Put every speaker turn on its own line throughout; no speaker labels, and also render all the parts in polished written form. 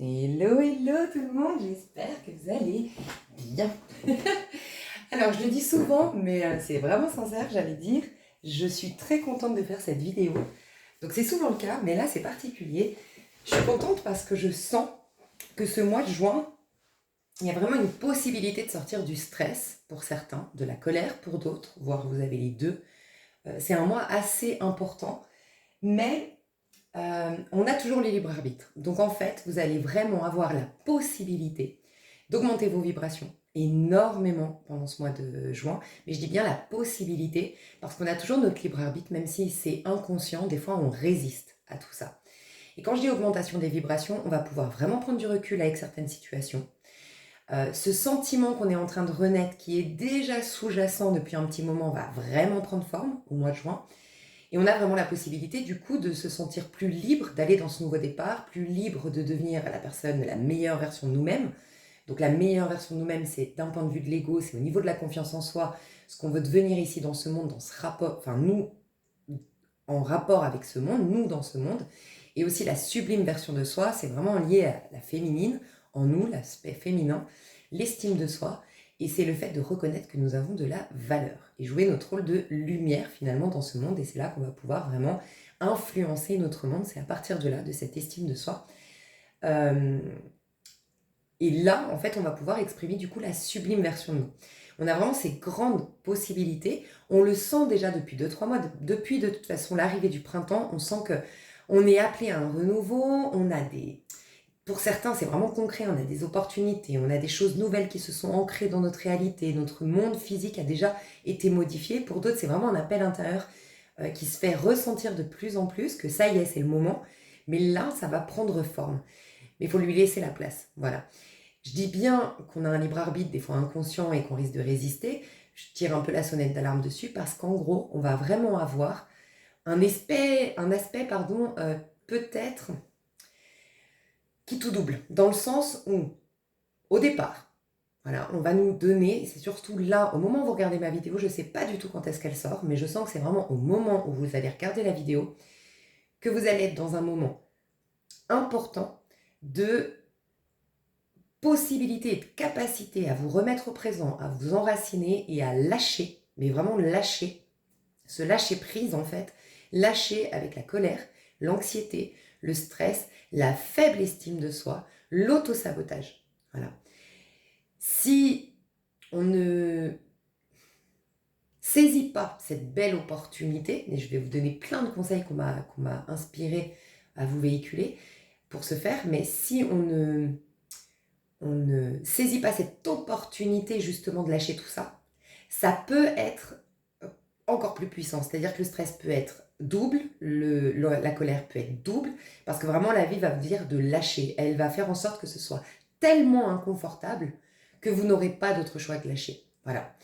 Hello, hello tout le monde, j'espère que vous allez bien. Alors je le dis souvent, mais c'est vraiment sincère, j'allais dire, je suis très contente de faire cette vidéo. Donc c'est souvent le cas, mais là c'est particulier. Je suis contente parce que je sens que ce mois de juin, il y a vraiment une possibilité de sortir du stress pour certains, de la colère pour d'autres, voire vous avez les deux. C'est un mois assez important, mais on a toujours les libres arbitres. Donc en fait, vous allez vraiment avoir la possibilité d'augmenter vos vibrations énormément pendant ce mois de juin. Mais je dis bien la possibilité, parce qu'on a toujours notre libre arbitre, même si c'est inconscient, des fois on résiste à tout ça. Et quand je dis augmentation des vibrations, on va pouvoir vraiment prendre du recul avec certaines situations. Ce sentiment qu'on est en train de renaître, qui est déjà sous-jacent depuis un petit moment, va vraiment prendre forme au mois de juin. Et on a vraiment la possibilité du coup de se sentir plus libre d'aller dans ce nouveau départ, plus libre de devenir la personne, la meilleure version de nous-mêmes. Donc la meilleure version de nous-mêmes, c'est d'un point de vue de l'ego, c'est au niveau de la confiance en soi, ce qu'on veut devenir ici dans ce monde, dans ce rapport, enfin nous, en rapport avec ce monde, nous dans ce monde. Et aussi la sublime version de soi, c'est vraiment lié à la féminine, en nous, l'aspect féminin, l'estime de soi. Et c'est le fait de reconnaître que nous avons de la valeur et jouer notre rôle de lumière finalement dans ce monde. Et c'est là qu'on va pouvoir vraiment influencer notre monde. C'est à partir de là, de cette estime de soi. Et là, en fait, on va pouvoir exprimer du coup la sublime version de nous. On a vraiment ces grandes possibilités. On le sent déjà depuis 2-3 mois. Depuis de toute façon l'arrivée du printemps, on sent que on est appelé à un renouveau. On a des... Pour certains, c'est vraiment concret, on a des opportunités, on a des choses nouvelles qui se sont ancrées dans notre réalité, notre monde physique a déjà été modifié. Pour d'autres, c'est vraiment un appel intérieur qui se fait ressentir de plus en plus, que ça y est, c'est le moment. Mais là, ça va prendre forme. Mais il faut lui laisser la place, voilà. Je dis bien qu'on a un libre arbitre, des fois inconscient, et qu'on risque de résister. Je tire un peu la sonnette d'alarme dessus, parce qu'en gros, on va vraiment avoir un aspect peut-être qui tout double, dans le sens où, au départ, voilà, on va nous donner, c'est surtout là, au moment où vous regardez ma vidéo, je ne sais pas du tout quand est-ce qu'elle sort, mais je sens que c'est vraiment au moment où vous allez regarder la vidéo que vous allez être dans un moment important de possibilité et de capacité à vous remettre au présent, à vous enraciner et à lâcher, mais vraiment lâcher, se lâcher prise en fait, lâcher avec la colère, l'anxiété, le stress, la faible estime de soi, l'auto-sabotage. Voilà. Si on ne saisit pas cette belle opportunité, et je vais vous donner plein de conseils qu'on m'a inspiré à vous véhiculer pour ce faire, mais si on ne saisit pas cette opportunité justement de lâcher tout ça, ça peut être encore plus puissant. C'est-à-dire que le stress peut être double, la colère peut être double, parce que vraiment la vie va vous dire de lâcher. Elle va faire en sorte que ce soit tellement inconfortable que vous n'aurez pas d'autre choix que lâcher. Voilà.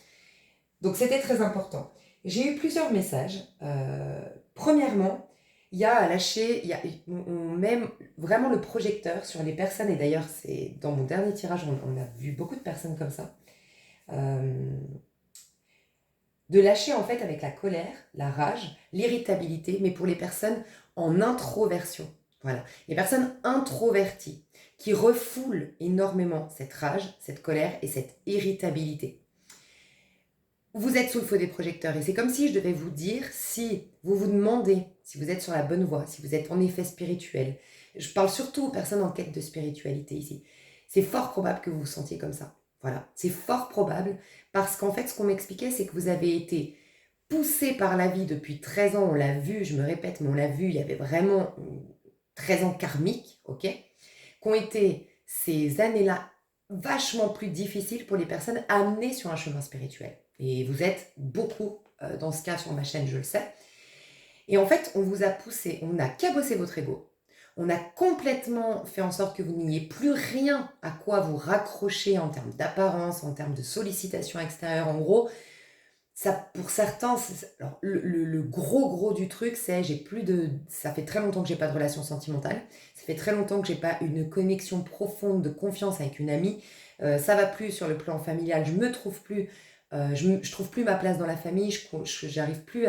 Donc c'était très important. J'ai eu plusieurs messages. Premièrement, il y a à lâcher, on met vraiment le projecteur sur les personnes, et d'ailleurs c'est dans mon dernier tirage, on a vu beaucoup de personnes comme ça, de lâcher en fait avec la colère, la rage, l'irritabilité, mais pour les personnes en introversion. Voilà, les personnes introverties qui refoulent énormément cette rage, cette colère et cette irritabilité. Vous êtes sous le feu des projecteurs et c'est comme si je devais vous dire, si vous vous demandez si vous êtes sur la bonne voie, si vous êtes en effet spirituel, je parle surtout aux personnes en quête de spiritualité ici, c'est fort probable que vous vous sentiez comme ça. Voilà, c'est fort probable parce qu'en fait ce qu'on m'expliquait c'est que vous avez été poussé par la vie depuis 13 ans, on l'a vu, je me répète, mais on l'a vu, il y avait vraiment 13 ans karmiques, ok, qu'ont été ces années-là vachement plus difficiles pour les personnes amenées sur un chemin spirituel. Et vous êtes beaucoup dans ce cas sur ma chaîne, je le sais. Et en fait, on vous a poussé, on a cabossé votre ego. On a complètement fait en sorte que vous n'ayez plus rien à quoi vous raccrocher en termes d'apparence, en termes de sollicitation extérieure. En gros, ça, pour certains, alors, le gros du truc, c'est ça fait très longtemps que j'ai pas de relation sentimentale, ça fait très longtemps que j'ai pas une connexion profonde de confiance avec une amie, ça va plus sur le plan familial, je me trouve plus, je trouve plus ma place dans la famille, j'arrive plus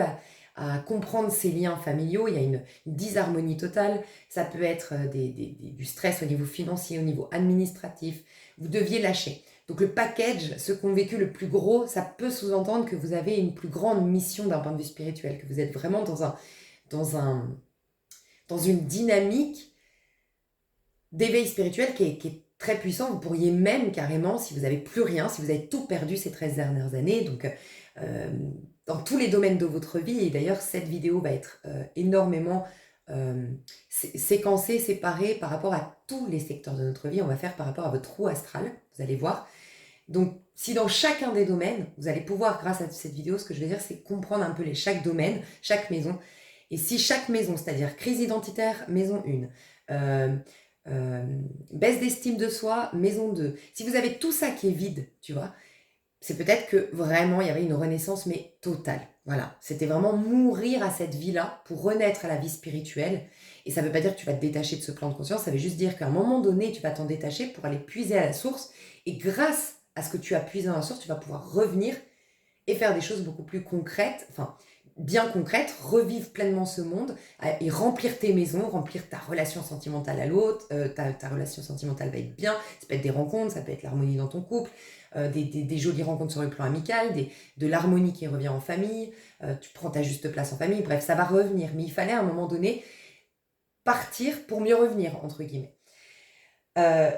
à comprendre ses liens familiaux, il y a une disharmonie totale, ça peut être du stress au niveau financier, au niveau administratif, vous deviez lâcher. Donc le package, ceux qui ont vécu le plus gros, ça peut sous-entendre que vous avez une plus grande mission d'un point de vue spirituel, que vous êtes vraiment dans une dynamique d'éveil spirituel qui est très puissant. Vous pourriez même carrément, si vous n'avez plus rien, si vous avez tout perdu ces 13 dernières années, donc dans tous les domaines de votre vie, et d'ailleurs cette vidéo va être énormément séquencée, séparée par rapport à tous les secteurs de notre vie, on va faire par rapport à votre roue astrale, vous allez voir. Donc si dans chacun des domaines, vous allez pouvoir, grâce à cette vidéo, ce que je vais dire, c'est comprendre un peu chaque domaine, chaque maison, et si chaque maison, c'est-à-dire crise identitaire, maison 1, baisse d'estime de soi, maison 2. Si vous avez tout ça qui est vide, tu vois, c'est peut-être que vraiment il y avait une renaissance, mais totale. Voilà, c'était vraiment mourir à cette vie-là pour renaître à la vie spirituelle. Et ça ne veut pas dire que tu vas te détacher de ce plan de conscience, ça veut juste dire qu'à un moment donné, tu vas t'en détacher pour aller puiser à la source. Et grâce à ce que tu as puisé dans la source, tu vas pouvoir revenir et faire des choses beaucoup plus concrètes, enfin bien concrètes, revivre pleinement ce monde et remplir tes maisons, remplir ta relation sentimentale à l'autre, ta relation sentimentale va être bien, ça peut être des rencontres, ça peut être l'harmonie dans ton couple, des jolies rencontres sur le plan amical, de l'harmonie qui revient en famille, tu prends ta juste place en famille, bref, ça va revenir, mais il fallait à un moment donné partir pour mieux revenir, entre guillemets.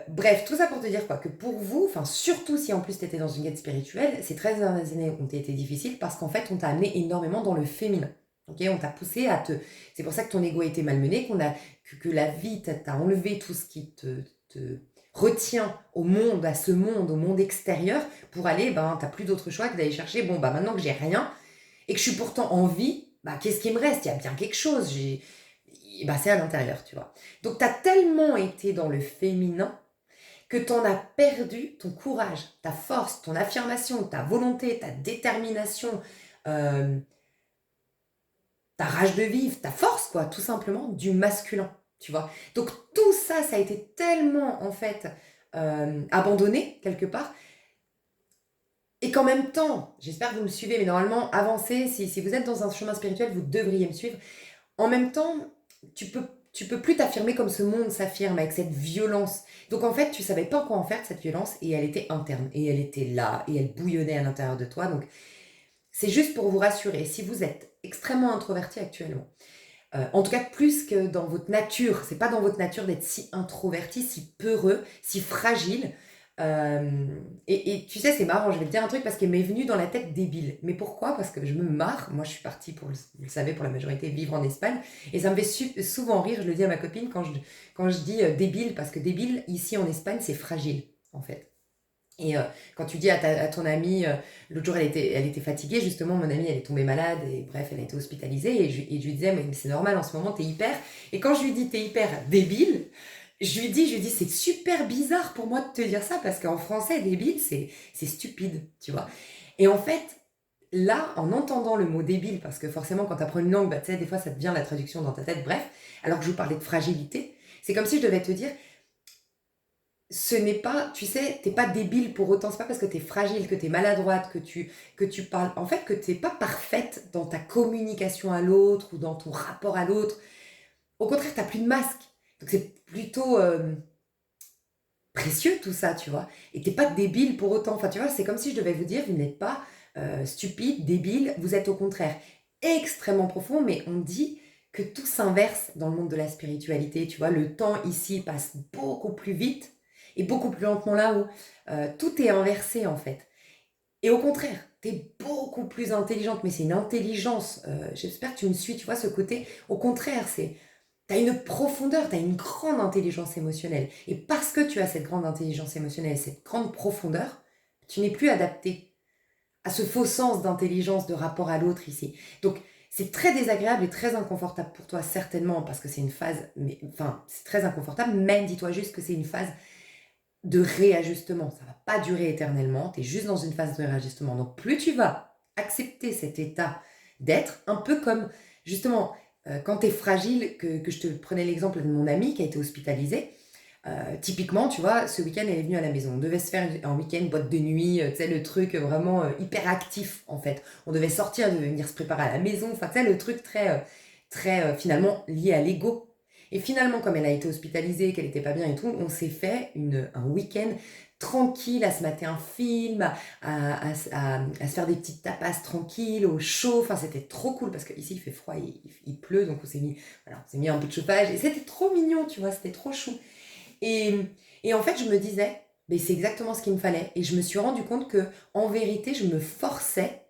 Bref, tout ça pour te dire quoi, que pour vous, enfin surtout si en plus tu étais dans une quête spirituelle, ces 13 dernières années ont été difficiles parce qu'en fait on t'a amené énormément dans le féminin. Okay, on t'a poussé à te... C'est pour ça que ton ego a été malmené, que la vie t'a enlevé tout ce qui te retient au monde, au monde extérieur, pour aller, t'as plus d'autre choix que d'aller chercher, maintenant que j'ai rien, et que je suis pourtant en vie, qu'est-ce qui me reste? Il y a bien quelque chose, c'est à l'intérieur, tu vois. Donc, tu as tellement été dans le féminin que tu en as perdu ton courage, ta force, ton affirmation, ta volonté, ta détermination, ta rage de vivre, ta force, quoi, tout simplement, du masculin, tu vois. Donc, tout ça, ça a été tellement, en fait, abandonné, quelque part, et qu'en même temps, j'espère que vous me suivez, mais normalement, avancez, si vous êtes dans un chemin spirituel, vous devriez me suivre. En même temps, tu peux plus t'affirmer comme ce monde s'affirme, avec cette violence. Donc en fait, tu savais pas quoi en faire de cette violence, et elle était interne, et elle était là, et elle bouillonnait à l'intérieur de toi. Donc c'est juste pour vous rassurer, si vous êtes extrêmement introverti actuellement, en tout cas plus que dans votre nature, c'est pas dans votre nature d'être si introverti, si peureux, si fragile. Et tu sais, c'est marrant, je vais te dire un truc parce qu'il m'est venu dans la tête débile. Mais pourquoi? Parce que je me marre. Moi, je suis partie, vous le savez, pour la majorité, vivre en Espagne. Et ça me fait souvent rire, je le dis à ma copine quand je dis débile, parce que débile, ici en Espagne, c'est fragile, en fait. Et quand tu dis à ton amie, l'autre jour elle était fatiguée, justement, mon amie elle est tombée malade, et bref, elle a été hospitalisée, et je lui disais, mais c'est normal, en ce moment t'es hyper. Et quand je lui dis t'es hyper débile, je lui dis c'est super bizarre pour moi de te dire ça, parce qu'en français, débile, c'est stupide, tu vois. Et en fait, là, en entendant le mot débile, parce que forcément quand tu apprends une langue, tu sais, des fois ça te vient la traduction dans ta tête, bref, alors que je vous parlais de fragilité, c'est comme si je devais te dire, ce n'est pas, tu sais, t'es pas débile pour autant, c'est pas parce que t'es fragile, que t'es maladroite, que tu parles, en fait, que t'es pas parfaite dans ta communication à l'autre ou dans ton rapport à l'autre. Au contraire, t'as plus de masque. Donc c'est plutôt précieux tout ça, tu vois. Et t'es pas débile pour autant. Enfin, tu vois, c'est comme si je devais vous dire, vous n'êtes pas stupide, débile, vous êtes au contraire extrêmement profond, mais on dit que tout s'inverse dans le monde de la spiritualité, tu vois. Le temps ici passe beaucoup plus vite et beaucoup plus lentement là-haut. Tout est inversé en fait. Et au contraire, t'es beaucoup plus intelligente, mais c'est une intelligence, j'espère que tu me suis, tu vois, ce côté, au contraire, t'as une profondeur, t'as une grande intelligence émotionnelle. Et parce que tu as cette grande intelligence émotionnelle, cette grande profondeur, tu n'es plus adapté à ce faux sens d'intelligence, de rapport à l'autre ici. Donc, c'est très désagréable et très inconfortable pour toi, certainement, parce que c'est une phase, c'est très inconfortable, mais dis-toi juste que c'est une phase de réajustement. Ça ne va pas durer éternellement, tu es juste dans une phase de réajustement. Donc, plus tu vas accepter cet état d'être, un peu comme, justement, quand tu es fragile, que je te prenais l'exemple de mon ami qui a été hospitalisé, Typiquement, tu vois, ce week-end, elle est venue à la maison. On devait se faire un week-end boîte de nuit, tu sais, le truc vraiment hyper actif, en fait. On devait sortir, de venir se préparer à la maison. Enfin, tu sais, le truc très finalement, lié à l'ego. Et finalement, comme elle a été hospitalisée, qu'elle était pas bien et tout, on s'est fait un week-end tranquille, à se mater un film, à se faire des petites tapas tranquilles, au chaud. Enfin, c'était trop cool parce qu'ici, il fait froid, il pleut, donc on s'est mis un peu de chauffage. Et c'était trop mignon, tu vois, c'était trop chou. Et, et en fait, je me disais, mais c'est exactement ce qu'il me fallait. Et je me suis rendu compte que, en vérité, je me forçais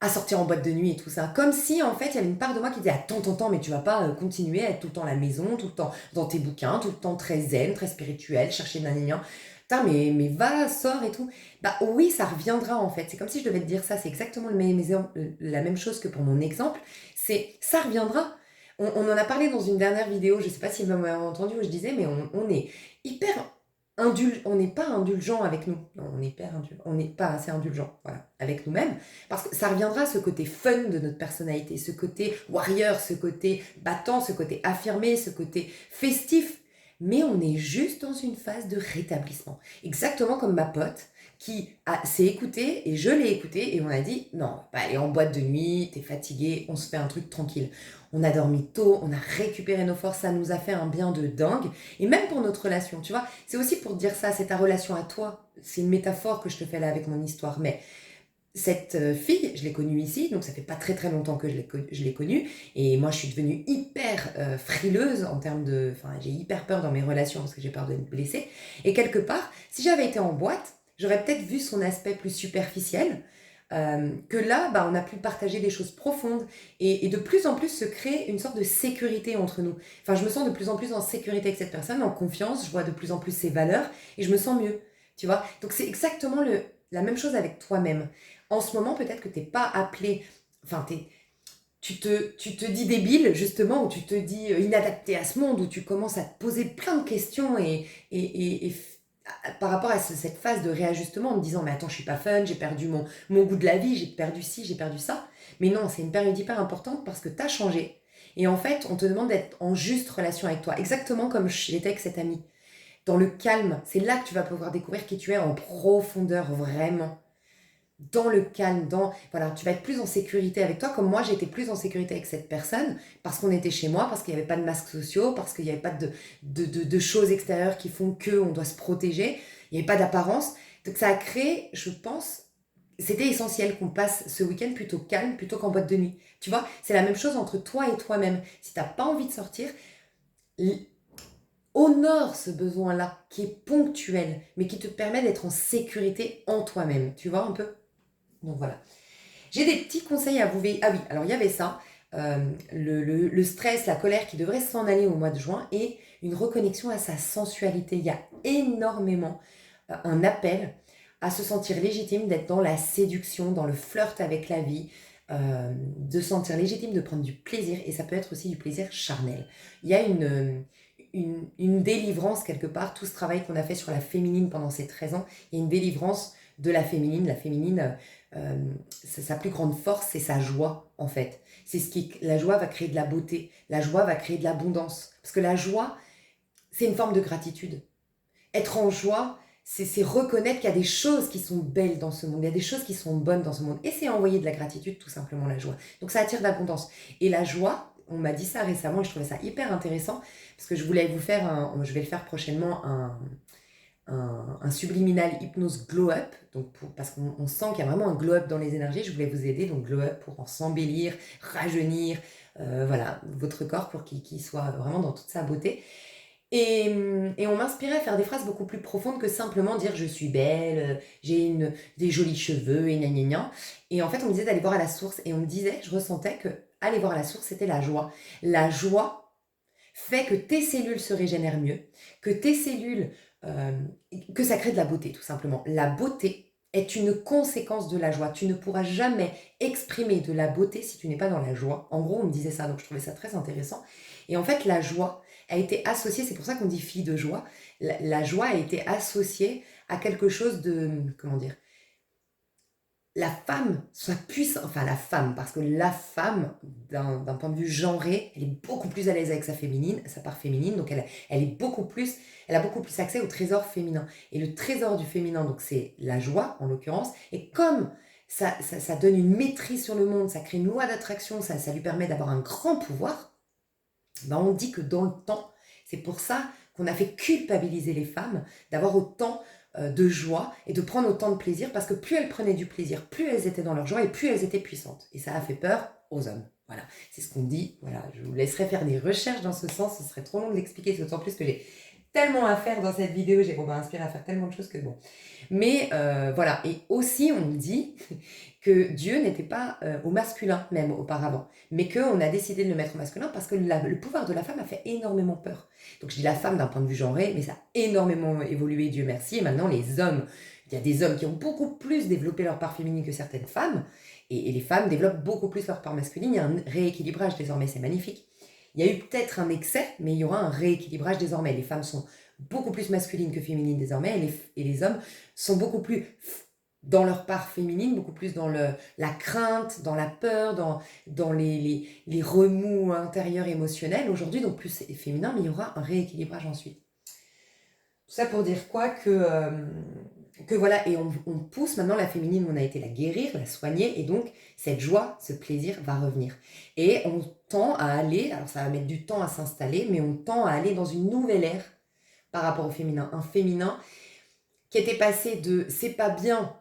à sortir en boîte de nuit et tout ça. Comme si, en fait, il y avait une part de moi qui disait, attends, mais tu vas pas continuer à être tout le temps à la maison, tout le temps dans tes bouquins, tout le temps très zen, très spirituel, chercher nanana. Putain, mais va, sors et tout. Bah oui, ça reviendra en fait. C'est comme si je devais te dire ça. C'est exactement la même chose que pour mon exemple. C'est ça reviendra. On en a parlé dans une dernière vidéo, je sais pas si vous m'avez entendu, où je disais, mais on est hyper on n'est pas indulgent avec nous. Non, on n'est pas assez indulgent, voilà, avec nous-mêmes. Parce que ça reviendra à ce côté fun de notre personnalité, ce côté warrior, ce côté battant, ce côté affirmé, ce côté festif. Mais on est juste dans une phase de rétablissement. Exactement comme ma pote qui s'est écoutée, et je l'ai écoutée, et on a dit, non, bah, allez en boîte de nuit, t'es fatigué, on se fait un truc tranquille. On a dormi tôt, on a récupéré nos forces, ça nous a fait un bien de dingue. Et même pour notre relation, tu vois, c'est aussi pour dire ça, c'est ta relation à toi. C'est une métaphore que je te fais là avec mon histoire, mais cette fille, je l'ai connue ici, donc ça fait pas très très longtemps que je l'ai connue, et moi je suis devenue hyper frileuse en termes de... Enfin, j'ai hyper peur dans mes relations parce que j'ai peur de me blesser, et quelque part, si j'avais été en boîte, j'aurais peut-être vu son aspect plus superficiel, que là, bah, on a pu partager des choses profondes, et de plus en plus se crée une sorte de sécurité entre nous. Enfin, je me sens de plus en plus en sécurité avec cette personne, en confiance, je vois de plus en plus ses valeurs, et je me sens mieux, tu vois. Donc c'est exactement la même chose avec toi-même. En ce moment, peut-être que t'es pas appelé, enfin, tu te dis débile, justement, ou tu te dis inadapté à ce monde, où tu commences à te poser plein de questions par rapport à cette phase de réajustement, en te disant, mais attends, je suis pas fun, j'ai perdu mon goût de la vie, j'ai perdu ci, j'ai perdu ça. Mais non, c'est une période hyper importante parce que t'as changé. Et en fait, on te demande d'être en juste relation avec toi, exactement comme j'étais avec cette amie. Dans le calme, c'est là que tu vas pouvoir découvrir qui tu es en profondeur, vraiment dans le calme, voilà, tu vas être plus en sécurité avec toi, comme moi j'étais plus en sécurité avec cette personne, parce qu'on était chez moi, parce qu'il n'y avait pas de masques sociaux, parce qu'il n'y avait pas de choses extérieures qui font qu'on doit se protéger, il n'y avait pas d'apparence. Donc ça a créé, je pense, c'était essentiel qu'on passe ce week-end plutôt calme, plutôt qu'en boîte de nuit. Tu vois, c'est la même chose entre toi et toi-même. Si tu n'as pas envie de sortir, honore ce besoin-là, qui est ponctuel, mais qui te permet d'être en sécurité en toi-même. Tu vois un peu? Donc voilà. J'ai des petits conseils à vous. Ah oui, alors il y avait ça, le stress, la colère qui devrait s'en aller au mois de juin et une reconnexion à sa sensualité. Il y a énormément un appel à se sentir légitime, d'être dans la séduction, dans le flirt avec la vie, de se sentir légitime, de prendre du plaisir, et ça peut être aussi du plaisir charnel. Il y a une délivrance quelque part, tout ce travail qu'on a fait sur la féminine pendant ces 13 ans, il y a une délivrance de la féminine. La féminine, sa plus grande force, c'est sa joie, en fait. La joie va créer de la beauté, la joie va créer de l'abondance. Parce que la joie, c'est une forme de gratitude. Être en joie, c'est reconnaître qu'il y a des choses qui sont belles dans ce monde, il y a des choses qui sont bonnes dans ce monde. Et c'est envoyer de la gratitude, tout simplement, la joie. Donc ça attire de l'abondance. Et la joie, on m'a dit ça récemment et je trouvais ça hyper intéressant, parce que je voulais vous faire, je vais le faire prochainement, un subliminal hypnose glow up, donc parce qu'on sent qu'il y a vraiment un glow up dans les énergies. Je voulais vous aider, donc glow up pour en s'embellir, rajeunir, voilà, votre corps pour qu'il soit vraiment dans toute sa beauté. Et on m'inspirait à faire des phrases beaucoup plus profondes que simplement dire je suis belle, j'ai des jolis cheveux et gna gna gna. Et en fait, on me disait d'aller voir à la source, et on me disait, je ressentais que aller voir à la source, c'était la joie. La joie fait que tes cellules se régénèrent mieux, que tes cellules, euh, que ça crée de la beauté, tout simplement. La beauté est une conséquence de la joie. Tu ne pourras jamais exprimer de la beauté si tu n'es pas dans la joie. En gros, on me disait ça, donc je trouvais ça très intéressant. Et en fait, la joie a été associée, c'est pour ça qu'on dit fille de joie, la joie a été associée à quelque chose de, comment dire, la femme soit puissante, enfin la femme, parce que la femme, d'un point de vue genré, elle est beaucoup plus à l'aise avec sa part féminine, donc elle a beaucoup plus accès au trésor féminin. Et le trésor du féminin, donc c'est la joie en l'occurrence, et comme ça donne une maîtrise sur le monde, ça crée une loi d'attraction, ça lui permet d'avoir un grand pouvoir, ben on dit que dans le temps, c'est pour ça qu'on a fait culpabiliser les femmes d'avoir autant de joie et de prendre autant de plaisir, parce que plus elles prenaient du plaisir, plus elles étaient dans leur joie et plus elles étaient puissantes. Et ça a fait peur aux hommes. Voilà, c'est ce qu'on dit. Voilà, je vous laisserai faire des recherches dans ce sens, ce serait trop long de l'expliquer, d'autant plus que j'ai tellement à faire dans cette vidéo, j'ai inspiré à faire tellement de choses que bon. Mais voilà, et aussi on dit que Dieu n'était pas au masculin même auparavant, mais qu'on a décidé de le mettre au masculin parce que le pouvoir de la femme a fait énormément peur. Donc je dis la femme d'un point de vue genré, mais ça a énormément évolué, Dieu merci, et maintenant les hommes, il y a des hommes qui ont beaucoup plus développé leur part féminine que certaines femmes, et les femmes développent beaucoup plus leur part masculine, il y a un rééquilibrage désormais, c'est magnifique. Il y a eu peut-être un excès, mais il y aura un rééquilibrage désormais. Les femmes sont beaucoup plus masculines que féminines désormais, et les hommes sont beaucoup plus dans leur part féminine, beaucoup plus dans la crainte, dans la peur, dans les remous intérieurs émotionnels aujourd'hui, donc plus féminin, mais il y aura un rééquilibrage ensuite. Tout ça pour dire quoi que voilà, et on pousse maintenant la féminine, on a été la guérir, la soigner, et donc cette joie, ce plaisir va revenir. Et on tend à aller, alors ça va mettre du temps à s'installer, mais on tend à aller dans une nouvelle ère par rapport au féminin. Un féminin qui était passé de c'est pas bien,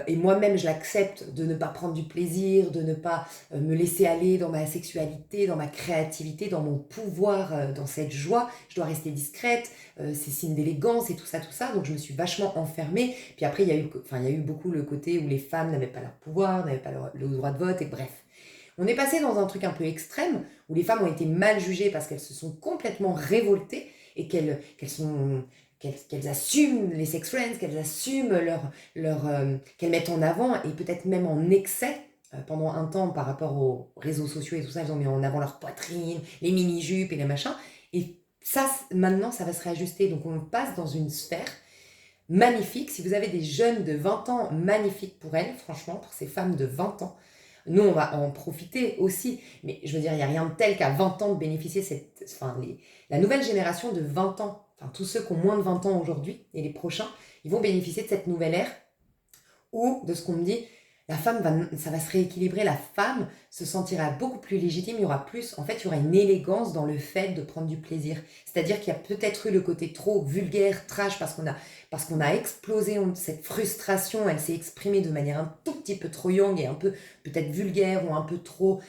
et moi-même je l'accepte, de ne pas prendre du plaisir, de ne pas me laisser aller dans ma sexualité, dans ma créativité, dans mon pouvoir, dans cette joie, je dois rester discrète, c'est signe d'élégance et tout ça, donc je me suis vachement enfermée. Puis après il y a eu beaucoup le côté où les femmes n'avaient pas leur pouvoir, n'avaient pas le droit de vote, et bref. On est passé dans un truc un peu extrême, où les femmes ont été mal jugées parce qu'elles se sont complètement révoltées, et qu'elles assument les sex friends, qu'elles assument qu'elles mettent en avant, et peut-être même en excès, pendant un temps par rapport aux réseaux sociaux et tout ça, elles ont mis en avant leur poitrine, les mini-jupes et les machins, et ça, maintenant, ça va se réajuster, donc on passe dans une sphère magnifique. Si vous avez des jeunes de 20 ans, magnifique pour elles, franchement, pour ces femmes de 20 ans, nous, on va en profiter aussi, mais je veux dire, il n'y a rien de tel qu'à 20 ans de bénéficier la nouvelle génération de 20 ans, enfin tous ceux qui ont moins de 20 ans aujourd'hui, et les prochains, ils vont bénéficier de cette nouvelle ère, où, de ce qu'on me dit, ça va se rééquilibrer, la femme se sentira beaucoup plus légitime, il y aura une élégance dans le fait de prendre du plaisir. C'est-à-dire qu'il y a peut-être eu le côté trop vulgaire, trash, parce qu'on a explosé cette frustration, elle s'est exprimée de manière un tout petit peu trop young et un peu peut-être vulgaire, ou un peu trop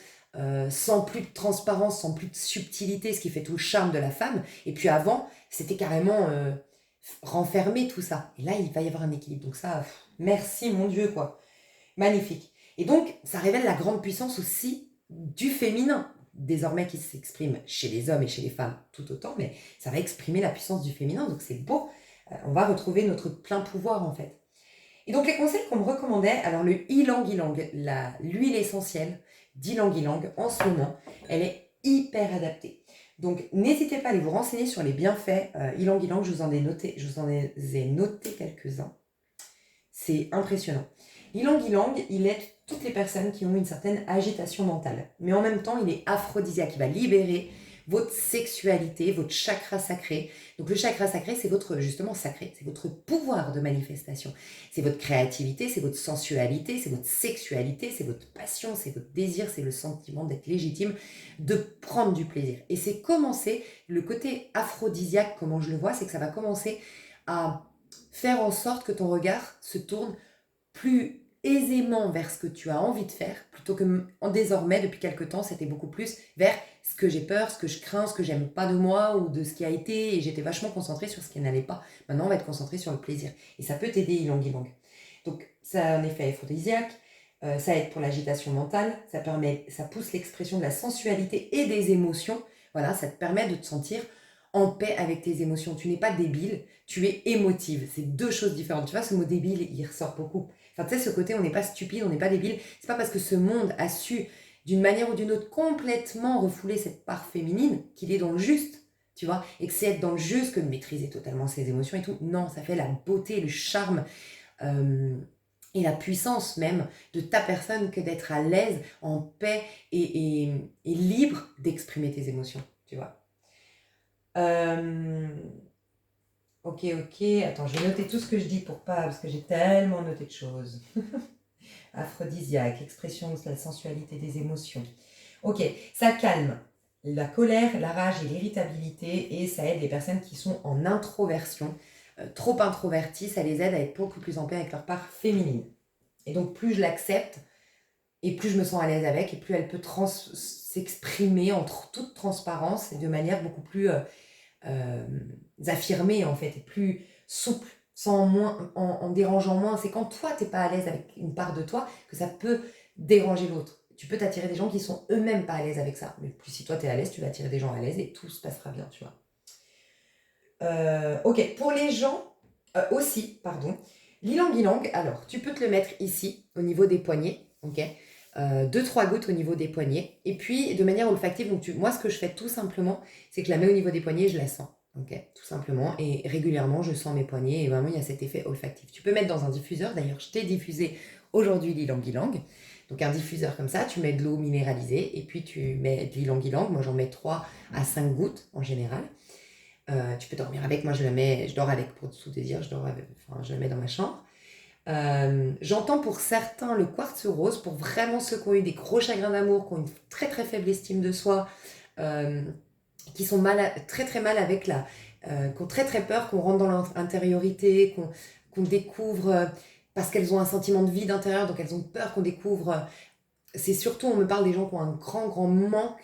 sans plus de transparence, sans plus de subtilité, ce qui fait tout le charme de la femme. Et puis avant, c'était carrément renfermé tout ça. Et là, il va y avoir un équilibre. Donc ça, merci mon Dieu, quoi. Magnifique. Et donc, ça révèle la grande puissance aussi du féminin, désormais qui s'exprime chez les hommes et chez les femmes tout autant, mais ça va exprimer la puissance du féminin, donc c'est beau. On va retrouver notre plein pouvoir en fait. Et donc les conseils qu'on me recommandait, alors le ylang ylang, l'huile essentielle d'ylang ylang, en ce moment, elle est hyper adaptée. Donc n'hésitez pas à aller vous renseigner sur les bienfaits. Ylang ylang, je vous en ai noté quelques-uns. C'est impressionnant. Ylang ylang, il aide toutes les personnes qui ont une certaine agitation mentale. Mais en même temps, il est aphrodisiaque. Il va libérer votre sexualité, votre chakra sacré. Donc le chakra sacré, c'est votre, justement sacré, c'est votre pouvoir de manifestation. C'est votre créativité, c'est votre sensualité, c'est votre sexualité, c'est votre passion, c'est votre désir, c'est le sentiment d'être légitime, de prendre du plaisir. Et c'est commencer, le côté aphrodisiaque, comment je le vois, c'est que ça va commencer à faire en sorte que ton regard se tourne plus aisément vers ce que tu as envie de faire, plutôt que désormais, depuis quelque temps, c'était beaucoup plus vers ce que j'ai peur, ce que je crains, ce que j'aime pas de moi ou de ce qui a été, et j'étais vachement concentrée sur ce qui n'allait pas. Maintenant, on va être concentré sur le plaisir. Et ça peut t'aider, ylang ylang. Donc, ça a un effet aphrodisiaque, ça aide pour l'agitation mentale, ça pousse l'expression de la sensualité et des émotions. Voilà, ça te permet de te sentir en paix avec tes émotions. Tu n'es pas débile, tu es émotive. C'est deux choses différentes. Tu vois, ce mot débile, il ressort beaucoup. Enfin, tu sais, ce côté, on n'est pas stupide, on n'est pas débile. C'est pas parce que ce monde a su, d'une manière ou d'une autre, complètement refouler cette part féminine, qu'il est dans le juste, tu vois, et que c'est être dans le juste que de maîtriser totalement ses émotions et tout. Non, ça fait la beauté, le charme et la puissance même de ta personne que d'être à l'aise, en paix et libre d'exprimer tes émotions, tu vois. Ok, attends, je vais noter tout ce que je dis parce que j'ai tellement noté de choses. Aphrodisiaque, expression de la sensualité des émotions. Ok, ça calme la colère, la rage et l'irritabilité et ça aide les personnes qui sont en introversion, trop introverties, ça les aide à être beaucoup plus en paix avec leur part féminine. Et donc plus je l'accepte et plus je me sens à l'aise avec et plus elle peut s'exprimer en toute transparence et de manière beaucoup plus affirmée en fait et plus souple, en dérangeant moins. C'est quand toi t'es pas à l'aise avec une part de toi que ça peut déranger l'autre. Tu peux t'attirer des gens qui sont eux-mêmes pas à l'aise avec ça. Mais plus si toi t'es à l'aise, tu vas attirer des gens à l'aise et tout se passera bien, tu vois. Ok, pour les gens l'ilang-ilang, alors tu peux te le mettre ici, au niveau des poignets, ok 2-3 gouttes au niveau des poignets, et puis de manière olfactive, donc moi ce que je fais tout simplement, c'est que je la mets au niveau des poignets et je la sens, ok, tout simplement, et régulièrement je sens mes poignets, et vraiment il y a cet effet olfactif. Tu peux mettre dans un diffuseur, d'ailleurs je t'ai diffusé aujourd'hui l'ilang-ilang, donc un diffuseur comme ça, tu mets de l'eau minéralisée, et puis tu mets de l'ilang-ilang, moi j'en mets 3 à 5 gouttes en général. Tu peux dormir avec, moi je dors avec pour tout te dire, je la mets dans ma chambre. J'entends pour certains le quartz rose, pour vraiment ceux qui ont eu des gros chagrins d'amour, qui ont une très très faible estime de soi, qui sont très très mal avec qui ont très très peur qu'on rentre dans leur intériorité, qu'on découvre, parce qu'elles ont un sentiment de vide intérieur, donc elles ont peur qu'on découvre. C'est surtout, on me parle des gens qui ont un grand manque,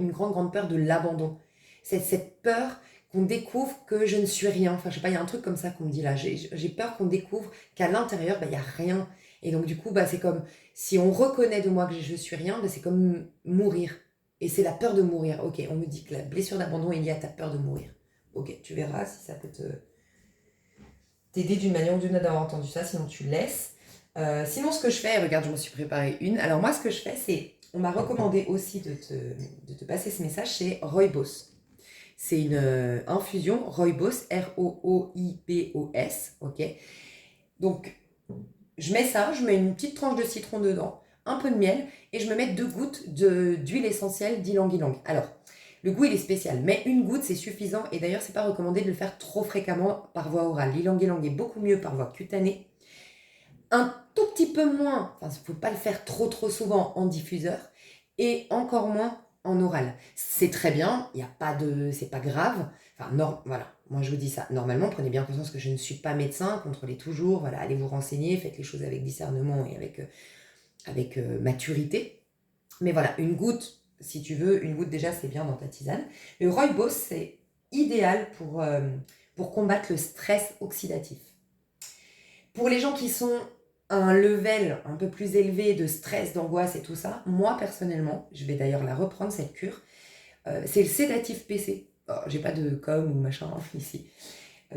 une grande peur de l'abandon. C'est cette peur qu'on découvre que je ne suis rien. Enfin, je sais pas, il y a un truc comme ça qu'on me dit là. J'ai peur qu'on découvre qu'à l'intérieur, il n'y a rien. Et donc, du coup, c'est comme si on reconnaît de moi que je suis rien, c'est comme mourir. Et c'est la peur de mourir. Ok, on me dit que la blessure d'abandon est liée à ta peur de mourir. Ok, tu verras si ça peut t'aider d'une manière ou d'une autre d'avoir entendu ça, sinon tu laisses. Sinon, ce que je fais, regarde, je m'en suis préparé une. Alors, moi, ce que je fais, c'est, on m'a recommandé aussi de te passer ce message, c'est Rooibos. C'est une infusion Rooibos, Rooibos, ok. Donc, je mets ça, je mets une petite tranche de citron dedans, un peu de miel, et je me mets 2 gouttes d'huile essentielle d'ylang-ylang. Alors, le goût, il est spécial, mais une goutte, c'est suffisant, et d'ailleurs, c'est pas recommandé de le faire trop fréquemment par voie orale. L'ylang-ylang est beaucoup mieux par voie cutanée. Un tout petit peu moins, il ne faut pas le faire trop souvent en diffuseur, et encore moins en oral. C'est très bien, c'est pas grave. Enfin, non, voilà, moi je vous dis ça. Normalement, prenez bien conscience que je ne suis pas médecin, contrôlez toujours, voilà, allez vous renseigner, faites les choses avec discernement et avec maturité. Mais voilà, une goutte, si tu veux, une goutte déjà, c'est bien dans ta tisane. Le Rooibos, c'est idéal pour combattre le stress oxydatif. Pour les gens qui sont à un level un peu plus élevé de stress, d'angoisse et tout ça, moi personnellement, je vais d'ailleurs la reprendre cette cure, c'est le sédatif PC. Oh, j'ai pas de com ou machin ici,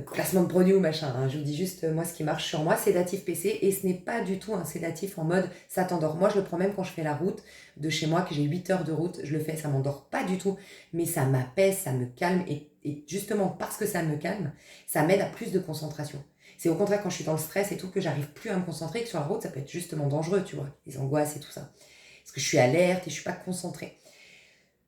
classement de produit ou machin, hein. Je vous dis juste moi ce qui marche sur moi, sédatif PC, et ce n'est pas du tout un sédatif en mode ça t'endort. Moi je le prends même quand je fais la route de chez moi, que j'ai 8 heures de route, je le fais, ça m'endort pas du tout, mais ça m'apaise, ça me calme, et justement parce que ça me calme, ça m'aide à plus de concentration. C'est au contraire quand je suis dans le stress et tout que j'arrive plus à me concentrer, que sur la route ça peut être justement dangereux, tu vois, les angoisses et tout ça. Parce que je suis alerte et je suis pas concentrée.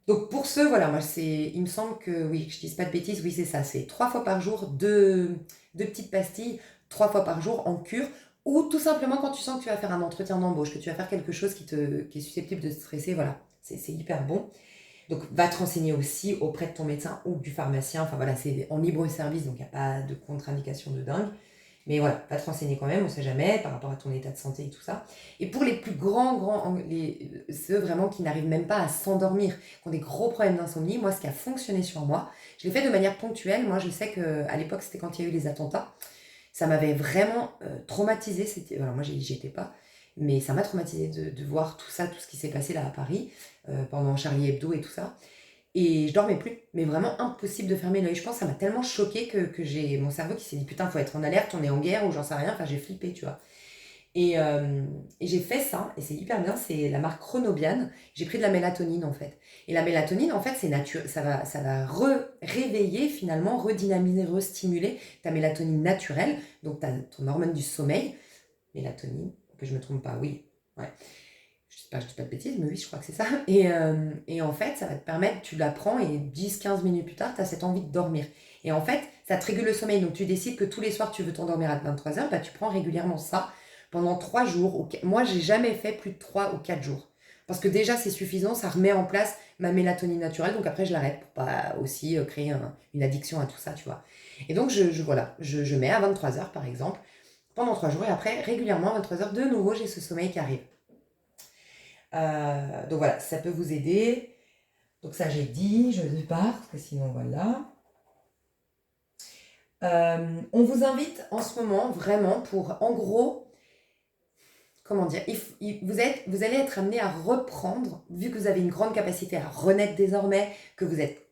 Donc pour ce, voilà, moi il me semble que, oui, que je dise pas de bêtises, oui c'est ça, c'est 3 fois par jour, deux petites pastilles, 3 fois par jour en cure, ou tout simplement quand tu sens que tu vas faire un entretien d'embauche, que tu vas faire quelque chose qui est susceptible de te stresser, voilà, c'est hyper bon. Donc va te renseigner aussi auprès de ton médecin ou du pharmacien, enfin voilà, c'est en libre service, donc il n'y a pas de contre-indication de dingue. Mais voilà, va te renseigner quand même, on ne sait jamais, par rapport à ton état de santé et tout ça. Et pour les plus ceux vraiment qui n'arrivent même pas à s'endormir, qui ont des gros problèmes d'insomnie, moi, ce qui a fonctionné sur moi, je l'ai fait de manière ponctuelle. Moi, je sais qu'à l'époque, c'était quand il y a eu les attentats. Ça m'avait vraiment traumatisée. Voilà, moi, j'y étais pas. Mais ça m'a traumatisée de voir tout ça, tout ce qui s'est passé là à Paris, pendant Charlie Hebdo et tout ça. Et je dormais plus, mais vraiment impossible de fermer l'œil. Je pense que ça m'a tellement choquée que j'ai mon cerveau qui s'est dit putain, faut être en alerte, on est en guerre ou j'en sais rien. Enfin, j'ai flippé, tu vois. Et j'ai fait ça, et c'est hyper bien, c'est la marque Chronobian. J'ai pris de la mélatonine en fait. Et la mélatonine, en fait, c'est ça va réveiller finalement, redynamiser, restimuler ta mélatonine naturelle, donc ton hormone du sommeil, mélatonine, que je me trompe pas, oui, ouais. Je dis pas de bêtises, mais oui, je crois que c'est ça. Et en fait, ça va te permettre, tu la prends et 10-15 minutes plus tard, tu as cette envie de dormir. Et en fait, ça te régule le sommeil. Donc tu décides que tous les soirs, tu veux t'endormir à 23h, bah, tu prends régulièrement ça pendant 3 jours. Moi, j'ai jamais fait plus de 3 ou 4 jours. Parce que déjà, c'est suffisant, ça remet en place ma mélatonine naturelle. Donc après, je l'arrête pour pas aussi créer une addiction à tout ça, tu vois. Et donc, voilà, je mets à 23h, par exemple, pendant 3 jours. Et après, régulièrement, à 23h, de nouveau, j'ai ce sommeil qui arrive. Donc voilà, ça peut vous aider. Donc ça j'ai dit, je ne pars, parce que sinon voilà. On vous invite en ce moment vraiment pour, en gros, comment dire, vous allez être amené à reprendre, vu que vous avez une grande capacité à renaître désormais, que vous êtes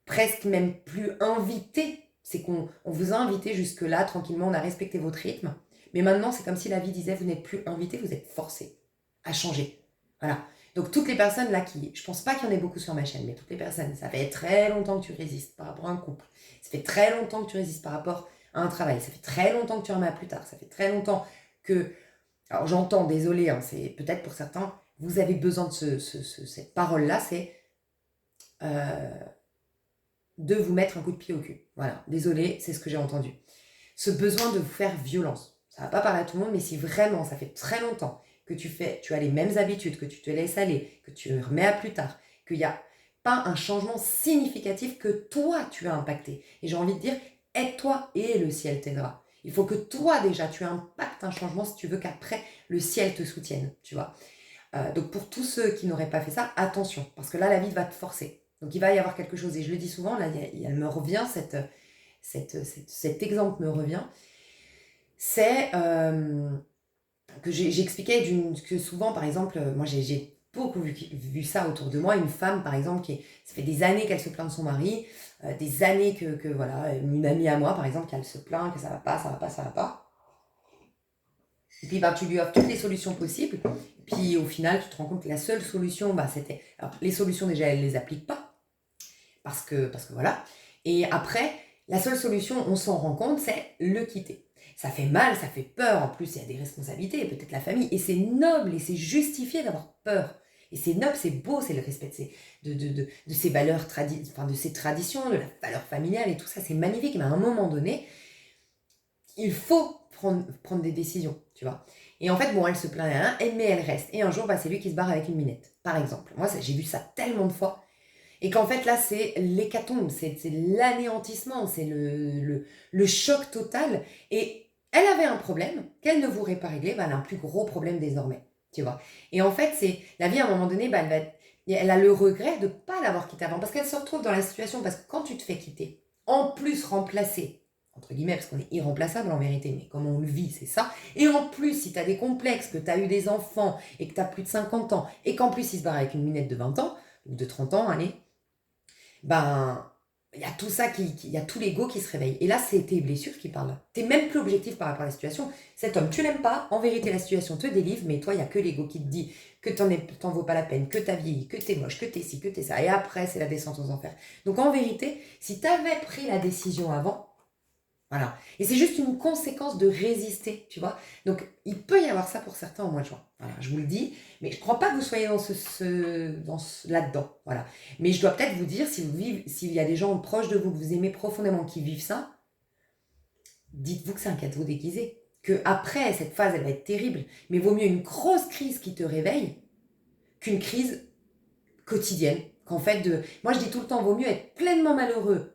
presque même plus invité. C'est qu'on vous a invité jusque-là, tranquillement, on a respecté votre rythme. Mais maintenant, c'est comme si la vie disait, vous n'êtes plus invité, vous êtes forcé à changer. Voilà. Donc toutes les personnes là je pense pas qu'il y en ait beaucoup sur ma chaîne, mais toutes les personnes, ça fait très longtemps que tu résistes par rapport à un couple. Ça fait très longtemps que tu résistes par rapport à un travail. Ça fait très longtemps que tu remets à plus tard. Ça fait très longtemps que... Alors j'entends, désolé, hein, c'est peut-être pour certains, vous avez besoin de cette parole-là, c'est... de vous mettre un coup de pied au cul. Voilà, désolé, c'est ce que j'ai entendu. Ce besoin de vous faire violence. Ça va pas parler à tout le monde, mais si vraiment ça fait très longtemps que tu as les mêmes habitudes, que tu te laisses aller, que tu remets à plus tard, qu'il n'y a pas un changement significatif que toi tu as impacté. Et j'ai envie de dire, aide-toi et le ciel t'aidera. Il faut que toi déjà tu impactes un changement si tu veux qu'après le ciel te soutienne, tu vois. Donc pour tous ceux qui n'auraient pas fait ça, attention, parce que là la vie va te forcer. Donc il va y avoir quelque chose, et je le dis souvent, là elle me revient, cet exemple me revient, c'est que j'expliquais que souvent, par exemple, moi j'ai beaucoup vu ça autour de moi, une femme par exemple, ça fait des années qu'elle se plaint de son mari, des années que voilà, une amie à moi par exemple, qu'elle se plaint, que ça va pas, ça va pas, ça va pas. Et puis tu lui offres toutes les solutions possibles, puis au final tu te rends compte que la seule solution, c'était... Alors les solutions déjà, elle les applique pas, parce que voilà. Et après, la seule solution, on s'en rend compte, c'est le quitter. Ça fait mal, ça fait peur, en plus il y a des responsabilités, peut-être la famille, et c'est noble, et c'est justifié d'avoir peur. Et c'est noble, c'est beau, c'est le respect de ces valeurs, de ces traditions, de la valeur familiale et tout ça, c'est magnifique, mais à un moment donné, il faut prendre des décisions, tu vois. Et en fait, bon, elle se plaint, hein, mais elle reste. Et un jour, c'est lui qui se barre avec une minette, par exemple. Moi, j'ai vu ça tellement de fois. Et qu'en fait, là, c'est l'hécatombe, c'est l'anéantissement, c'est le choc total. Et elle avait un problème qu'elle ne voudrait pas régler, elle a un plus gros problème désormais, tu vois. Et en fait, c'est la vie, à un moment donné, elle a le regret de ne pas l'avoir quitté avant, parce qu'elle se retrouve dans la situation, parce que quand tu te fais quitter, en plus remplacer, entre guillemets, parce qu'on est irremplaçable en vérité, mais comme on le vit, c'est ça. Et en plus, si tu as des complexes, que tu as eu des enfants, et que tu as plus de 50 ans, et qu'en plus, il se barre avec une minette de 20 ans, ou de 30 ans, allez, il y a tout ça, il y a tout l'ego qui se réveille. Et là, c'est tes blessures qui parlent. T'es même plus objectif par rapport à la situation. Cet homme, tu l'aimes pas, en vérité, la situation te délivre, mais toi, il y a que l'ego qui te dit que t'en vaut pas la peine, que t'as vieilli, que t'es moche, que t'es ci, que t'es ça. Et après, c'est la descente aux enfers. Donc en vérité, si t'avais pris la décision avant, voilà. Et c'est juste une conséquence de résister, tu vois. Donc, il peut y avoir ça pour certains au mois de juin. Voilà, je vous le dis. Mais je ne crois pas que vous soyez là-dedans. Voilà. Mais je dois peut-être vous dire, s'il y a des gens proches de vous que vous aimez profondément qui vivent ça, dites-vous que c'est un cadeau déguisé. Que après cette phase, elle va être terrible. Mais vaut mieux une grosse crise qui te réveille qu'une crise quotidienne. Moi, je dis tout le temps, vaut mieux être pleinement malheureux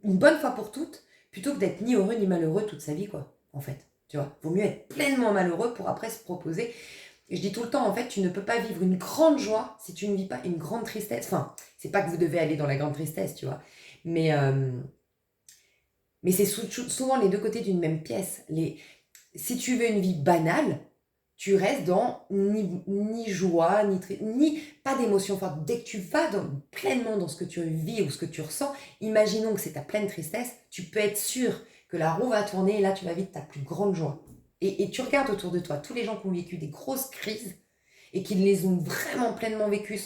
une bonne fois pour toutes, plutôt que d'être ni heureux ni malheureux toute sa vie, quoi, en fait. Tu vois, vaut mieux être pleinement malheureux pour après se proposer. Et je dis tout le temps, en fait, tu ne peux pas vivre une grande joie si tu ne vis pas une grande tristesse. Enfin, c'est pas que vous devez aller dans la grande tristesse, tu vois. Mais c'est souvent les deux côtés d'une même pièce. Si tu veux une vie banale, tu restes dans ni joie, ni pas d'émotion forte. Dès que tu vas pleinement dans ce que tu vis ou ce que tu ressens, imaginons que c'est ta pleine tristesse, tu peux être sûr que la roue va tourner et là tu vas vivre ta plus grande joie. Et tu regardes autour de toi, tous les gens qui ont vécu des grosses crises et qui les ont vraiment pleinement vécues,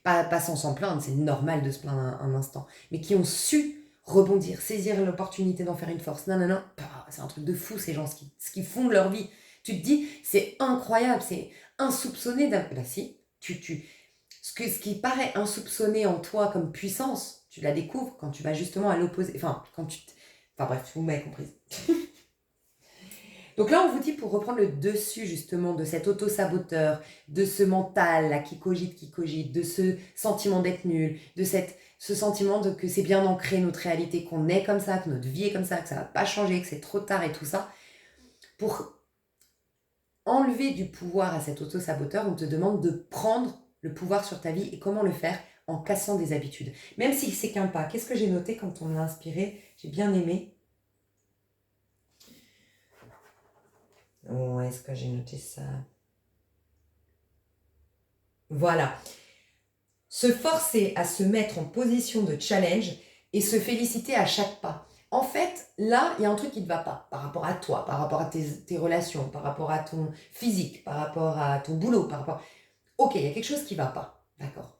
pas sans s'en plaindre, c'est normal de se plaindre un instant, mais qui ont su rebondir, saisir l'opportunité d'en faire une force. Non, c'est un truc de fou ces gens, ce qu'ils font de leur vie. Tu te dis, c'est incroyable, c'est insoupçonné. Bah si, ce qui paraît insoupçonné en toi comme puissance, tu la découvres quand tu vas justement à l'opposé. Enfin bref, vous m'avez compris. Donc là, on vous dit, pour reprendre le dessus justement de cet auto-saboteur, de ce mental là qui cogite, de ce sentiment d'être nul, de ce sentiment que c'est bien ancré notre réalité, qu'on est comme ça, que notre vie est comme ça, que ça va pas changer, que c'est trop tard et tout ça. Pour enlever du pouvoir à cet auto-saboteur, on te demande de prendre le pouvoir sur ta vie. Et comment le faire? En cassant des habitudes. Même si c'est qu'un pas. Qu'est-ce que j'ai noté quand on m'a inspiré? J'ai bien aimé. Où est-ce que j'ai noté ça? Voilà. Se forcer à se mettre en position de challenge et se féliciter à chaque pas. En fait, là, il y a un truc qui ne va pas par rapport à toi, par rapport à tes relations, par rapport à ton physique, par rapport à ton boulot, par rapport... Ok, il y a quelque chose qui ne va pas, d'accord.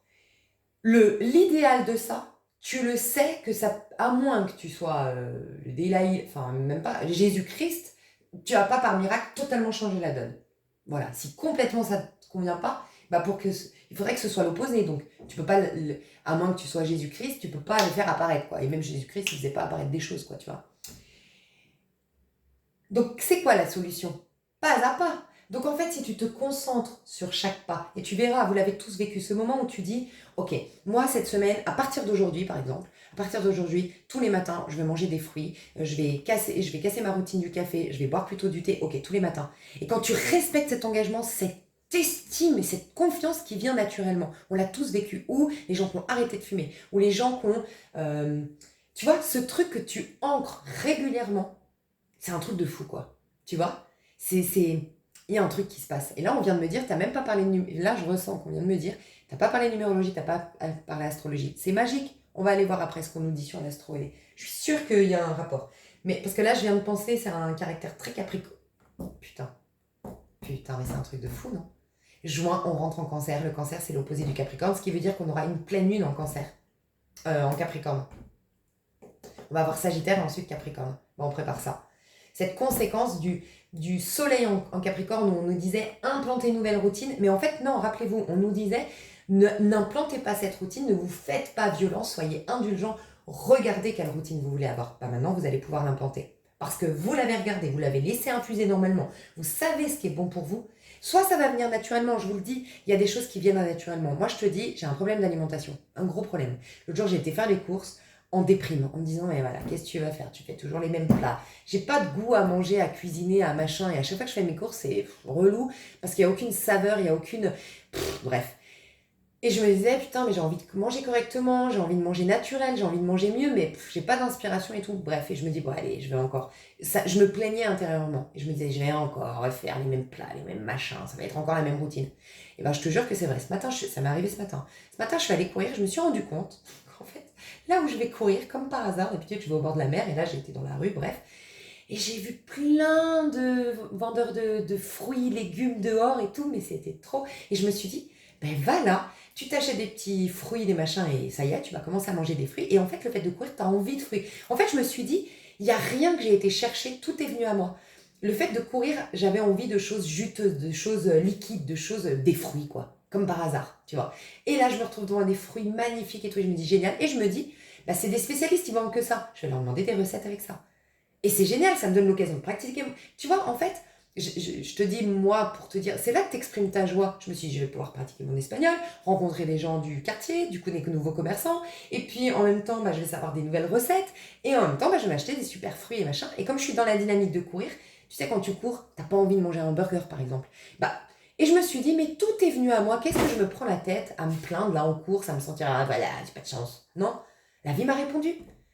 L'idéal de ça, tu le sais que ça, à moins que tu sois le Délaï, enfin même pas, Jésus-Christ, tu vas pas par miracle totalement changer la donne. Voilà, si complètement ça te convient pas, bah il faudrait que ce soit l'opposé. Donc tu peux pas, à moins que tu sois Jésus-Christ, tu peux pas le faire apparaître, quoi. Et même Jésus-Christ, il faisait pas apparaître des choses, quoi, tu vois. Donc c'est quoi la solution? Pas à pas. Donc en fait, si tu te concentres sur chaque pas, et tu verras, vous l'avez tous vécu, ce moment où tu dis, ok, moi cette semaine, à partir d'aujourd'hui par exemple, à partir d'aujourd'hui, tous les matins, je vais manger des fruits, je vais casser ma routine du café, je vais boire plutôt du thé, ok, tous les matins. Et quand tu respectes cet engagement, cette estime et cette confiance qui vient naturellement, on l'a tous vécu, ou les gens qui ont arrêté de fumer, ou les gens qui ont, tu vois, ce truc que tu ancres régulièrement, c'est un truc de fou, quoi. Tu vois? Il y a un truc qui se passe. Et là, on vient de me dire, t'as même pas parlé de là, je ressens qu'on vient de me dire, t'as pas parlé de numérologie, t'as pas parlé d'astrologie. C'est magique. On va aller voir après ce qu'on nous dit sur l'astro. Je suis sûre qu'il y a un rapport. Mais parce que là, je viens de penser, c'est un caractère très capricorne. Putain. Putain, mais c'est un truc de fou, non? Juin, on rentre en cancer. Le cancer, c'est l'opposé du capricorne, ce qui veut dire qu'on aura une pleine lune en cancer. En capricorne. On va avoir Sagittaire et ensuite Capricorne. Bon, on prépare ça. Cette conséquence du soleil en Capricorne où on nous disait implanter une nouvelle routine. Mais en fait, non, rappelez-vous, on nous disait n'implantez pas cette routine, ne vous faites pas violence, soyez indulgents, regardez quelle routine vous voulez avoir. Bah, maintenant, vous allez pouvoir l'implanter. Parce que vous l'avez regardé, vous l'avez laissé infuser normalement, vous savez ce qui est bon pour vous. Soit ça va venir naturellement, je vous le dis, il y a des choses qui viennent naturellement. Moi, je te dis, j'ai un problème d'alimentation, un gros problème. L'autre jour, j'ai été faire les courses en déprime, en me disant, mais voilà, qu'est-ce que tu vas faire? Tu fais toujours les mêmes plats. J'ai pas de goût à manger, à cuisiner, à machin, et à chaque fois que je fais mes courses, c'est relou, parce qu'il n'y a aucune saveur, il n'y a aucune... bref. Et je me disais, putain, mais j'ai envie de manger correctement, j'ai envie de manger naturel, j'ai envie de manger mieux, mais j'ai pas d'inspiration et tout. Bref, et je me dis, bon, allez, je vais encore... Ça, je me plaignais intérieurement. Et je me disais, je vais encore refaire les mêmes plats, les mêmes machins, ça va être encore la même routine. Et ben, je te jure que c'est vrai. Ce matin, ça m'est arrivé ce matin. Ce matin, je suis allée courir, je me suis rendu compte qu'en fait, là où je vais courir, comme par hasard, d'habitude, je vais au bord de la mer, et là, j'étais dans la rue, bref. Et j'ai vu plein de vendeurs de fruits, légumes dehors et tout, mais c'était trop. Et je me suis dit, ben voilà, tu t'achètes des petits fruits, des machins, et ça y est, tu vas commencer à manger des fruits. Et en fait, le fait de courir, tu as envie de fruits. En fait, je me suis dit, il n'y a rien que j'ai été chercher, tout est venu à moi. Le fait de courir, j'avais envie de choses juteuses, de choses liquides, de choses, des fruits, quoi. Comme par hasard, tu vois. Et là, je me retrouve devant des fruits magnifiques et tout, et je me dis, génial. Et je me dis, bah, c'est des spécialistes, ils vendent que ça. Je vais leur demander des recettes avec ça. Et c'est génial, ça me donne l'occasion de pratiquer. Tu vois, en fait, je te dis, moi, pour te dire, c'est là que tu exprimes ta joie. Je me suis dit, je vais pouvoir pratiquer mon espagnol, rencontrer des gens du quartier, du coup, des nouveaux commerçants. Et puis, en même temps, bah, je vais savoir des nouvelles recettes. Et en même temps, bah, je vais m'acheter des super fruits et machin. Et comme je suis dans la dynamique de courir, tu sais, quand tu cours, t'as pas envie de manger un burger, par exemple. Bah, et je me suis dit, mais tout est venu à moi. Qu'est-ce que je me prends la tête à me plaindre là en course, à me sentir, ah voilà, j'ai pas de chance. Non, la vie m'a répondu.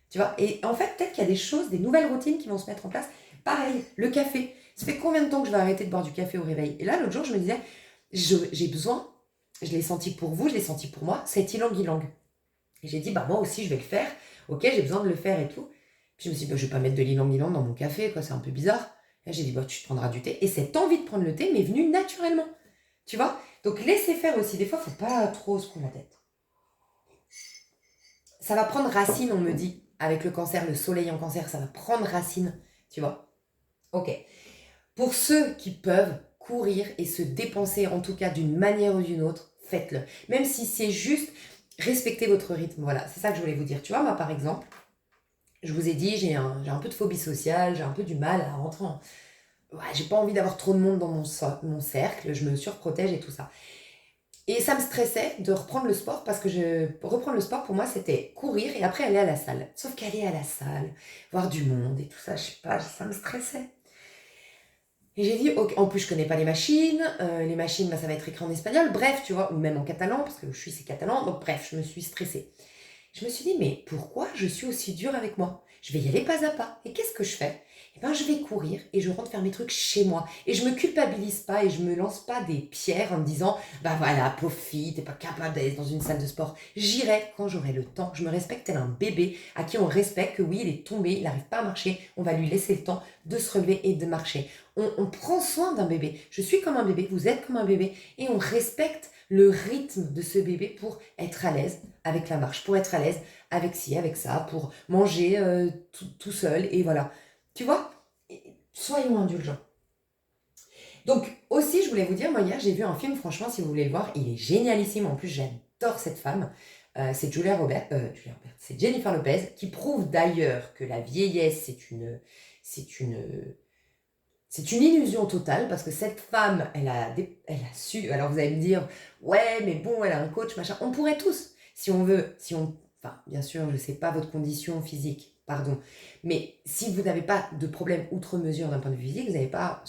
Tu vois, et en fait, peut-être qu'il y a des choses, des nouvelles routines qui vont se mettre en place. Pareil, le café. Ça fait combien de temps que je vais arrêter de boire du café au réveil? Et là, l'autre jour, je me disais, j'ai besoin, je l'ai senti pour vous, je l'ai senti pour moi, cet ylang-ylang. Et j'ai dit, bah moi aussi, je vais le faire. Ok, j'ai besoin de le faire et tout. Puis je me suis dit, bah, je vais pas mettre de ylang-ylang dans mon café, quoi, c'est un peu bizarre. Là, j'ai dit, bah tu te prendras du thé. Et cette envie de prendre le thé m'est venue naturellement. Tu vois? Donc, laissez faire aussi. Des fois, faut pas trop se prendre la tête. Ça va prendre racine, on me dit, avec le cancer, le soleil en cancer, ça va prendre racine, tu vois. Ok. Pour ceux qui peuvent courir et se dépenser, en tout cas d'une manière ou d'une autre, faites-le. Même si c'est juste respecter votre rythme. Voilà, c'est ça que je voulais vous dire. Tu vois, moi par exemple, je vous ai dit, j'ai un peu de phobie sociale, j'ai un peu du mal à rentrer en... Ouais, j'ai pas envie d'avoir trop de monde dans mon cercle, je me surprotège et tout ça. Et ça me stressait de reprendre le sport parce que reprendre le sport pour moi c'était courir et après aller à la salle. Sauf qu'aller à la salle, voir du monde et tout ça, je sais pas, ça me stressait. Et j'ai dit, ok, en plus je connais pas les machines bah, ça va être écrit en espagnol, bref, tu vois, ou même en catalan, parce que où je suis c'est catalan, donc bref, je me suis stressée. Je me suis dit, mais pourquoi je suis aussi dure avec moi? Je vais y aller pas à pas. Et qu'est-ce que je fais? Eh bien, je vais courir et je rentre faire mes trucs chez moi. Et je me culpabilise pas et je me lance pas des pierres en me disant, bah voilà, pauvre fille, t'es pas capable d'aller dans une salle de sport. J'irai quand j'aurai le temps. Je me respecte tel un bébé à qui on respecte que oui, il est tombé, il n'arrive pas à marcher. On va lui laisser le temps de se relever et de marcher. On prend soin d'un bébé. Je suis comme un bébé, vous êtes comme un bébé et on respecte le rythme de ce bébé pour être à l'aise avec la marche, pour être à l'aise avec ci, avec ça, pour manger tout seul, et voilà. Tu vois, soyons indulgents. Donc, aussi, je voulais vous dire, moi hier, j'ai vu un film, franchement, si vous voulez le voir, il est génialissime, en plus, j'adore cette femme. C'est c'est Jennifer Lopez, qui prouve d'ailleurs que la vieillesse, c'est une illusion totale parce que cette femme, elle a su. Alors vous allez me dire, ouais, mais bon, elle a un coach, machin. On pourrait tous, si on veut, enfin, bien sûr, je ne sais pas votre condition physique, pardon, mais si vous n'avez pas de problème outre mesure d'un point de vue physique, vous n'avez pas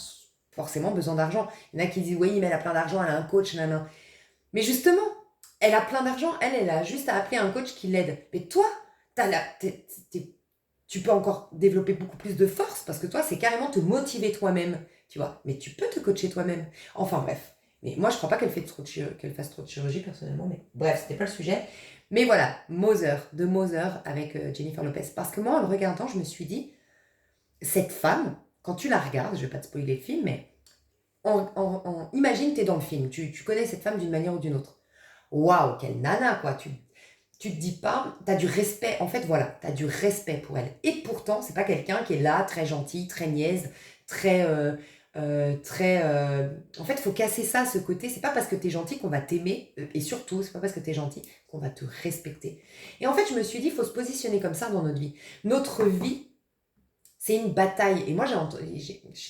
forcément besoin d'argent. Il y en a qui disent, oui, mais elle a plein d'argent, elle a un coach, nanana. Mais justement, elle a plein d'argent, elle a juste à appeler un coach qui l'aide. Mais toi, tu peux encore développer beaucoup plus de force parce que toi, c'est carrément te motiver toi-même, tu vois. Mais tu peux te coacher toi-même. Enfin bref. Mais moi, je crois pas qu'elle fasse trop de chirurgie personnellement, mais bref, c'était pas le sujet. Mais voilà, Mother avec Jennifer Lopez. Parce que moi, en le regardant, je me suis dit, cette femme, quand tu la regardes, je vais pas te spoiler le film, mais imagine, t'es dans le film, tu connais cette femme d'une manière ou d'une autre. Waouh, quelle nana, quoi. Tu te dis pas, tu as du respect, en fait voilà, tu as du respect pour elle. Et pourtant, c'est pas quelqu'un qui est là, très gentil, très niaise, en fait, il faut casser ça, ce côté, c'est pas parce que tu es gentil qu'on va t'aimer, et surtout, c'est pas parce que tu es gentil qu'on va te respecter. Et en fait, je me suis dit, il faut se positionner comme ça dans notre vie. Notre vie, c'est une bataille. Et moi, j'ai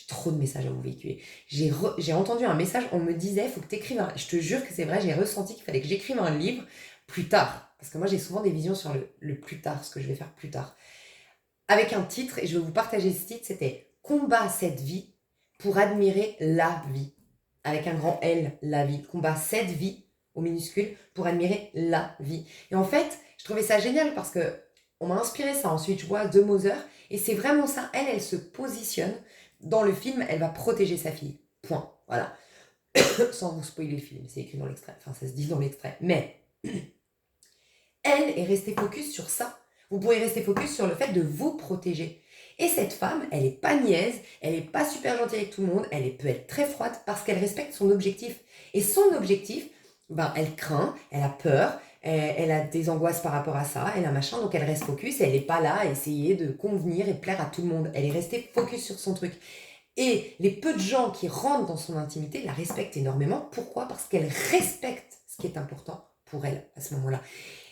trop de messages à vous véhiculer. J'ai entendu un message, on me disait, il faut que tu écrives je te jure que c'est vrai, j'ai ressenti qu'il fallait que j'écrive un livre plus tard. Parce que moi, j'ai souvent des visions sur le plus tard, ce que je vais faire plus tard. Avec un titre, et je vais vous partager ce titre, c'était Combat cette vie pour admirer la vie. Avec un grand L, la vie. Combat cette vie, au minuscule, pour admirer la vie. Et en fait, je trouvais ça génial parce que on m'a inspiré ça. Ensuite, je vois de Mother, et c'est vraiment ça. Elle se positionne. Dans le film, elle va protéger sa fille. Point. Voilà. Sans vous spoiler le film, c'est écrit dans l'extrait. Enfin, ça se dit dans l'extrait. Mais elle est restée focus sur ça. Vous pourrez rester focus sur le fait de vous protéger. Et cette femme, elle n'est pas niaise, elle n'est pas super gentille avec tout le monde, peut être très froide parce qu'elle respecte son objectif. Et son objectif, elle craint, elle a peur, elle a des angoisses par rapport à ça, elle a machin, donc elle reste focus et elle n'est pas là à essayer de convenir et plaire à tout le monde. Elle est restée focus sur son truc. Et les peu de gens qui rentrent dans son intimité la respectent énormément. Pourquoi? Parce qu'elle respecte ce qui est important pour elle à ce moment-là.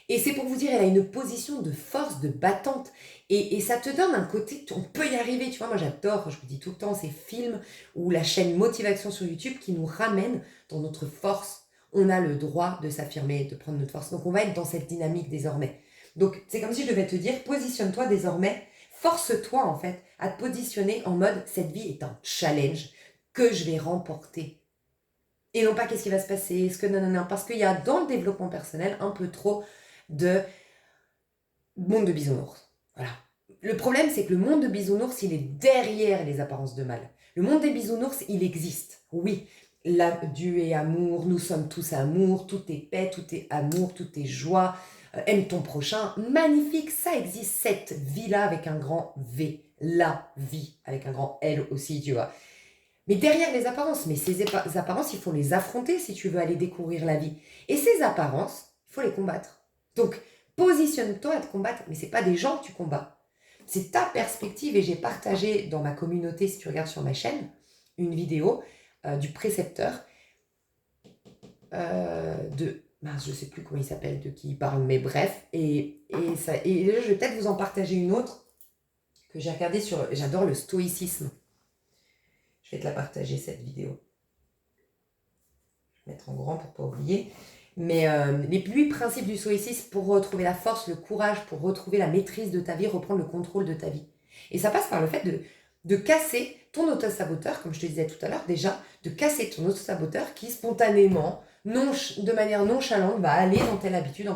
Et c'est pour vous dire, elle a une position de force, de battante. Et ça te donne un côté, on peut y arriver. Tu vois, moi j'adore, je vous dis tout le temps, ces films ou la chaîne Motivation sur YouTube qui nous ramène dans notre force. On a le droit de s'affirmer, de prendre notre force. Donc on va être dans cette dynamique désormais. Donc c'est comme si je devais te dire, positionne-toi désormais, force-toi en fait à te positionner en mode, cette vie est un challenge que je vais remporter. Et non pas qu'est-ce qui va se passer, non, parce qu'il y a dans le développement personnel un peu trop de monde de bisounours. Voilà. Le problème, c'est que le monde de bisounours, il est derrière les apparences de mal. Le monde des bisounours, il existe. Oui, Dieu est amour, nous sommes tous amour, tout est paix, tout est amour, tout est joie, aime ton prochain. Magnifique, ça existe, cette vie-là avec un grand V. La vie, avec un grand L aussi, tu vois. Mais derrière les apparences, ces apparences, il faut les affronter si tu veux aller découvrir la vie. Et ces apparences, il faut les combattre. Donc, positionne-toi à te combattre, mais ce n'est pas des gens que tu combats. C'est ta perspective, et j'ai partagé dans ma communauté, si tu regardes sur ma chaîne, une vidéo du précepteur mince, je ne sais plus comment il s'appelle, de qui il parle, mais bref. Et là, je vais peut-être vous en partager une autre que j'ai regardée sur... J'adore le stoïcisme. Je vais te la partager, cette vidéo. Je vais mettre en grand pour ne pas oublier. Mais les 8 principes du stoïcisme pour retrouver la force, le courage, pour retrouver la maîtrise de ta vie, reprendre le contrôle de ta vie. Et ça passe par le fait de casser ton autosaboteur, comme je te disais tout à l'heure déjà, de casser ton autosaboteur qui spontanément, de manière nonchalante, va aller dans telle habitude.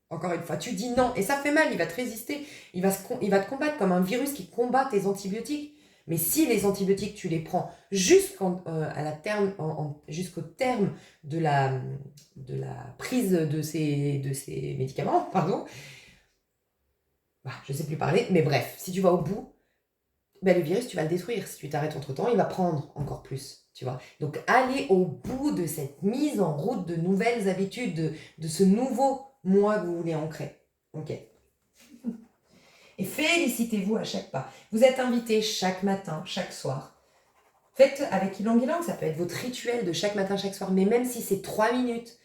Encore une fois, tu dis non, et ça fait mal, il va te résister, il va te combattre comme un virus qui combat tes antibiotiques. Mais si les antibiotiques, tu les prends jusqu'au terme de la prise de ces médicaments, pardon, je ne sais plus parler, mais bref, si tu vas au bout, le virus, tu vas le détruire. Si tu t'arrêtes entre-temps, il va prendre encore plus, tu vois. Donc, allez au bout de cette mise en route de nouvelles habitudes, de ce nouveau moi que vous voulez ancrer. Ok. Et félicitez-vous à chaque pas. Vous êtes invité chaque matin, chaque soir. Faites avec Ylang Ylang, ça peut être votre rituel de chaque matin, chaque soir, mais même si c'est 3 minutes,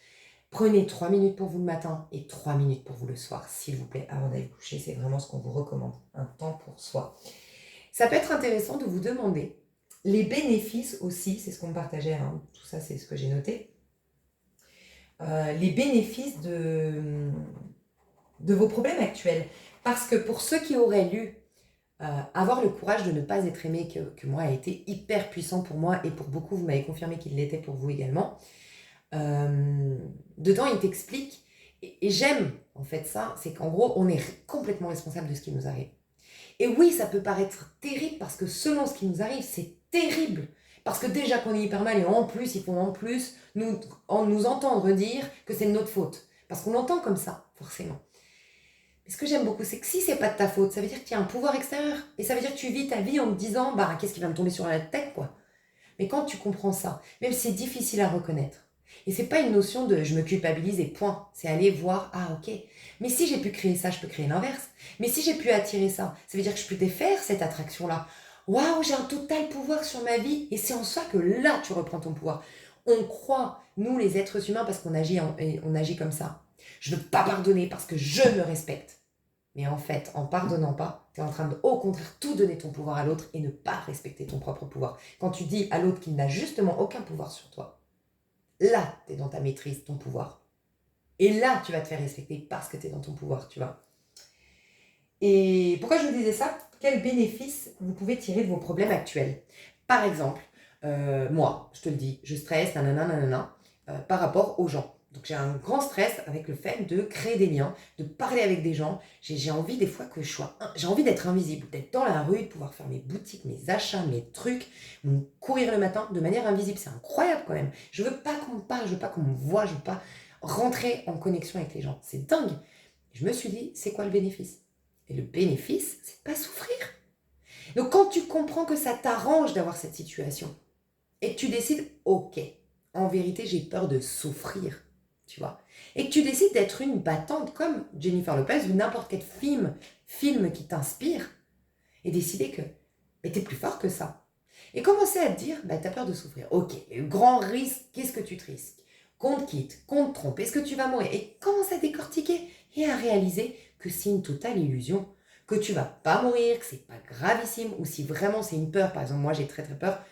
prenez 3 minutes pour vous le matin et 3 minutes pour vous le soir, s'il vous plaît, avant d'aller vous coucher. C'est vraiment ce qu'on vous recommande, un temps pour soi. Ça peut être intéressant de vous demander les bénéfices aussi, c'est ce qu'on me partageait, hein, tout ça c'est ce que j'ai noté, les bénéfices de vos problèmes actuels. Parce que pour ceux qui auraient lu avoir le courage de ne pas être aimé, que moi a été hyper puissant pour moi et pour beaucoup, vous m'avez confirmé qu'il l'était pour vous également, dedans il t'explique, et j'aime en fait ça, c'est qu'en gros on est complètement responsable de ce qui nous arrive. Et oui, ça peut paraître terrible parce que selon ce qui nous arrive, c'est terrible. Parce que déjà qu'on est hyper mal et en plus, il faut en plus nous entendre dire que c'est de notre faute. Parce qu'on l'entend comme ça, forcément. Mais ce que j'aime beaucoup, c'est que si c'est pas de ta faute, ça veut dire qu'il y a un pouvoir extérieur. Et ça veut dire que tu vis ta vie en te disant, qu'est-ce qui va me tomber sur la tête, quoi. Mais quand tu comprends ça, même si c'est difficile à reconnaître, et c'est pas une notion de je me culpabilise et point, c'est aller voir, ok, mais si j'ai pu créer ça, je peux créer l'inverse. Mais si j'ai pu attirer ça, ça veut dire que je peux défaire cette attraction-là. Waouh, j'ai un total pouvoir sur ma vie, et c'est en ça que là, tu reprends ton pouvoir. On croit, nous les êtres humains, parce qu'on agit comme ça. Je ne veux pas pardonner parce que je me respecte. Mais en fait, en pardonnant pas, tu es en train de, au contraire, tout donner ton pouvoir à l'autre et ne pas respecter ton propre pouvoir. Quand tu dis à l'autre qu'il n'a justement aucun pouvoir sur toi, là, tu es dans ta maîtrise, ton pouvoir. Et là, tu vas te faire respecter parce que tu es dans ton pouvoir, tu vois. Et pourquoi je vous disais ça ? Quels bénéfices vous pouvez tirer de vos problèmes actuels ? Par exemple, moi, je te le dis, je stresse, par rapport aux gens. Donc j'ai un grand stress avec le fait de créer des liens, de parler avec des gens. J'ai envie des fois que j'ai envie d'être invisible, d'être dans la rue, de pouvoir faire mes boutiques, mes achats, mes trucs, courir le matin de manière invisible. C'est incroyable quand même. Je veux pas qu'on me parle, je veux pas qu'on me voit, je veux pas rentrer en connexion avec les gens. C'est dingue. Je me suis dit, c'est quoi le bénéfice ? Et le bénéfice, c'est de pas souffrir. Donc quand tu comprends que ça t'arrange d'avoir cette situation et que tu décides, ok, en vérité, j'ai peur de souffrir. Tu vois, et que tu décides d'être une battante comme Jennifer Lopez ou n'importe quel film qui t'inspire, et décider que t'es plus fort que ça. Et commencer à te dire, t'as peur de souffrir. Ok, grand risque, qu'est-ce que tu te risques ? Qu'on te quitte, qu'on te trompe, est-ce que tu vas mourir ? Et commence à décortiquer et à réaliser que c'est une totale illusion, que tu vas pas mourir, que c'est pas gravissime, ou si vraiment c'est une peur, par exemple moi j'ai très très peur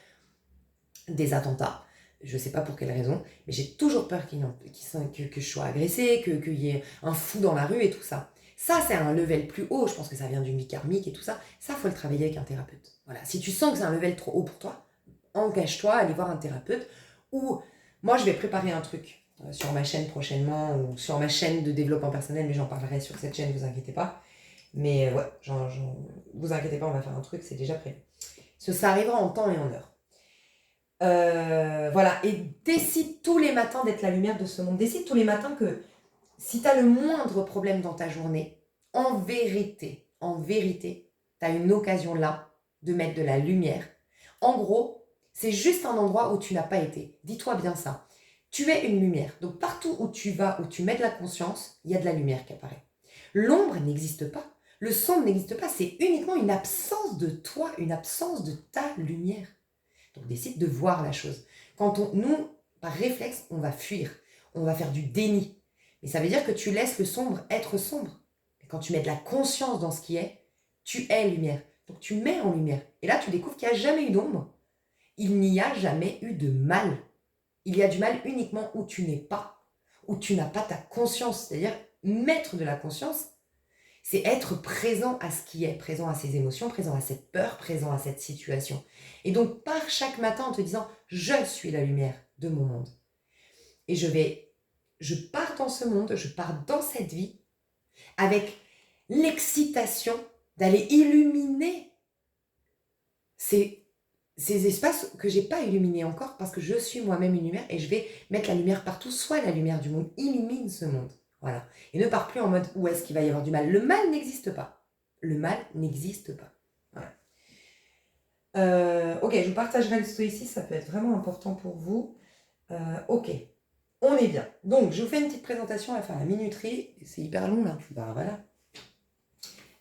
des attentats. Je ne sais pas pour quelle raison, mais j'ai toujours peur que je sois agressée, qu'il y ait un fou dans la rue et tout ça. Ça, c'est un level plus haut. Je pense que ça vient d'une vie karmique et tout ça. Ça, il faut le travailler avec un thérapeute. Voilà. Si tu sens que c'est un level trop haut pour toi, engage-toi à aller voir un thérapeute. Ou moi, je vais préparer un truc sur ma chaîne prochainement ou sur ma chaîne de développement personnel, mais j'en parlerai sur cette chaîne, vous inquiétez pas. Mais ouais, vous inquiétez pas, on va faire un truc, c'est déjà prévu. Ça arrivera en temps et en heure. Voilà, et décide tous les matins d'être la lumière de ce monde. Décide tous les matins que si tu as le moindre problème dans ta journée, en vérité, tu as une occasion là de mettre de la lumière. En gros, c'est juste un endroit où tu n'as pas été. Dis-toi bien ça. Tu es une lumière. Donc partout où tu vas, où tu mets de la conscience, il y a de la lumière qui apparaît. L'ombre n'existe pas. Le sombre n'existe pas. C'est uniquement une absence de toi, une absence de ta lumière. Donc décide de voir la chose. Nous, par réflexe, on va fuir, on va faire du déni. Mais ça veut dire que tu laisses le sombre être sombre. Et quand tu mets de la conscience dans ce qui est, tu es lumière. Donc tu mets en lumière. Et là, tu découvres qu'il n'y a jamais eu d'ombre. Il n'y a jamais eu de mal. Il y a du mal uniquement où tu n'es pas, où tu n'as pas ta conscience. C'est-à-dire, maître de la conscience, c'est être présent à ce qui est, présent à ses émotions, présent à cette peur, présent à cette situation. Et donc, pars chaque matin en te disant, je suis la lumière de mon monde. Et je pars dans ce monde, je pars dans cette vie avec l'excitation d'aller illuminer ces espaces que j'ai pas illuminés encore parce que je suis moi-même une lumière et je vais mettre la lumière partout, soit la lumière du monde illumine ce monde. Voilà. Et ne pars plus en mode où est-ce qu'il va y avoir du mal. Le mal n'existe pas. Le mal n'existe pas. Voilà. Ok, je vous partagerai le stoïcisme, ça peut être vraiment important pour vous. Ok, on est bien. Donc, je vous fais une petite présentation à la fin, la minuterie. C'est hyper long là. Ben voilà.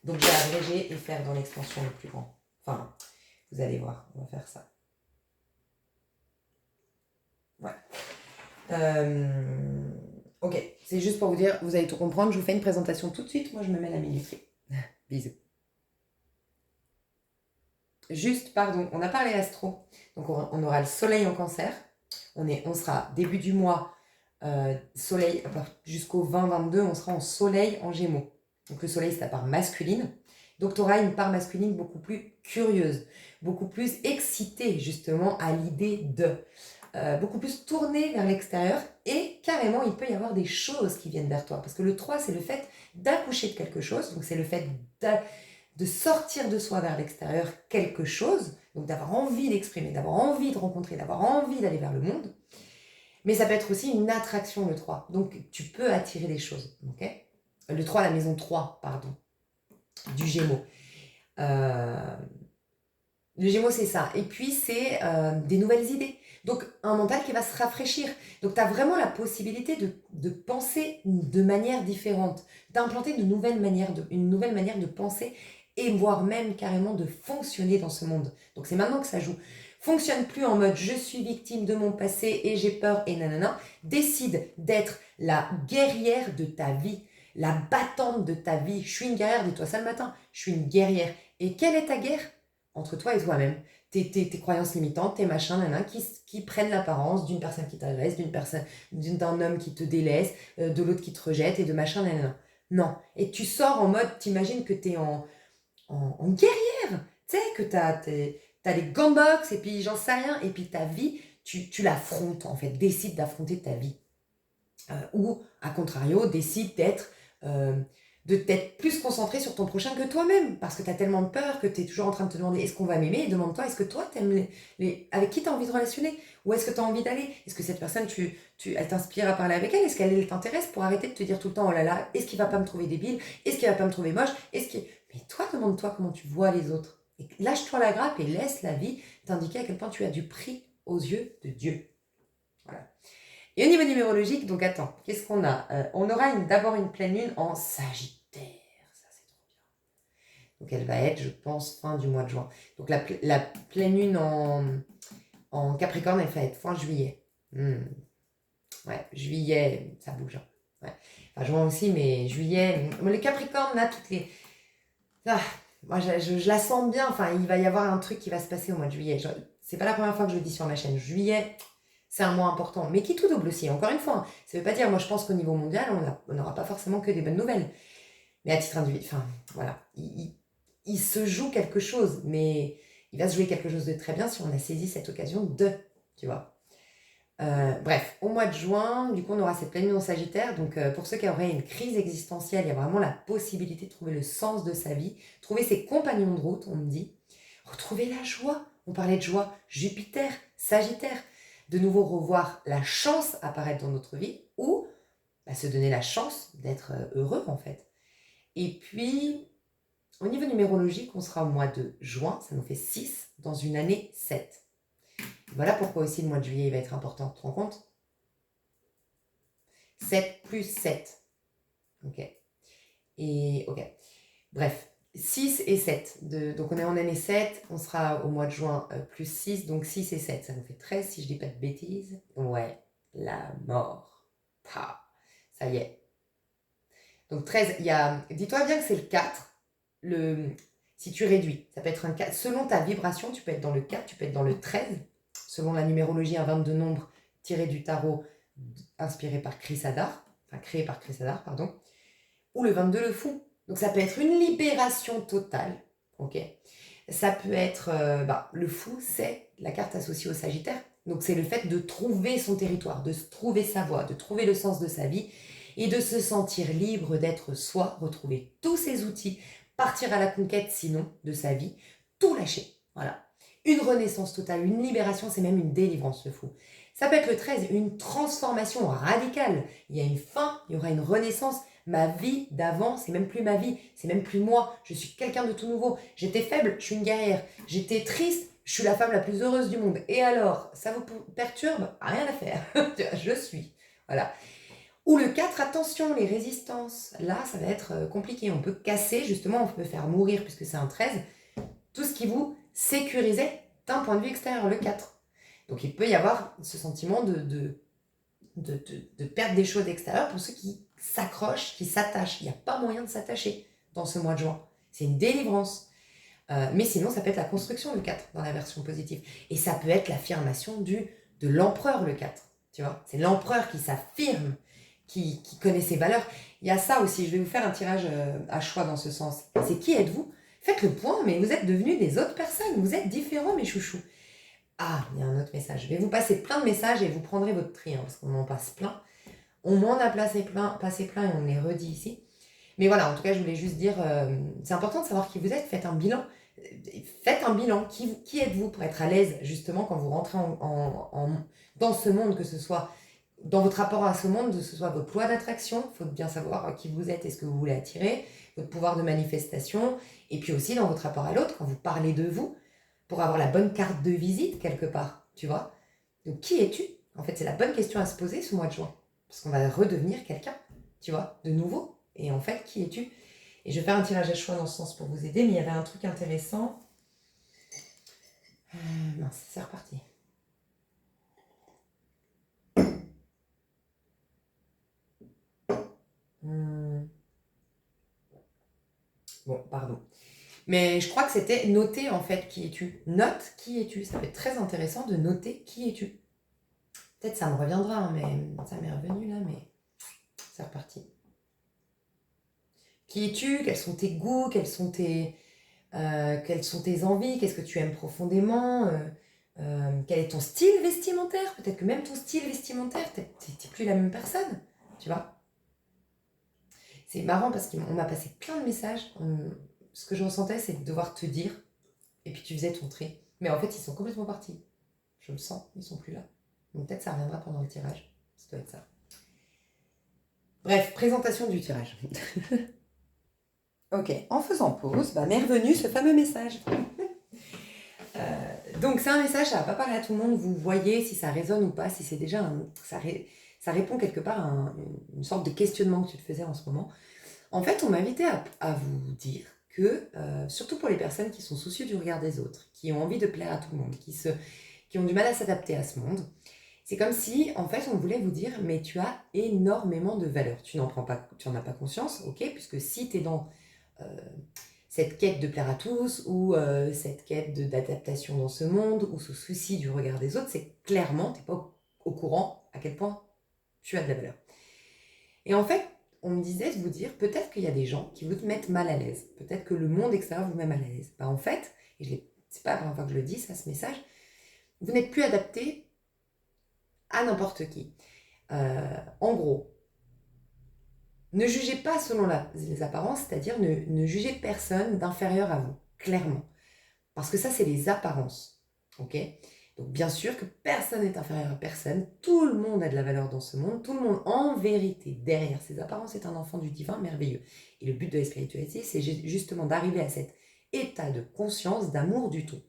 Donc, je vais abréger et faire dans l'extension le plus grand. Enfin, vous allez voir, on va faire ça. Ouais. Ok, c'est juste pour vous dire, vous allez tout comprendre. Je vous fais une présentation tout de suite. Moi, je me mets la minuterie. Bisous. Juste, pardon, on a parlé astro. Donc, on aura le soleil en cancer. On sera début du mois, soleil, jusqu'au 20-22, on sera en soleil en gémeaux. Donc, le soleil, c'est la part masculine. Donc, tu auras une part masculine beaucoup plus curieuse, beaucoup plus excitée, justement, à l'idée de... beaucoup plus tournée vers l'extérieur et carrément, il peut y avoir des choses qui viennent vers toi. Parce que le 3, c'est le fait d'accoucher de quelque chose. Donc, c'est le fait de sortir de soi vers l'extérieur quelque chose, donc d'avoir envie d'exprimer, d'avoir envie de rencontrer, d'avoir envie d'aller vers le monde. Mais ça peut être aussi une attraction, le 3. Donc, tu peux attirer des choses. Okay, le 3, la maison 3, pardon, du Gémeaux. Le Gémeaux, c'est ça. Et puis, c'est des nouvelles idées. Donc, un mental qui va se rafraîchir. Donc, tu as vraiment la possibilité de penser de manière différente, d'implanter une nouvelle manière de penser et voire même carrément de fonctionner dans ce monde. Donc, c'est maintenant que ça joue. Fonctionne plus en mode je suis victime de mon passé et j'ai peur et nanana. Décide d'être la guerrière de ta vie, la battante de ta vie. Je suis une guerrière, dis-toi ça le matin. Je suis une guerrière. Et quelle est ta guerre ? Entre toi et toi-même. Tes croyances limitantes, tes machins, nanana, qui prennent l'apparence d'une personne qui t'agresse, d'un homme qui te délaisse, de l'autre qui te rejette et de machin, nanana. Non. Et tu sors en mode, t'imagines que t'es en guerrière. Tu sais, que t'as les gants box et puis j'en sais rien. Et puis ta vie, tu l'affrontes en fait. Décide d'affronter ta vie. Ou, à contrario, décide de t'être plus concentré sur ton prochain que toi-même. Parce que tu as tellement de peur que tu es toujours en train de te demander est-ce qu'on va m'aimer. Et demande-toi, est-ce que toi, t'aimes avec qui tu as envie de relationner ? Où est-ce que tu as envie d'aller ? Est-ce que cette personne, elle t'inspire à parler avec elle ? Est-ce qu'elle t'intéresse pour arrêter de te dire tout le temps, oh là là, est-ce qu'il va pas me trouver débile ? Est-ce qu'il va pas me trouver moche ? Mais toi, demande-toi comment tu vois les autres. Et lâche-toi la grappe et laisse la vie t'indiquer à quel point tu as du prix aux yeux de Dieu. Voilà. Et au niveau numérologique, donc attends, qu'est-ce qu'on a ? On aura d'abord une pleine lune en Sagittaire. Ça, c'est trop bien. Donc elle va être, je pense, fin du mois de juin. Donc la pleine lune en Capricorne, elle va être fin juillet. Ouais, juillet, ça bouge. Hein. Ouais. Enfin, juin aussi, mais juillet. Le Capricorne, là, toutes les... Ah, moi, je la sens bien. Enfin, il va y avoir un truc qui va se passer au mois de juillet. C'est pas la première fois que je le dis sur ma chaîne. Juillet... C'est un mois important, mais qui tout double aussi. Encore une fois, hein, ça ne veut pas dire, moi je pense qu'au niveau mondial, on n'aura pas forcément que des bonnes nouvelles. Mais à titre individuel, enfin voilà, il se joue quelque chose, mais il va se jouer quelque chose de très bien si on a saisi cette occasion tu vois. Bref, au mois de juin, du coup, on aura cette pleine lune en Sagittaire. Donc, pour ceux qui auraient une crise existentielle, il y a vraiment la possibilité de trouver le sens de sa vie, trouver ses compagnons de route, on me dit, retrouver la joie. On parlait de joie, Jupiter, Sagittaire. De nouveau revoir la chance apparaître dans notre vie ou se donner la chance d'être heureux en fait. Et puis, au niveau numérologique, on sera au mois de juin, ça nous fait 6 dans une année 7. Voilà pourquoi aussi le mois de juillet va être important, tu te rends compte ? 7 plus 7. Ok. Et ok. Bref, 6 et 7. Donc on est en année 7, on sera au mois de juin plus 6, donc 6 et 7. Ça nous fait 13 si je dis pas de bêtises. Ouais, la mort. Ah, ça y est. Donc 13, dis-toi bien que c'est le 4. Si tu réduis, ça peut être un 4. Selon ta vibration, tu peux être dans le 4, tu peux être dans le 13. Selon la numérologie, un 22 nombre tiré du tarot inspiré par Chris Hadar, enfin créé par Chris Hadar, pardon. Ou le 22, le fou. Donc ça peut être une libération totale, ok. Ça peut être, le fou, c'est la carte associée au Sagittaire. Donc c'est le fait de trouver son territoire, de trouver sa voie, de trouver le sens de sa vie et de se sentir libre d'être soi, retrouver tous ses outils, partir à la conquête sinon de sa vie, tout lâcher. Voilà. Une renaissance totale, une libération, c'est même une délivrance, le fou. Ça peut être le 13, une transformation radicale. Il y a une fin, il y aura une renaissance. Ma vie d'avant, c'est même plus ma vie, c'est même plus moi. Je suis quelqu'un de tout nouveau. J'étais faible, je suis une guerrière. J'étais triste, je suis la femme la plus heureuse du monde. Et alors, ça vous perturbe? Rien à faire. Je suis. Voilà. Ou le 4, attention, les résistances. Là, ça va être compliqué. On peut casser, justement, on peut faire mourir, puisque c'est un 13, tout ce qui vous sécurisait d'un point de vue extérieur, le 4. Donc il peut y avoir ce sentiment de perdre des choses extérieures pour ceux qui s'accrochent, qui s'attachent. Il n'y a pas moyen de s'attacher dans ce mois de juin. C'est une délivrance. Mais sinon, ça peut être la construction, le 4, dans la version positive. Et ça peut être l'affirmation de l'empereur, le 4. Tu vois, c'est l'empereur qui s'affirme, qui connaît ses valeurs. Il y a ça aussi, je vais vous faire un tirage à choix dans ce sens. C'est qui êtes-vous? Faites le point, mais vous êtes devenus des autres personnes. Vous êtes différents, mes chouchous. Ah, il y a un autre message. Je vais vous passer plein de messages et vous prendrez votre tri, parce qu'on en passe plein. On m'en a passé plein et on les redit ici. Mais voilà, en tout cas, je voulais juste dire, c'est important de savoir qui vous êtes. Faites un bilan. Faites un bilan. Qui êtes-vous pour être à l'aise, justement, quand vous rentrez dans ce monde, que ce soit dans votre rapport à ce monde, que ce soit votre loi d'attraction. Il faut bien savoir qui vous êtes et ce que vous voulez attirer, votre pouvoir de manifestation, et puis aussi dans votre rapport à l'autre, quand vous parlez de vous, pour avoir la bonne carte de visite quelque part, tu vois. Donc qui es-tu? En fait, c'est la bonne question à se poser ce mois de juin, parce qu'on va redevenir quelqu'un, tu vois, de nouveau. Et en fait, qui es-tu? Et je vais faire un tirage à choix dans ce sens pour vous aider, mais il y avait un truc intéressant. Mince, c'est reparti. Bon, pardon. Mais je crois que c'était noter en fait qui es-tu. Note qui es-tu. Ça peut être très intéressant de noter qui es-tu. Peut-être ça me reviendra, hein, mais ça m'est revenu là, mais c'est reparti. Qui es-tu? Quels sont tes goûts? Quelles sont tes envies? Qu'est-ce que tu aimes profondément? Quel est ton style vestimentaire? Peut-être que même ton style vestimentaire, t'es plus la même personne, tu vois. C'est marrant parce qu'on m'a passé plein de messages. Ce que je ressentais, c'est de devoir te dire, et puis tu faisais ton tri. Mais en fait, ils sont complètement partis. Je le sens, ils sont plus là. Donc peut-être ça reviendra pendant le tirage. Ça doit être ça. Bref, présentation du tirage. Ok, en faisant pause, m'est revenu ce fameux message. Donc c'est un message, ça va pas parler à tout le monde, vous voyez si ça résonne ou pas, si c'est déjà ça répond quelque part à une sorte de questionnement que tu te faisais en ce moment. En fait, on m'a invité à vous dire que, surtout pour les personnes qui sont soucieux du regard des autres, qui ont envie de plaire à tout le monde, qui ont du mal à s'adapter à ce monde, c'est comme si, en fait, on voulait vous dire, mais tu as énormément de valeur. Tu n'en as pas conscience, ok, puisque si tu es dans cette quête de plaire à tous, ou cette quête d'adaptation dans ce monde, ou ce souci du regard des autres, c'est clairement, tu n'es pas au courant à quel point tu as de la valeur. Et en fait, on me disait de vous dire, peut-être qu'il y a des gens qui vous mettent mal à l'aise, peut-être que le monde extérieur vous met mal à l'aise. En fait, et c'est pas la première fois que je le dis, ça, ce message, vous n'êtes plus adapté à n'importe qui. En gros, ne jugez pas selon les apparences, c'est-à-dire ne jugez personne d'inférieur à vous, clairement. Parce que ça, c'est les apparences. Ok ? Donc bien sûr que personne n'est inférieur à personne, tout le monde a de la valeur dans ce monde, tout le monde en vérité, derrière ses apparences, est un enfant du divin merveilleux. Et le but de la spiritualité, c'est justement d'arriver à cet état de conscience, d'amour du tout.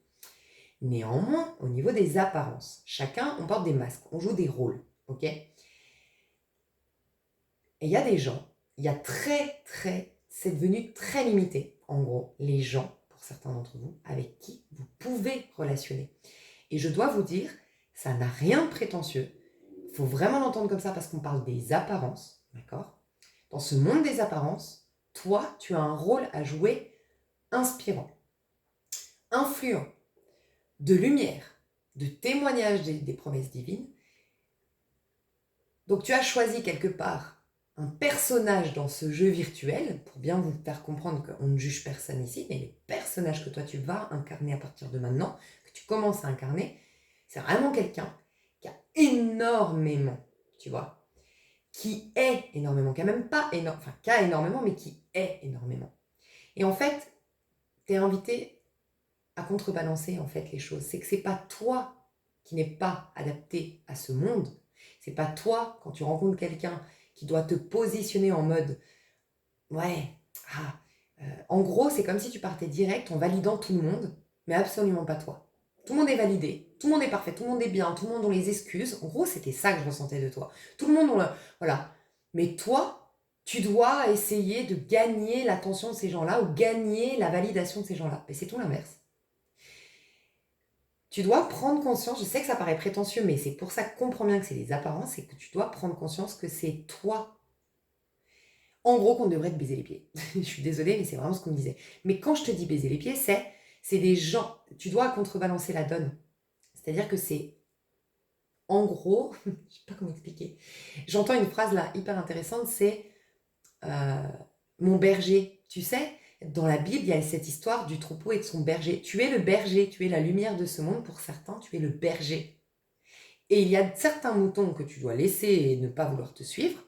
Néanmoins, au niveau des apparences, chacun, on porte des masques, on joue des rôles, ok ? Et il y a des gens, c'est devenu très limité. en gros, les gens, pour certains d'entre vous, avec qui vous pouvez relationner. Et je dois vous dire, ça n'a rien de prétentieux. Il faut vraiment l'entendre comme ça parce qu'on parle des apparences, d'accord? Dans ce monde des apparences, toi, tu as un rôle à jouer inspirant, influent, de lumière, de témoignage des promesses divines. Donc tu as choisi quelque part un personnage dans ce jeu virtuel, pour bien vous faire comprendre qu'on ne juge personne ici, mais les personnages que toi tu vas incarner à partir de maintenant, que tu commences à incarner, c'est vraiment quelqu'un qui a énormément, tu vois, qui est énormément, qui a même pas énormément, enfin qui a énormément, mais qui est énormément. Et en fait, tu es invité à contrebalancer en fait les choses. C'est que c'est pas toi qui n'es pas adapté à ce monde. C'est pas toi, quand tu rencontres quelqu'un qui doit te positionner en mode ouais, en gros, c'est comme si tu partais direct en validant tout le monde, mais absolument pas toi. Tout le monde est validé, tout le monde est parfait, tout le monde est bien, tout le monde a les excuses. En gros, c'était ça que je ressentais de toi. Tout le monde, voilà. Mais toi, tu dois essayer de gagner l'attention de ces gens-là ou gagner la validation de ces gens-là. Et c'est tout l'inverse. Tu dois prendre conscience, je sais que ça paraît prétentieux, mais c'est pour ça que comprends bien que c'est des apparences, c'est que tu dois prendre conscience que c'est toi. En gros, qu'on devrait te baiser les pieds. Je suis désolée, mais c'est vraiment ce qu'on me disait. Mais quand je te dis baiser les pieds, c'est des gens, tu dois contrebalancer la donne. C'est-à-dire que c'est, en gros, je ne sais pas comment expliquer. J'entends une phrase là hyper intéressante, c'est mon berger. Tu sais, dans la Bible, il y a cette histoire du troupeau et de son berger. Tu es le berger, tu es la lumière de ce monde. Pour certains, tu es le berger. Et il y a certains moutons que tu dois laisser et ne pas vouloir te suivre,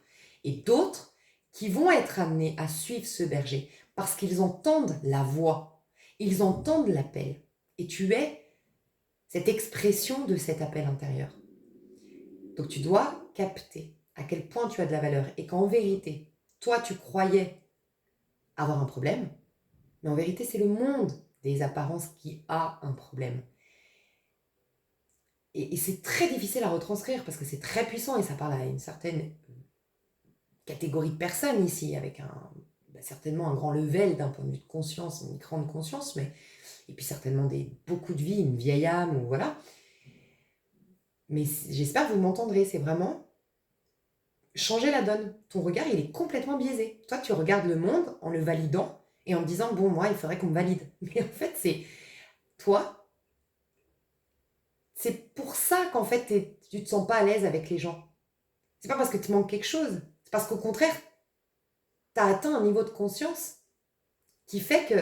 et d'autres qui vont être amenés à suivre ce berger parce qu'ils entendent la voix, ils entendent l'appel. Et tu es cette expression de cet appel intérieur. Donc tu dois capter à quel point tu as de la valeur et qu'en vérité, toi tu croyais avoir un problème, mais en vérité c'est le monde des apparences qui a un problème. Et c'est très difficile à retranscrire parce que c'est très puissant et ça parle à une certaine catégorie de personnes ici, avec certainement un grand level d'un point de vue de conscience, une grande conscience, et puis certainement beaucoup de vie, une vieille âme, ou voilà. Mais j'espère que vous m'entendrez, c'est vraiment changer la donne. Ton regard, il est complètement biaisé. Toi, tu regardes le monde en le validant et en te disant, bon, moi, il faudrait qu'on me valide. Mais en fait, c'est toi. C'est pour ça qu'en fait, tu te sens pas à l'aise avec les gens. C'est pas parce que tu manques quelque chose. C'est parce qu'au contraire, tu as atteint un niveau de conscience qui fait que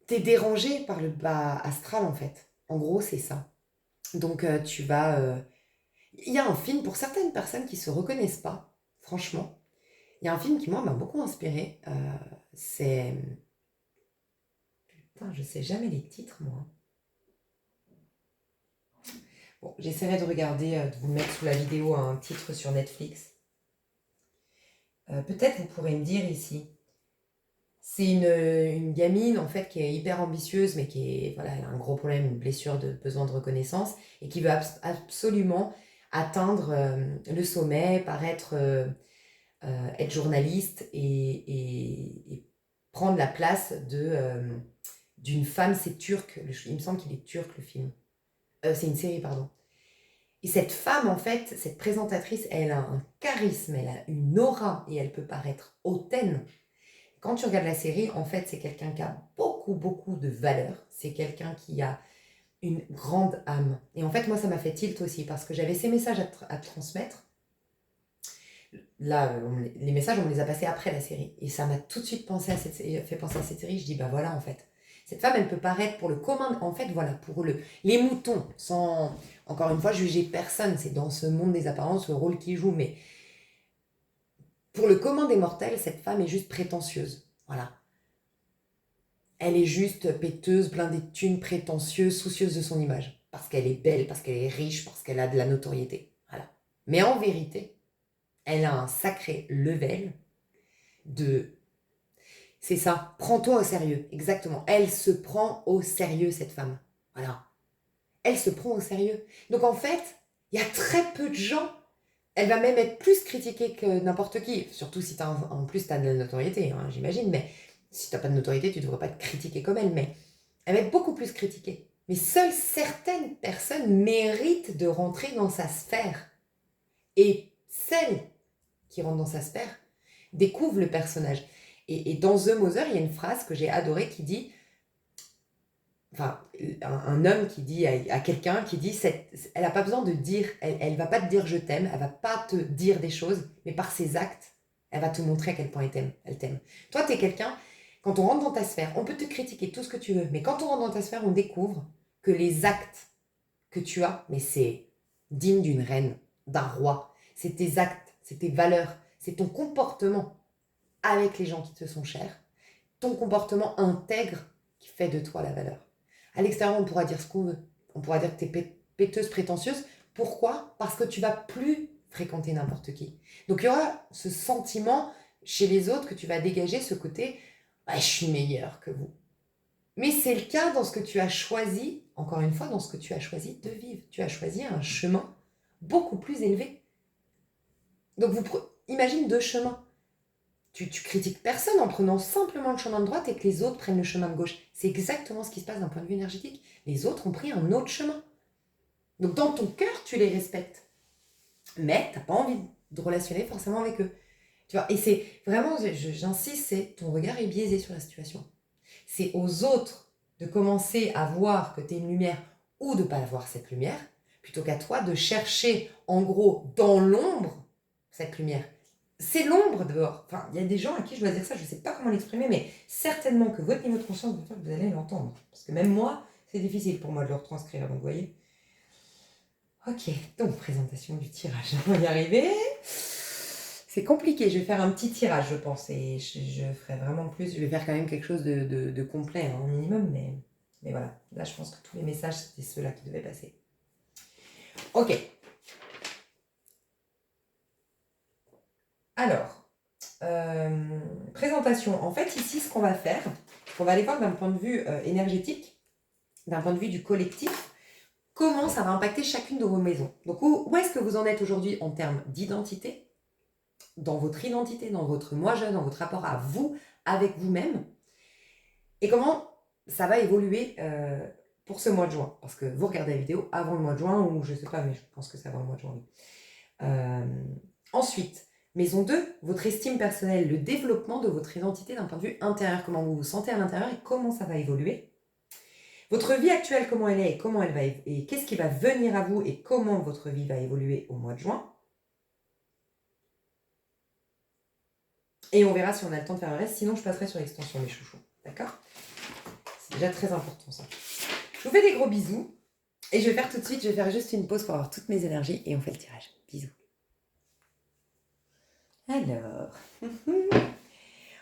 tu es dérangé par le bas astral, en fait. En gros, c'est ça. Donc, tu vas... Il y a un film, pour certaines personnes qui ne se reconnaissent pas, franchement, il y a un film qui, moi, m'a beaucoup inspiré. C'est... Putain, je sais jamais les titres, moi. Bon, j'essaierai de regarder, de vous mettre sous la vidéo un titre sur Netflix. Peut-être vous pourrez me dire ici. C'est une gamine, en fait, qui est hyper ambitieuse, mais voilà, elle a un gros problème, une blessure de besoin de reconnaissance, et qui veut absolument atteindre le sommet, paraître, être journaliste et prendre la place d'une femme, c'est turc, il me semble qu'il est turc le film. C'est une série, pardon. Et cette femme, en fait, cette présentatrice, elle a un charisme, elle a une aura, et elle peut paraître hautaine. Quand tu regardes la série, en fait, c'est quelqu'un qui a beaucoup, beaucoup de valeur. C'est quelqu'un qui a une grande âme. Et en fait, moi, ça m'a fait tilt aussi, parce que j'avais ces messages à transmettre. Là, les messages, on me les a passés après la série. Et ça m'a tout de suite fait penser à cette série. Je dis, bah voilà, en fait. Cette femme, elle peut paraître pour le commun... En fait, voilà, pour les moutons, sans, encore une fois, juger personne. C'est dans ce monde des apparences le rôle qu'il joue, mais... Pour le commun des mortels, cette femme est juste prétentieuse. Voilà. Elle est juste péteuse, blindée de thunes, prétentieuse, soucieuse de son image. Parce qu'elle est belle, parce qu'elle est riche, parce qu'elle a de la notoriété. Voilà. Mais en vérité, elle a un sacré level de... C'est ça, prends-toi au sérieux, exactement. Elle se prend au sérieux, cette femme. Voilà. Elle se prend au sérieux. Donc en fait, il y a très peu de gens. Elle va même être plus critiquée que n'importe qui, surtout si en plus tu as de la notoriété, hein, j'imagine, mais Si tu n'as pas de notoriété, tu ne devrais pas être critiquée comme elle, mais elle va être beaucoup plus critiquée. Mais seules certaines personnes méritent de rentrer dans sa sphère. Et celles qui rentrent dans sa sphère découvrent le personnage. Et dans The Mother, il y a une phrase que j'ai adorée qui dit, enfin, un homme qui dit à quelqu'un, qui dit, elle n'a pas besoin de dire, elle va pas te dire je t'aime, elle va pas te dire des choses, mais par ses actes, elle va te montrer à quel point elle t'aime. Toi, tu es quelqu'un, quand on rentre dans ta sphère, on peut te critiquer tout ce que tu veux, mais quand on rentre dans ta sphère, on découvre que les actes que tu as, mais c'est digne d'une reine, d'un roi. C'est tes actes, c'est tes valeurs, c'est ton comportement avec les gens qui te sont chers, ton comportement intègre qui fait de toi la valeur. À l'extérieur, on pourra dire ce qu'on veut. On pourra dire que tu es péteuse, prétentieuse. Pourquoi ? Parce que tu vas plus fréquenter n'importe qui. Donc il y aura ce sentiment chez les autres que tu vas dégager, ce côté je suis meilleure que vous. Mais c'est le cas dans ce que tu as choisi, encore une fois, dans ce que tu as choisi de vivre. Tu as choisi un chemin beaucoup plus élevé. Donc imagine 2 chemins. Tu critiques personne en prenant simplement le chemin de droite et que les autres prennent le chemin de gauche. C'est exactement ce qui se passe d'un point de vue énergétique. Les autres ont pris un autre chemin. Donc dans ton cœur, tu les respectes. Mais tu n'as pas envie de relationner forcément avec eux. Tu vois, et c'est vraiment, j'insiste, c'est ton regard est biaisé sur la situation. C'est aux autres de commencer à voir que tu es une lumière ou de ne pas voir cette lumière, plutôt qu'à toi de chercher, en gros, dans l'ombre, cette lumière. C'est l'ombre dehors. Enfin, il y a des gens à qui je dois dire ça, je ne sais pas comment l'exprimer, mais certainement que votre niveau de conscience, vous allez l'entendre. Parce que même moi, c'est difficile pour moi de le retranscrire, donc vous voyez. Ok, donc présentation du tirage, on va y arriver. C'est compliqué, je vais faire un petit tirage, je pense, et je ferai vraiment plus. Je vais faire quand même quelque chose de complet, au minimum, mais voilà. Là, je pense que tous les messages, c'était ceux-là qui devaient passer. Ok. Alors, présentation. En fait, ici, ce qu'on va faire, on va aller voir d'un point de vue énergétique, d'un point de vue du collectif, comment ça va impacter chacune de vos maisons. Donc, où est-ce que vous en êtes aujourd'hui en termes d'identité, dans votre identité, dans votre moi-je, dans votre rapport à vous, avec vous-même, et comment ça va évoluer pour ce mois de juin. Parce que vous regardez la vidéo avant le mois de juin, ou je ne sais pas, mais je pense que c'est avant le mois de juin. Ensuite, maison 2, votre estime personnelle, le développement de votre identité d'un point de vue intérieur, comment vous vous sentez à l'intérieur et comment ça va évoluer. Votre vie actuelle, comment elle est et comment elle va et qu'est-ce qui va venir à vous et comment votre vie va évoluer au mois de juin. Et on verra si on a le temps de faire le reste, sinon je passerai sur l'extension mes chouchous. D'accord ? C'est déjà très important ça. Je vous fais des gros bisous. Et je vais faire tout de suite, je vais faire juste une pause pour avoir toutes mes énergies et on fait le tirage. Bisous. Alors,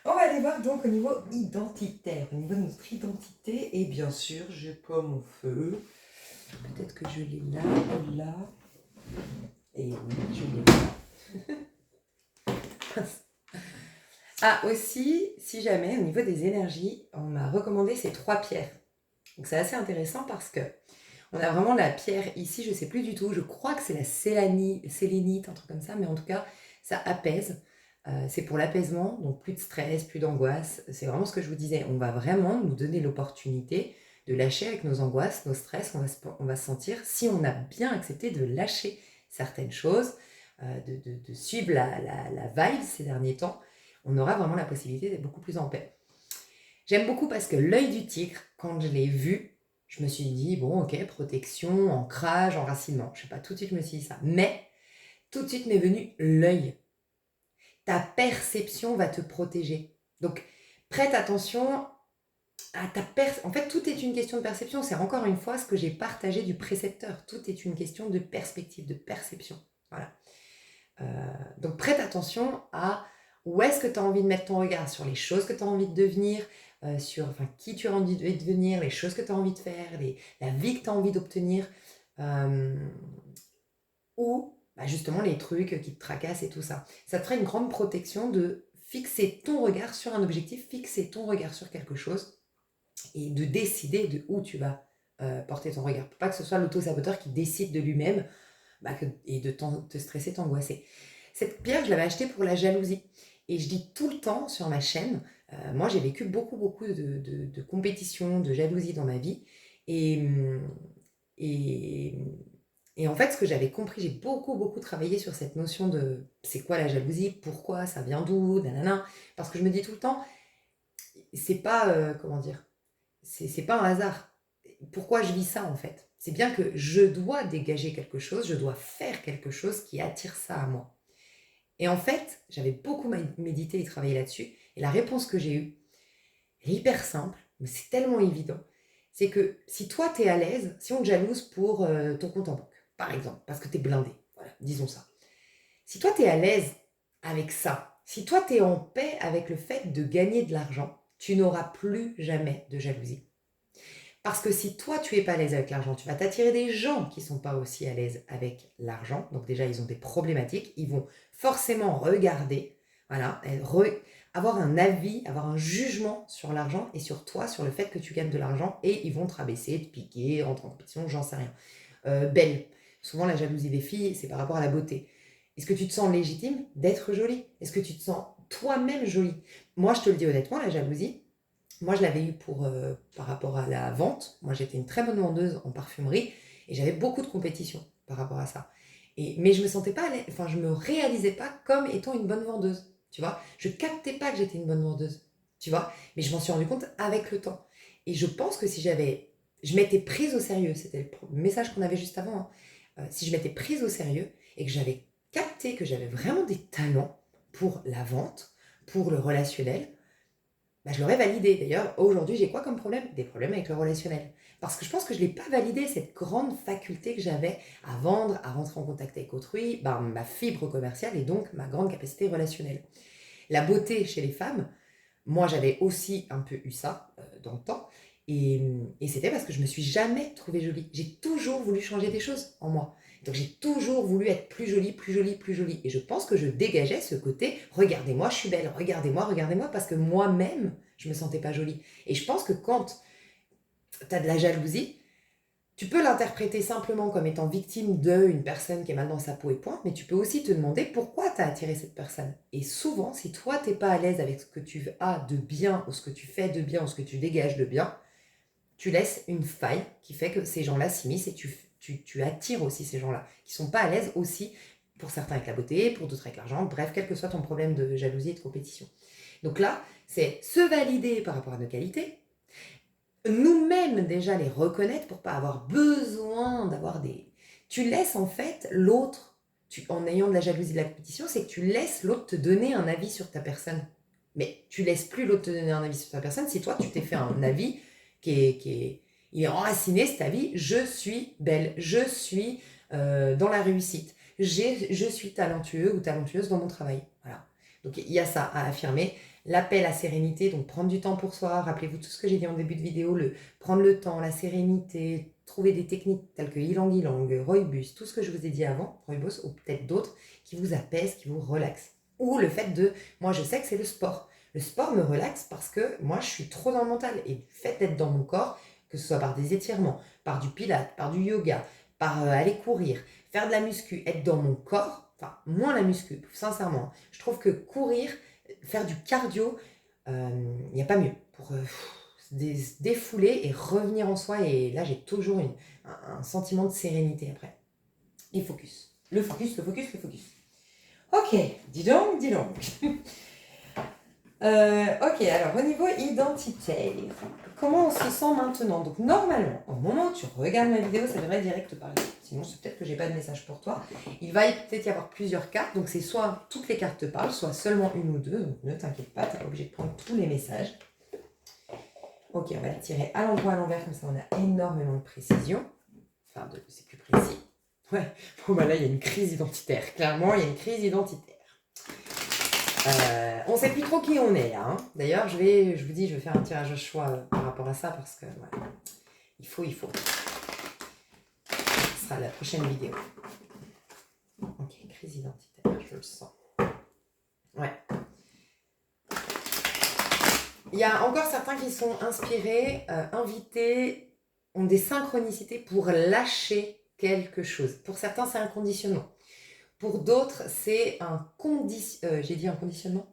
on va aller voir donc au niveau identitaire, au niveau de notre identité. Et bien sûr, j'ai pas mon feu. Peut-être que je l'ai là ou là. Et oui, je l'ai là. Ah, aussi, si jamais, au niveau des énergies, on m'a recommandé ces 3 pierres. Donc c'est assez intéressant parce que on a vraiment la pierre ici, je ne sais plus du tout, je crois que c'est la sélénite, un truc comme ça, mais en tout cas, ça apaise. C'est pour l'apaisement, donc plus de stress, plus d'angoisse. C'est vraiment ce que je vous disais, on va vraiment nous donner l'opportunité de lâcher avec nos angoisses, nos stress, on va se sentir, si on a bien accepté de lâcher certaines choses, de suivre la vibe ces derniers temps, on aura vraiment la possibilité d'être beaucoup plus en paix. J'aime beaucoup parce que l'œil du tigre, quand je l'ai vu, je me suis dit, bon, ok, protection, ancrage, enracinement. Je sais pas, tout de suite, je me suis dit ça. Mais, tout de suite m'est venu l'œil. Ta perception va te protéger. Donc, prête attention à ta En fait, tout est une question de perception. C'est encore une fois ce que j'ai partagé du précepteur. Tout est une question de perspective, de perception. Voilà. Donc, prête attention à où est-ce que tu as envie de mettre ton regard sur les choses que tu as envie de devenir, sur qui tu as envie de devenir, les choses que tu as envie de faire, la vie que tu as envie d'obtenir, ou justement les trucs qui te tracassent et tout ça. Ça te ferait une grande protection de fixer ton regard sur un objectif, fixer ton regard sur quelque chose et de décider de où tu vas porter ton regard. Pour pas que ce soit l'auto-saboteur qui décide de lui-même et de te stresser, t'angoisser. Cette pierre, je l'avais achetée pour la jalousie. Et je dis tout le temps sur ma chaîne, moi j'ai vécu beaucoup de compétition, de jalousie dans ma vie. Et, et, et en fait, ce que j'avais compris, j'ai beaucoup travaillé sur cette notion de c'est quoi la jalousie, pourquoi, ça vient d'où, nanana. Parce que je me dis tout le temps, c'est pas, comment dire, c'est pas un hasard. Pourquoi je vis ça en fait? C'est bien que je dois dégager quelque chose, je dois faire quelque chose qui attire ça à moi. Et en fait, j'avais beaucoup médité et travaillé là-dessus. Et la réponse que j'ai eue, elle est hyper simple, mais c'est tellement évident. C'est que si toi, tu es à l'aise, si on te jalouse pour ton compte en banque, par exemple, parce que tu es blindé, voilà, disons ça. Si toi, tu es à l'aise avec ça, si toi, tu es en paix avec le fait de gagner de l'argent, tu n'auras plus jamais de jalousie. Parce que si toi, tu n'es pas à l'aise avec l'argent, tu vas t'attirer des gens qui ne sont pas aussi à l'aise avec l'argent. Donc déjà, ils ont des problématiques. Ils vont forcément regarder, voilà, avoir un avis, avoir un jugement sur l'argent et sur toi, sur le fait que tu gagnes de l'argent. Et ils vont te rabaisser, te piquer, rentrer en compétition, j'en sais rien. Belle. Souvent, la jalousie des filles, c'est par rapport à la beauté. Est-ce que tu te sens légitime d'être jolie? Est-ce que tu te sens toi-même jolie? Moi, je te le dis honnêtement, la jalousie, moi, je l'avais eu par rapport à la vente. Moi, j'étais une très bonne vendeuse en parfumerie et j'avais beaucoup de compétition par rapport à ça. Mais je me sentais pas, enfin, je me réalisais pas comme étant une bonne vendeuse. Tu vois, je captais pas que j'étais une bonne vendeuse. Tu vois, mais je m'en suis rendu compte avec le temps. Et je pense que si je m'étais prise au sérieux, c'était le message qu'on avait juste avant. Hein. Si je m'étais prise au sérieux et que j'avais capté que j'avais vraiment des talents pour la vente, pour le relationnel, bah, je l'aurais validé. D'ailleurs, aujourd'hui, j'ai quoi comme problème? Des problèmes avec le relationnel. Parce que je pense que je ne l'ai pas validé, cette grande faculté que j'avais à vendre, à rentrer en contact avec autrui, bah, ma fibre commerciale et donc ma grande capacité relationnelle. La beauté chez les femmes, moi j'avais aussi un peu eu ça dans le temps. Et c'était parce que je me suis jamais trouvée jolie. J'ai toujours voulu changer des choses en moi. Donc j'ai toujours voulu être plus jolie, plus jolie, plus jolie. Et je pense que je dégageais ce côté, regardez-moi, je suis belle, regardez-moi, parce que moi-même, je me sentais pas jolie. Et je pense que quand tu as de la jalousie, tu peux l'interpréter simplement comme étant victime d'une personne qui est mal dans sa peau et point, mais tu peux aussi te demander pourquoi tu as attiré cette personne. Et souvent, si toi, tu n'es pas à l'aise avec ce que tu as de bien, ou ce que tu fais de bien, ou ce que tu dégages de bien, tu laisses une faille qui fait que ces gens-là s'immiscent et tu attires aussi ces gens-là, qui sont pas à l'aise aussi, pour certains avec la beauté, pour d'autres avec l'argent, bref, quel que soit ton problème de jalousie et de compétition. Donc là, c'est se valider par rapport à nos qualités, nous-mêmes déjà les reconnaître pour pas avoir besoin d'avoir des... Tu laisses en fait l'autre, en ayant de la jalousie de la compétition, c'est que tu laisses l'autre te donner un avis sur ta personne. Mais tu laisses plus l'autre te donner un avis sur ta personne si toi tu t'es fait un avis il est enraciné cet avis, je suis belle, je suis dans la réussite, je suis talentueux ou talentueuse dans mon travail. Voilà. Donc il y a ça à affirmer. L'appel à sérénité, donc prendre du temps pour soi, rappelez-vous tout ce que j'ai dit en début de vidéo, prendre le temps, la sérénité, trouver des techniques telles que Ylang Ylang, Rooibos, tout ce que je vous ai dit avant, Rooibos ou peut-être d'autres, qui vous apaisent, qui vous relaxent. Ou le fait moi je sais que c'est le sport. Le sport me relaxe parce que moi je suis trop dans le mental et le fait d'être dans mon corps, que ce soit par des étirements, par du pilates, par du yoga, par aller courir, faire de la muscu, être dans mon corps, enfin moins la muscu, sincèrement, je trouve que courir, faire du cardio, il n'y a pas mieux pour se défouler et revenir en soi. Et là, j'ai toujours un sentiment de sérénité après. Et focus. Le focus. Ok, dis donc. Ok, alors au niveau identitaire, comment on se sent maintenant? Donc normalement, au moment où tu regardes ma vidéo, ça devrait direct te parler. Sinon, c'est peut-être que j'ai pas de message pour toi. Il va peut-être y avoir plusieurs cartes, donc c'est soit toutes les cartes te parlent, soit seulement une ou deux. Donc ne t'inquiète pas, tu n'es pas obligé de prendre tous les messages. Ok, on va le tirer à l'endroit, à l'envers, comme ça on a énormément de précision. Enfin, c'est plus précis. Ouais, bon bah là il y a une crise identitaire. Clairement, il y a une crise identitaire. On ne sait plus trop qui on est là. Hein. D'ailleurs, je vous dis, je vais faire un tirage au choix par rapport à ça parce que ouais, il faut. Ce sera la prochaine vidéo. Ok, crise identitaire, je le sens. Ouais. Il y a encore certains qui sont inspirés, invités, ont des synchronicités pour lâcher quelque chose. Pour certains, c'est un conditionnement. Pour d'autres, c'est un conditionnement. J'ai dit un conditionnement?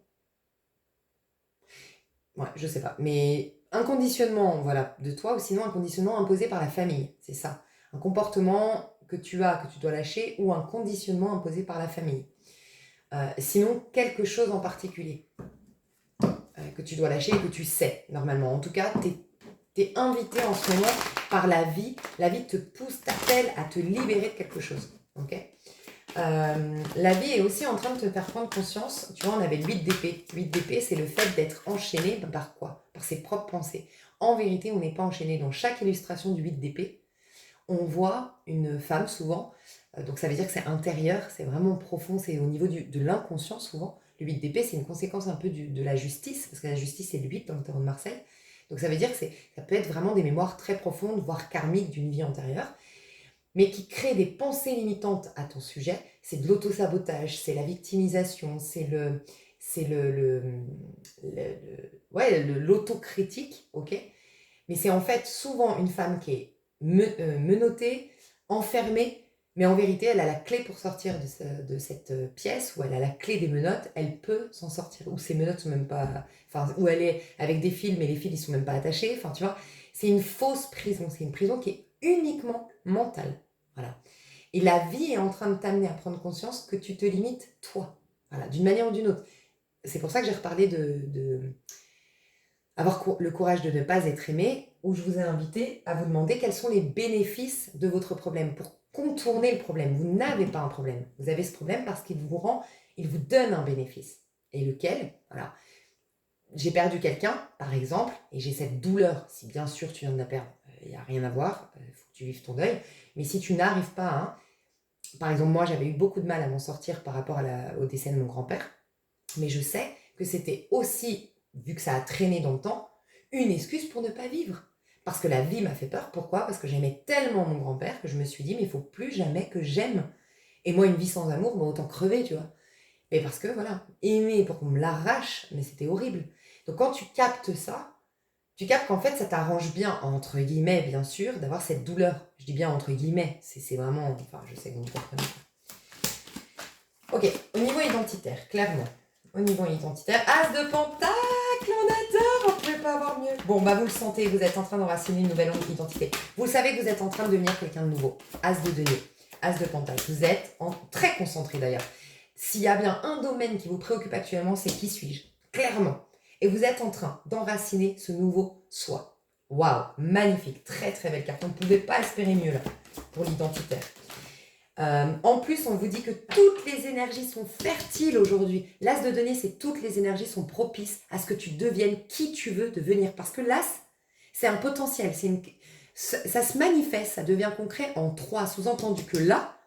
Ouais, je sais pas. Mais un conditionnement, voilà, de toi, ou sinon un conditionnement imposé par la famille. C'est ça. Un comportement que tu as, que tu dois lâcher, ou un conditionnement imposé par la famille. Sinon, quelque chose en particulier que tu dois lâcher et que tu sais, normalement. En tout cas, t'es invité en ce moment par la vie. La vie te pousse, t'appelle à te libérer de quelque chose. Ok. La vie est aussi en train de te faire prendre conscience. Tu vois, on avait le 8 d'épée. 8 d'épée, c'est le fait d'être enchaîné par quoi? Par ses propres pensées. En vérité, on n'est pas enchaîné. Dans chaque illustration du 8 d'épée, on voit une femme souvent. Donc ça veut dire que c'est intérieur, c'est vraiment profond, c'est au niveau de l'inconscient souvent. Le 8 d'épée, c'est une conséquence un peu de la justice, parce que la justice, c'est le 8 dans le tarot de Marseille. Donc ça veut dire que ça peut être vraiment des mémoires très profondes, voire karmiques d'une vie antérieure, mais qui créent des pensées limitantes à ton sujet. C'est de l'auto-sabotage, c'est la victimisation, c'est l'autocritique, ok. Mais c'est en fait souvent une femme qui est menottée, enfermée, mais en vérité, elle a la clé pour sortir de cette pièce, où elle a la clé des menottes, elle peut s'en sortir, où ses menottes sont même pas... Enfin, où elle est avec des fils, mais les fils, ils sont même pas attachés, enfin, tu vois, c'est une fausse prison, c'est une prison qui est uniquement mentale, voilà. Et la vie est en train de t'amener à prendre conscience que tu te limites, toi, voilà, d'une manière ou d'une autre. C'est pour ça que j'ai reparlé de avoir le courage de ne pas être aimé, où je vous ai invité à vous demander quels sont les bénéfices de votre problème pour contourner le problème. Vous n'avez pas un problème. Vous avez ce problème parce qu'il il vous donne un bénéfice. Et lequel? Voilà. J'ai perdu quelqu'un, par exemple, et j'ai cette douleur. Si bien sûr tu viens de la perdre, il n'y a rien à voir, il faut que tu vives ton deuil. Mais si tu n'arrives pas, hein, par exemple, moi j'avais eu beaucoup de mal à m'en sortir par rapport au décès de mon grand-père, mais je sais que c'était aussi, vu que ça a traîné dans le temps, une excuse pour ne pas vivre. Parce que la vie m'a fait peur. Pourquoi? Parce que j'aimais tellement mon grand-père que je me suis dit, mais il faut plus jamais que j'aime. Et moi, une vie sans amour, bah, autant crever, tu vois. Et parce que, voilà, aimer pour qu'on me l'arrache, mais c'était horrible. Donc quand tu captes ça, tu captes qu'en fait, ça t'arrange bien, entre guillemets, bien sûr, d'avoir cette douleur. Je dis bien entre guillemets, c'est vraiment... Enfin, je sais que vous me comprenez. Ok, au niveau identitaire, clairement. Au niveau identitaire, As de Pentacle, on adore, on ne pouvait pas avoir mieux. Bon, bah vous le sentez, vous êtes en train d'enraciner une nouvelle identité. Vous savez que vous êtes en train de devenir quelqu'un de nouveau. As de denier, As de Pentacle. Vous êtes très concentré d'ailleurs. S'il y a bien un domaine qui vous préoccupe actuellement, c'est qui suis-je? Clairement. Et vous êtes en train d'enraciner ce nouveau soi. Waouh, magnifique, très très belle carte. On ne pouvait pas espérer mieux là, pour l'identitaire. En plus, on vous dit que toutes les énergies sont fertiles aujourd'hui. L'As de denier, c'est toutes les énergies sont propices à ce que tu deviennes qui tu veux devenir. Parce que l'As, c'est un potentiel. Ça se manifeste, ça devient concret en 3. Sous-entendu que là,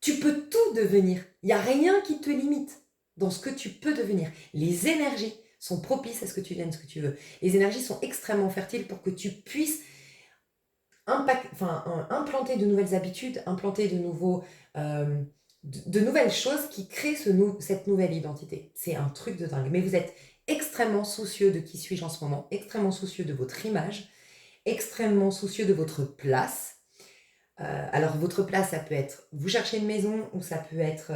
tu peux tout devenir. Il n'y a rien qui te limite dans ce que tu peux devenir. Les énergies sont propices à ce que tu deviennes ce que tu veux. Les énergies sont extrêmement fertiles pour que tu puisses implanter de nouvelles habitudes, implanter de nouvelles choses qui créent cette nouvelle identité. C'est un truc de dingue. Mais vous êtes extrêmement soucieux de qui suis-je en ce moment, extrêmement soucieux de votre image, extrêmement soucieux de votre place. Alors votre place, ça peut être, vous cherchez une maison, ou ça peut être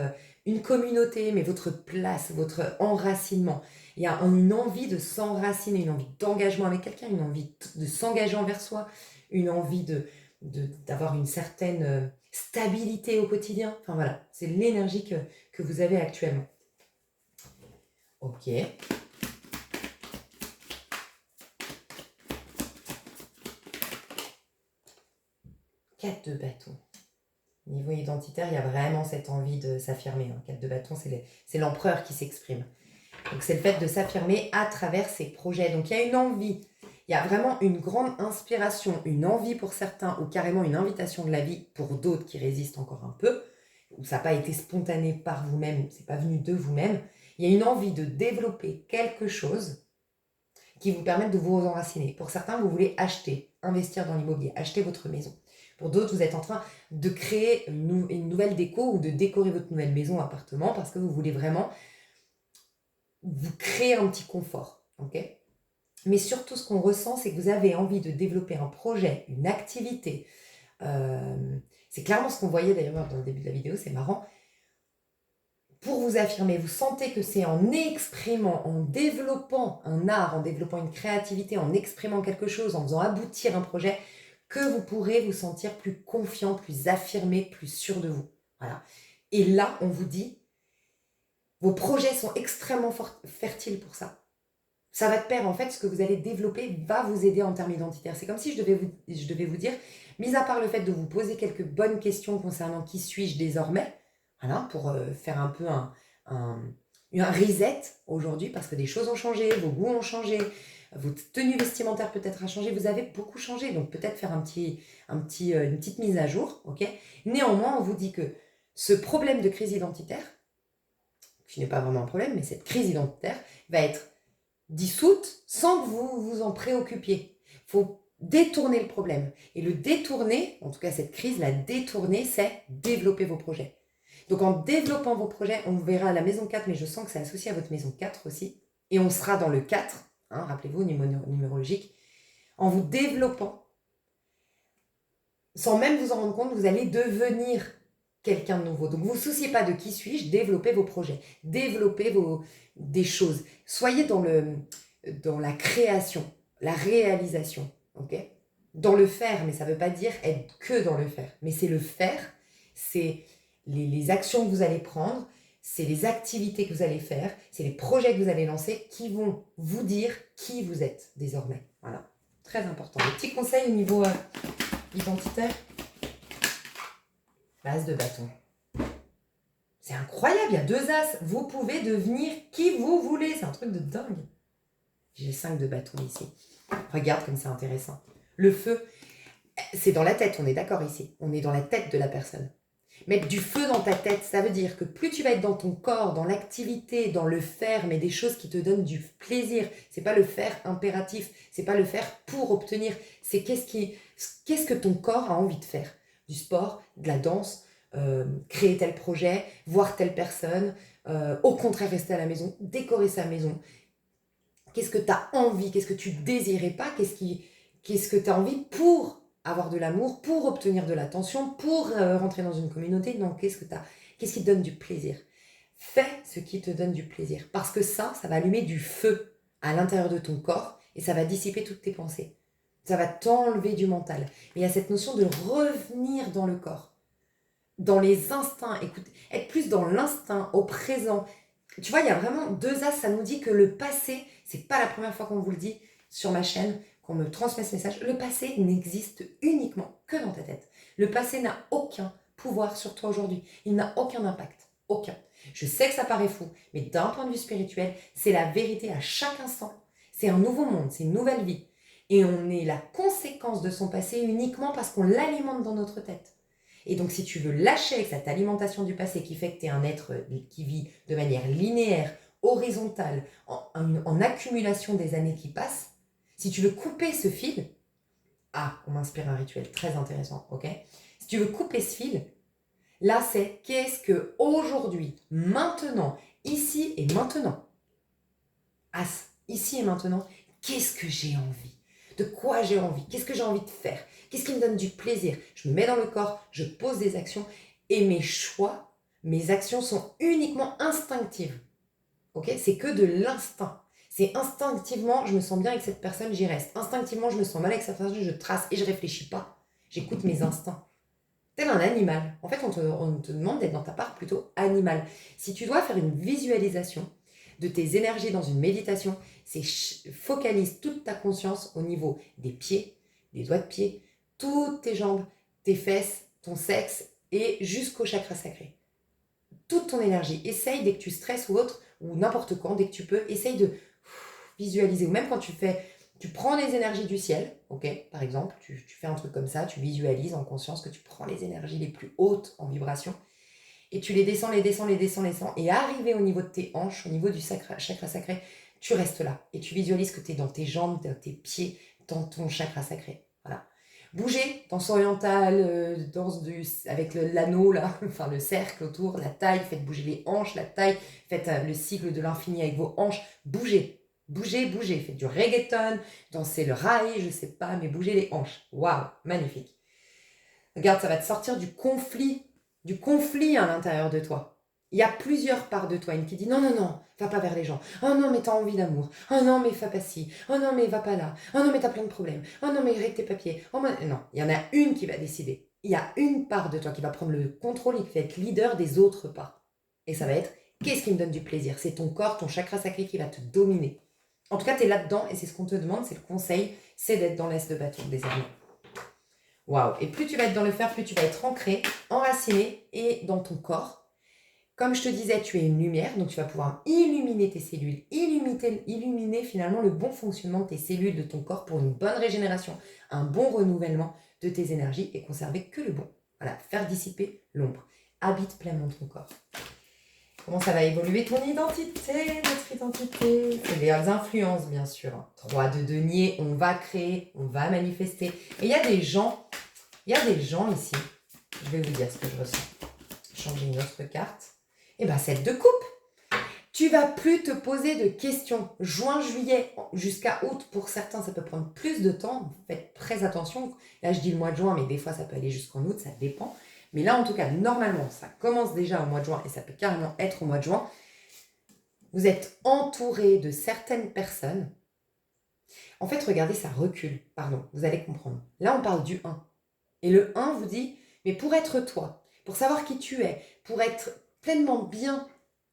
une communauté, mais votre place, votre enracinement. Il y a une envie de s'enraciner, une envie d'engagement avec quelqu'un, une envie de s'engager envers soi, une envie d'avoir une certaine stabilité au quotidien. Enfin voilà, c'est l'énergie que vous avez actuellement. Ok. 4 de bâton. Niveau identitaire, il y a vraiment cette envie de s'affirmer. 4 de bâton, c'est l'empereur qui s'exprime. Donc c'est le fait de s'affirmer à travers ses projets. Donc il y a une envie, il y a vraiment une grande inspiration, une envie pour certains, ou carrément une invitation de la vie pour d'autres qui résistent encore un peu, où ça n'a pas été spontané par vous-même, c'est pas venu de vous-même. Il y a une envie de développer quelque chose qui vous permette de vous enraciner. Pour certains, vous voulez acheter, investir dans l'immobilier, acheter votre maison. Pour d'autres, vous êtes en train de créer une nouvelle déco, ou de décorer votre nouvelle maison, appartement, parce que vous voulez vraiment vous créer un petit confort. Ok ? Mais surtout, ce qu'on ressent, c'est que vous avez envie de développer un projet, une activité. C'est clairement ce qu'on voyait d'ailleurs dans le début de la vidéo, c'est marrant. pour vous affirmer, vous sentez que c'est en exprimant, en développant un art, en développant une créativité, en exprimant quelque chose, en faisant aboutir un projet, que vous pourrez vous sentir plus confiant, plus affirmé, plus sûr de vous. Voilà. Et là, on vous dit, vos projets sont extrêmement fertiles pour ça. Ça va de pair, en fait, ce que vous allez développer va vous aider en termes identitaires. C'est comme si je devais vous dire, mis à part le fait de vous poser quelques bonnes questions concernant qui suis-je désormais, voilà, pour faire un peu un reset aujourd'hui, parce que des choses ont changé, vos goûts ont changé, votre tenue vestimentaire peut-être a changé, vous avez beaucoup changé, donc peut-être faire une petite mise à jour, ok. Néanmoins, on vous dit que ce problème de crise identitaire, qui n'est pas vraiment un problème, mais cette crise identitaire va être dissoute sans que vous vous en préoccupiez. Il faut détourner le problème. Et le détourner, en tout cas cette crise, la détourner, c'est développer vos projets. Donc en développant vos projets, on verra à la maison 4, mais je sens que c'est associé à votre maison 4 aussi. Et on sera dans le 4, rappelez-vous, numérologique. En vous développant, sans même vous en rendre compte, vous allez devenir quelqu'un de nouveau. Donc, vous ne vous souciez pas de qui suis-je, développez vos projets, développez des choses. Soyez dans la création, la réalisation, ok. Dans le faire, mais ça ne veut pas dire être que dans le faire. Mais c'est le faire, c'est les actions que vous allez prendre, c'est les activités que vous allez faire, c'est les projets que vous allez lancer qui vont vous dire qui vous êtes désormais. Voilà, très important. Les petits conseils au niveau identitaire. As de bâton. C'est incroyable, il y a 2 as. Vous pouvez devenir qui vous voulez. C'est un truc de dingue. J'ai 5 de bâton ici. Regarde comme c'est intéressant. Le feu, c'est dans la tête, on est d'accord ici. On est dans la tête de la personne. Mettre du feu dans ta tête, ça veut dire que plus tu vas être dans ton corps, dans l'activité, dans le faire, mais des choses qui te donnent du plaisir. C'est pas le faire impératif, c'est pas le faire pour obtenir. C'est qu'est-ce que ton corps a envie de faire. Du sport, de la danse, créer tel projet, voir telle personne, au contraire rester à la maison, décorer sa maison. Qu'est-ce que tu as envie, qu'est-ce que tu désirais pas, qu'est-ce que tu as envie pour avoir de l'amour, pour obtenir de l'attention, pour rentrer dans une communauté. Non, qu'est-ce qui te donne du plaisir. Fais ce qui te donne du plaisir, parce que ça va allumer du feu à l'intérieur de ton corps et ça va dissiper toutes tes pensées. Ça va t'enlever du mental. Mais il y a cette notion de revenir dans le corps, dans les instincts, écoute, être plus dans l'instinct, au présent. Tu vois, il y a vraiment 2 as, ça nous dit que le passé, c'est pas la première fois qu'on vous le dit sur ma chaîne, qu'on me transmet ce message, le passé n'existe uniquement que dans ta tête. Le passé n'a aucun pouvoir sur toi aujourd'hui. Il n'a aucun impact. Aucun. Je sais que ça paraît fou, mais d'un point de vue spirituel, c'est la vérité à chaque instant. C'est un nouveau monde, c'est une nouvelle vie. Et on est la conséquence de son passé uniquement parce qu'on l'alimente dans notre tête. Et donc, si tu veux lâcher cette alimentation du passé qui fait que tu es un être qui vit de manière linéaire, horizontale, en accumulation des années qui passent, si tu veux couper ce fil, on m'inspire un rituel très intéressant, ok? Si tu veux couper ce fil, là, c'est qu'est-ce que aujourd'hui, maintenant, ici et maintenant, ici et maintenant, qu'est-ce que j'ai envie? De quoi j'ai envie? Qu'est-ce que j'ai envie de faire? Qu'est-ce qui me donne du plaisir? Je me mets dans le corps, je pose des actions et mes choix, mes actions sont uniquement instinctives. Ok? C'est que de l'instinct. C'est instinctivement, je me sens bien avec cette personne, j'y reste. Instinctivement, je me sens mal avec cette personne, je trace et je réfléchis pas. J'écoute mes instincts. Tel un animal. En fait, on te demande d'être dans ta part plutôt animale. Si tu dois faire une visualisation de tes énergies dans une méditation, c'est focalise toute ta conscience au niveau des pieds, des doigts de pied, toutes tes jambes, tes fesses, ton sexe et jusqu'au chakra sacré. Toute ton énergie. Essaye dès que tu stresses ou autre, ou n'importe quand, dès que tu peux, essaye de visualiser. Ou même quand tu prends les énergies du ciel, ok, par exemple, tu fais un truc comme ça, tu visualises en conscience que tu prends les énergies les plus hautes en vibration et tu les descends, et arrivé au niveau de tes hanches, au niveau du chakra sacré, tu restes là et tu visualises que tu es dans tes jambes, dans tes pieds, dans ton chakra sacré. Voilà. Bougez, danse orientale, danse avec l'anneau là, enfin le cercle autour, la taille, faites bouger les hanches, la taille, faites le cycle de l'infini avec vos hanches, bougez. Bougez, faites du reggaeton, dansez le rail, je sais pas, mais bougez les hanches. Waouh, magnifique. Regarde, ça va te sortir du conflit à l'intérieur de toi. Il y a plusieurs parts de toi. Une qui dit non, non, non, va pas vers les gens. Oh non, mais t'as envie d'amour. Oh non, mais fais pas ci. Oh non, mais va pas là. Oh non, mais t'as plein de problèmes. Oh non, mais règle tes papiers. Oh, non, il y en a une qui va décider. Il y a une part de toi qui va prendre le contrôle et qui va être leader des autres parts. Et ça va être qu'est-ce qui me donne du plaisir? C'est ton corps, ton chakra sacré qui va te dominer. En tout cas, tu es là-dedans et c'est ce qu'on te demande, c'est le conseil, c'est d'être dans l'As de bâton désormais. Waouh! Et plus tu vas être dans le fer, plus tu vas être ancré, enraciné et dans ton corps. Comme je te disais, tu es une lumière, donc tu vas pouvoir illuminer tes cellules, illuminer finalement le bon fonctionnement de tes cellules, de ton corps pour une bonne régénération, un bon renouvellement de tes énergies et conserver que le bon. Voilà, faire dissiper l'ombre. Habite pleinement ton corps. Comment ça va évoluer ton identité, notre identité? C'est les influences, bien sûr. 3 de denier, on va créer, on va manifester. Et il y a des gens ici, je vais vous dire ce que je ressens. Changer une autre carte. Et bien, 7 de coupe. Tu vas plus te poser de questions. Juin, juillet, jusqu'à août, pour certains, ça peut prendre plus de temps. Faites très attention. Là, je dis le mois de juin, mais des fois, ça peut aller jusqu'en août, ça dépend. Mais là, en tout cas, normalement, ça commence déjà au mois de juin et ça peut carrément être au mois de juin. Vous êtes entouré de certaines personnes. En fait, regardez, ça recule. Pardon, vous allez comprendre. Là, on parle du 1. Et le 1 vous dit, mais pour être toi, pour savoir qui tu es, pour être pleinement bien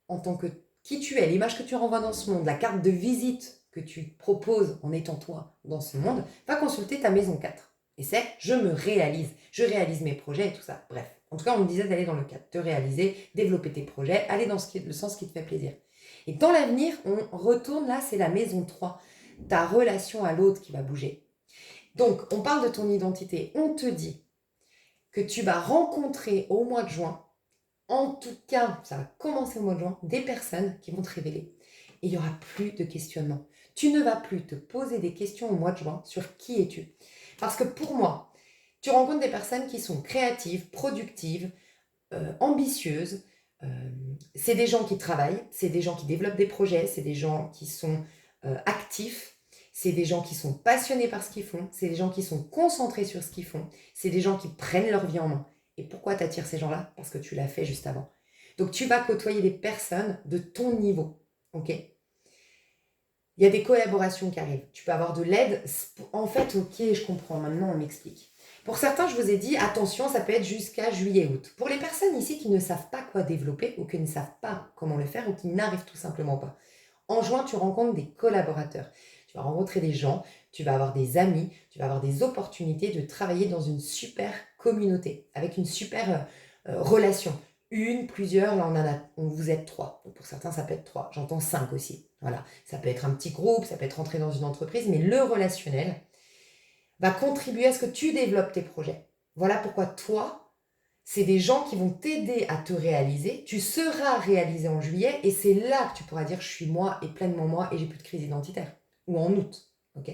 en tant que qui tu es, l'image que tu renvoies dans ce monde, la carte de visite que tu proposes en étant toi dans ce monde, va consulter ta maison 4. Et c'est je me réalise, je réalise mes projets et tout ça. Bref, en tout cas, on me disait d'aller dans le 4, te réaliser, développer tes projets, aller dans le sens qui te fait plaisir. Et dans l'avenir, on retourne là, c'est la maison 3, ta relation à l'autre qui va bouger. Donc, on parle de ton identité, on te dit que tu vas rencontrer au mois de juin, en tout cas, ça va commencer au mois de juin, des personnes qui vont te révéler. Et il n'y aura plus de questionnement. Tu ne vas plus te poser des questions au mois de juin sur qui es-tu. Parce que pour moi, tu rencontres des personnes qui sont créatives, productives, ambitieuses. C'est des gens qui travaillent, c'est des gens qui développent des projets, c'est des gens qui sont actifs, c'est des gens qui sont passionnés par ce qu'ils font, c'est des gens qui sont concentrés sur ce qu'ils font, c'est des gens qui prennent leur vie en main. Et pourquoi t'attires ces gens-là? Parce que tu l'as fait juste avant. Donc tu vas côtoyer des personnes de ton niveau, ok? Il y a des collaborations qui arrivent. Tu peux avoir de l'aide. En fait, ok, je comprends. Maintenant, on m'explique. Pour certains, je vous ai dit, attention, ça peut être jusqu'à juillet-août. Pour les personnes ici qui ne savent pas quoi développer ou qui ne savent pas comment le faire ou qui n'arrivent tout simplement pas, en juin, tu rencontres des collaborateurs. Tu vas rencontrer des gens, tu vas avoir des amis, tu vas avoir des opportunités de travailler dans une super communauté, avec une super relation. Une, plusieurs, là vous êtes 3. Donc pour certains, ça peut être 3. J'entends 5 aussi. Voilà. Ça peut être un petit groupe, ça peut être rentré dans une entreprise, mais le relationnel va contribuer à ce que tu développes tes projets. Voilà pourquoi toi, c'est des gens qui vont t'aider à te réaliser. Tu seras réalisé en juillet et c'est là que tu pourras dire je suis moi et pleinement moi et j'ai plus de crise identitaire. Ou en août. Ok.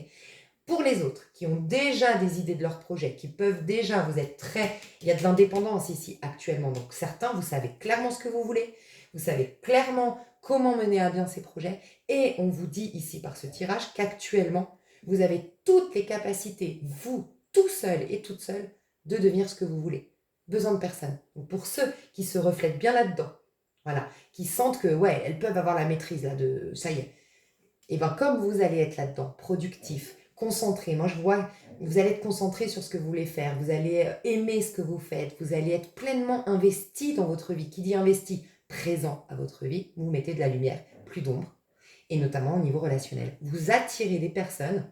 Pour les autres qui ont déjà des idées de leur projet, qui peuvent déjà, vous êtes très... Il y a de l'indépendance ici actuellement. Donc certains, vous savez clairement ce que vous voulez. Vous savez clairement comment mener à bien ces projets. Et on vous dit ici par ce tirage qu'actuellement, vous avez toutes les capacités, vous, tout seul et toute seule, de devenir ce que vous voulez. Besoin de personne. Donc pour ceux qui se reflètent bien là-dedans, voilà, qui sentent que, ouais, elles peuvent avoir la maîtrise là de... Ça y est. Et bien comme vous allez être là-dedans, productif, concentré, moi je vois, vous allez être concentré sur ce que vous voulez faire, vous allez aimer ce que vous faites, vous allez être pleinement investi dans votre vie. Qui dit investi? Présent à votre vie, vous mettez de la lumière, plus d'ombre, et notamment au niveau relationnel. Vous attirez des personnes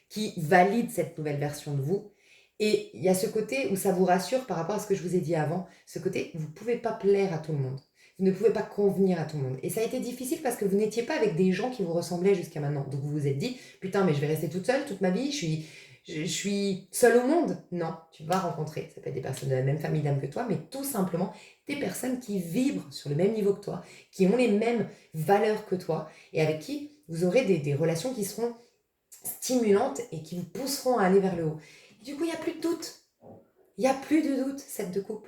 qui valident cette nouvelle version de vous. Et il y a ce côté où ça vous rassure par rapport à ce que je vous ai dit avant, ce côté, vous ne pouvez pas plaire à tout le monde. Vous ne pouvez pas convenir à tout le monde. Et ça a été difficile parce que vous n'étiez pas avec des gens qui vous ressemblaient jusqu'à maintenant. Donc vous vous êtes dit, putain, mais je vais rester toute seule toute ma vie, je suis seule au monde. Non, tu vas rencontrer, ça peut être des personnes de la même famille d'âme que toi, mais tout simplement des personnes qui vibrent sur le même niveau que toi, qui ont les mêmes valeurs que toi, et avec qui vous aurez des relations qui seront stimulantes et qui vous pousseront à aller vers le haut. Et du coup, il n'y a plus de doute. Il n'y a plus de doute, 7 de coupe.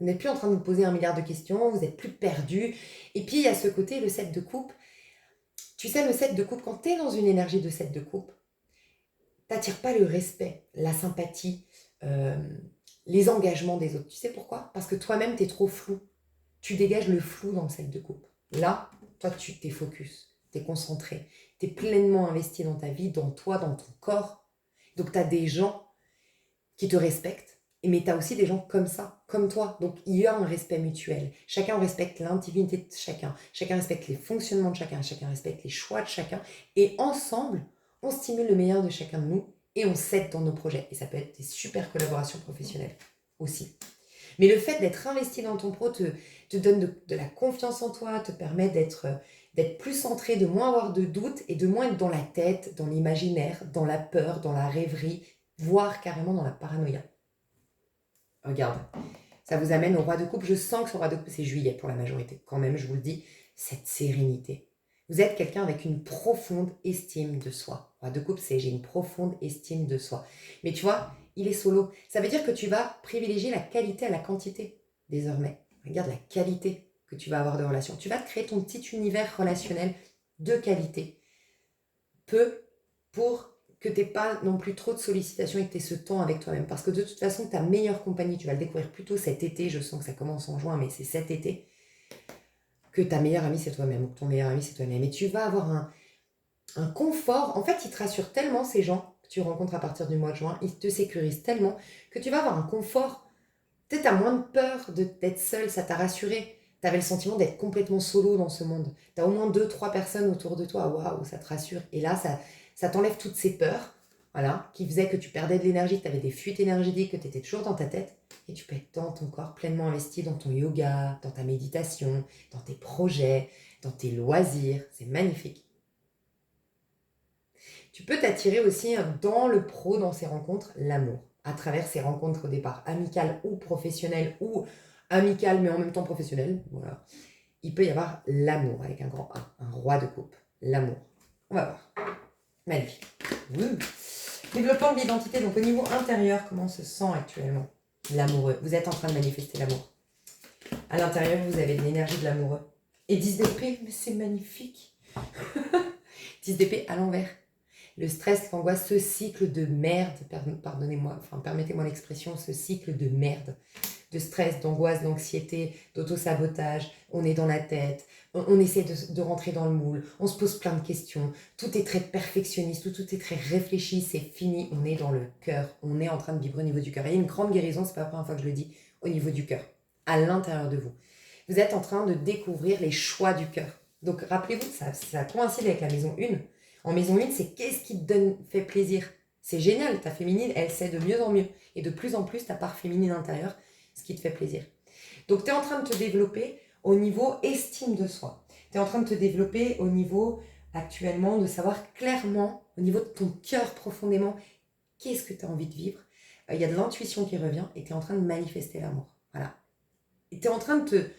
Vous n'êtes plus en train de vous poser un milliard de questions, vous n'êtes plus perdu. Et puis, il y a ce côté, le 7 de coupe. Tu sais, le 7 de coupe, quand tu es dans une énergie de 7 de coupe, tu n'attires pas le respect, la sympathie, les engagements des autres. Tu sais pourquoi? Parce que toi-même, tu es trop flou. tu dégages le flou dans le cercle de couple. Là, toi, tu t'es focus, t'es concentré, t'es pleinement investi dans ta vie, dans toi, dans ton corps. Donc, tu as des gens qui te respectent, mais tu as aussi des gens comme ça, comme toi. Donc, il y a un respect mutuel. Chacun respecte l'intimité de chacun. Chacun respecte les fonctionnements de chacun. Chacun respecte les choix de chacun. Et ensemble, on stimule le meilleur de chacun de nous et on s'aide dans nos projets. Et ça peut être des super collaborations professionnelles aussi. Mais le fait d'être investi dans ton pro te donne de la confiance en toi, te permet d'être plus centré, de moins avoir de doutes et de moins être dans la tête, dans l'imaginaire, dans la peur, dans la rêverie, voire carrément dans la paranoïa. Regarde, ça vous amène au roi de coupe. Je sens que ce roi de coupe, c'est juillet pour la majorité. Quand même, je vous le dis, cette sérénité. Vous êtes quelqu'un avec une profonde estime de soi. Roi de coupe, c'est j'ai une profonde estime de soi. Mais tu vois, il est solo. Ça veut dire que tu vas privilégier la qualité à la quantité désormais. Regarde la qualité que tu vas avoir de relation. Tu vas te créer ton petit univers relationnel de qualité. Peu pour que tu n'aies pas non plus trop de sollicitations et que tu aies ce temps avec toi-même. Parce que de toute façon, ta meilleure compagnie, tu vas le découvrir plutôt cet été. Je sens que ça commence en juin, mais c'est cet été. Que ta meilleure amie, c'est toi-même. Ou que ton meilleur ami, c'est toi-même. Et tu vas avoir un confort. En fait, ils te rassurent tellement, ces gens que tu rencontres à partir du mois de juin. Ils te sécurisent tellement que tu vas avoir un confort. Peut-être tu as moins de peur d'être seule. Ça t'a rassuré. Tu avais le sentiment d'être complètement solo dans ce monde. Tu as au moins 2-3 personnes autour de toi. Waouh, ça te rassure. Et là, ça t'enlève toutes ces peurs, voilà, qui faisaient que tu perdais de l'énergie, que tu avais des fuites énergétiques, que tu étais toujours dans ta tête. Et tu peux être dans ton corps pleinement investi dans ton yoga, dans ta méditation, dans tes projets, dans tes loisirs. C'est magnifique. Tu peux t'attirer aussi dans le pro, dans ces rencontres, l'amour. À travers ces rencontres au départ amicales ou professionnelles, ou amicales mais en même temps professionnelles. Voilà. Il peut y avoir l'amour avec un grand A, un roi de coupe. L'amour. On va voir. Magnifique. Développement de l'identité, donc au niveau intérieur, comment on se sent actuellement? L'amoureux. Vous êtes en train de manifester l'amour. À l'intérieur, vous avez de l'énergie de l'amoureux. Et 10 d'épée, mais c'est magnifique. 10 d'épée à l'envers. Le stress, l'angoisse, ce cycle de merde, pardonnez-moi, enfin permettez-moi l'expression, ce cycle de merde, de stress, d'angoisse, d'anxiété, d'auto-sabotage, on est dans la tête, on essaie de rentrer dans le moule, on se pose plein de questions, tout est très perfectionniste, tout est très réfléchi, c'est fini, on est dans le cœur, on est en train de vibrer au niveau du cœur. Il y a une grande guérison, c'est pas la première fois que je le dis, au niveau du cœur, à l'intérieur de vous. Vous êtes en train de découvrir les choix du cœur. Donc rappelez-vous, ça coïncide avec la maison 1. En maison 1, c'est qu'est-ce qui te fait plaisir. C'est génial, ta féminine, elle sait de mieux en mieux. Et de plus en plus, ta part féminine intérieure, ce qui te fait plaisir. Donc, tu es en train de te développer au niveau estime de soi. Tu es en train de te développer au niveau, actuellement, de savoir clairement, au niveau de ton cœur profondément, qu'est-ce que tu as envie de vivre. Il y a de l'intuition qui revient et tu es en train de manifester l'amour. Voilà. Et tu es en train de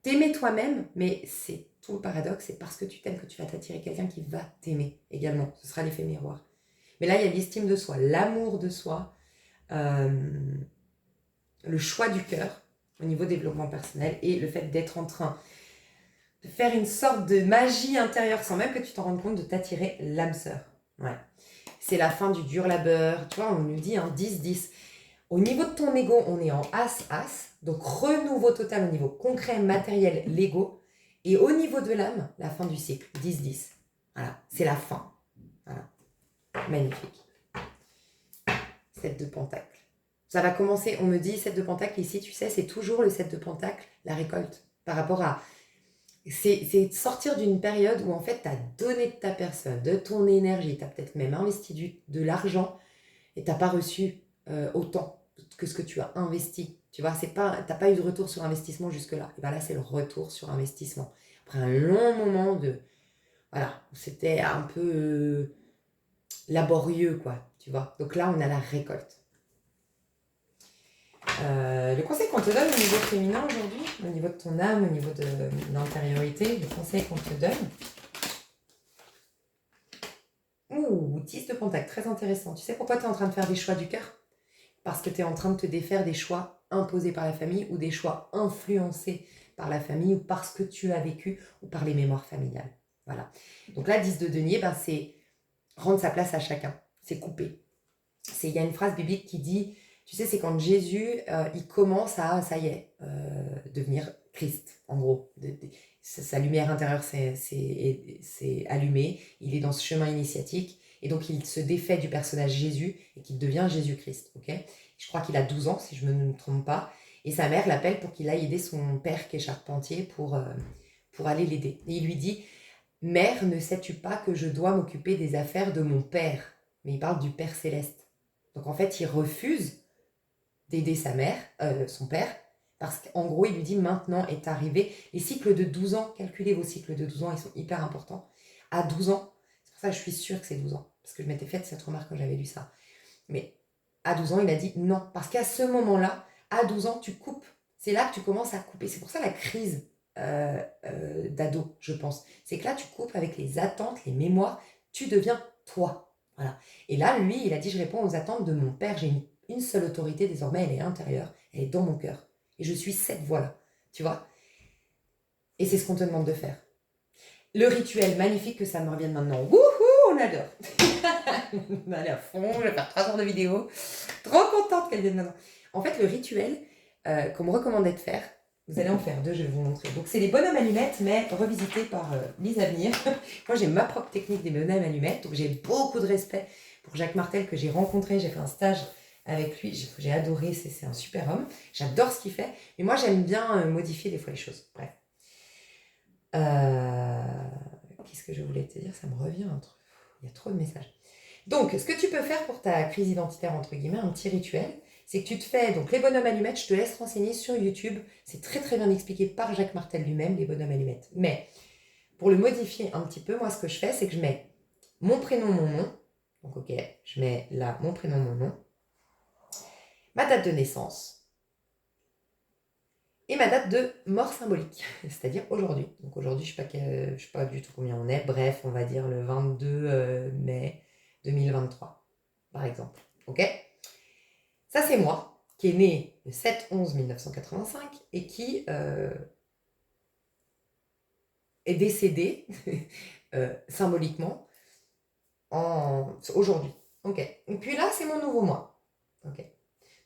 t'aimer toi-même, mais c'est tout le paradoxe, c'est parce que tu t'aimes que tu vas t'attirer quelqu'un qui va t'aimer également. Ce sera l'effet miroir. Mais là, il y a l'estime de soi, l'amour de soi, le choix du cœur au niveau développement personnel et le fait d'être en train de faire une sorte de magie intérieure sans même que tu t'en rendes compte de t'attirer l'âme sœur. Ouais. C'est la fin du dur labeur. Tu vois, on nous dit 10-10. Au niveau de ton ego, on est en As-As. Donc renouveau total au niveau concret, matériel, l'ego. Et au niveau de l'âme, la fin du cycle, 10-10. Voilà, c'est la fin. Voilà. Magnifique. 7 de pentacle. Ça va commencer, on me dit 7 de pentacle ici, tu sais, c'est toujours le 7 de pentacle, la récolte. Par rapport à... C'est sortir d'une période où en fait tu as donné de ta personne, de ton énergie, tu as peut-être même investi de l'argent et tu n'as pas reçu autant que ce que tu as investi. Tu vois, tu n'as pas eu de retour sur investissement jusque-là. Et bien là, c'est le retour sur investissement. Après un long moment de... Voilà, c'était un peu laborieux, quoi, tu vois. Donc là, on a la récolte. Le conseil qu'on te donne au niveau féminin aujourd'hui, au niveau de ton âme, au niveau de l'intériorité, le conseil qu'on te donne. Ouh, 10 de pentacle, très intéressant. Tu sais pourquoi tu es en train de faire des choix du cœur? Parce que tu es en train de te défaire des choix imposés par la famille ou des choix influencés par la famille ou par ce que tu as vécu ou par les mémoires familiales. Voilà. Donc là, 10 de denier, c'est rendre sa place à chacun. C'est couper. Il y a une phrase biblique qui dit... Tu sais, c'est quand Jésus, il commence à, ça y est, devenir Christ, en gros. Sa lumière intérieure s'est allumée, il est dans ce chemin initiatique, et donc il se défait du personnage Jésus, et qu'il devient Jésus-Christ, ok? Je crois qu'il a 12 ans, si je ne me trompe pas, et sa mère l'appelle pour qu'il aille aider son père qui est charpentier pour aller l'aider. Et il lui dit, « Mère, ne sais-tu pas que je dois m'occuper des affaires de mon père ?» Mais il parle du Père Céleste. Donc en fait, il refuse d'aider sa mère, son père, parce qu'en gros, il lui dit, maintenant est arrivé les cycles de 12 ans, calculez vos cycles de 12 ans, ils sont hyper importants. À 12 ans, c'est pour ça que je suis sûre que c'est 12 ans, parce que je m'étais faite cette remarque quand j'avais lu ça. Mais à 12 ans, il a dit non, parce qu'à ce moment-là, à 12 ans, tu coupes. C'est là que tu commences à couper. C'est pour ça la crise d'ado, je pense. C'est que là, tu coupes avec les attentes, les mémoires, tu deviens toi. Voilà. Et là, lui, il a dit, je réponds aux attentes de mon père, j'ai une seule autorité, désormais, elle est intérieure, elle est dans mon cœur. Et je suis cette voix-là, tu vois. Et c'est ce qu'on te demande de faire. Le rituel magnifique, que ça me revienne maintenant. Wouhou, on adore. On est à fond, je vais faire 3 heures de vidéo. Trop contente qu'elle vienne maintenant. En fait, le rituel qu'on me recommandait de faire, vous allez en faire 2, je vais vous montrer. Donc, c'est les bonhommes allumettes, mais revisités par Lise Avenir. Moi, j'ai ma propre technique des bonhommes allumettes, donc j'ai beaucoup de respect pour Jacques Martel que j'ai rencontré. J'ai fait un stage avec lui, j'ai adoré, c'est un super homme. J'adore ce qu'il fait, mais moi, j'aime bien modifier des fois les choses. Bref. Qu'est-ce que je voulais te dire? Ça me revient un truc. Il y a trop de messages. Donc, ce que tu peux faire pour ta crise identitaire, entre guillemets, un petit rituel, c'est que tu te fais, donc les bonhommes allumettes, je te laisse renseigner sur YouTube. C'est très très bien expliqué par Jacques Martel lui-même, les bonhommes allumettes. Mais, pour le modifier un petit peu, moi, ce que je fais, c'est que je mets mon prénom, mon nom. Donc, ok, je mets là mon prénom, mon nom. Ma date de naissance. Et ma date de mort symbolique, c'est-à-dire aujourd'hui. Donc aujourd'hui, je ne sais pas du tout combien on est. Bref, on va dire le 22 mai 2023, par exemple. Ok? Ça, c'est moi, qui est né le 7/11/1985 et qui est décédé symboliquement aujourd'hui. Ok? Et puis là, c'est mon nouveau moi. Ok?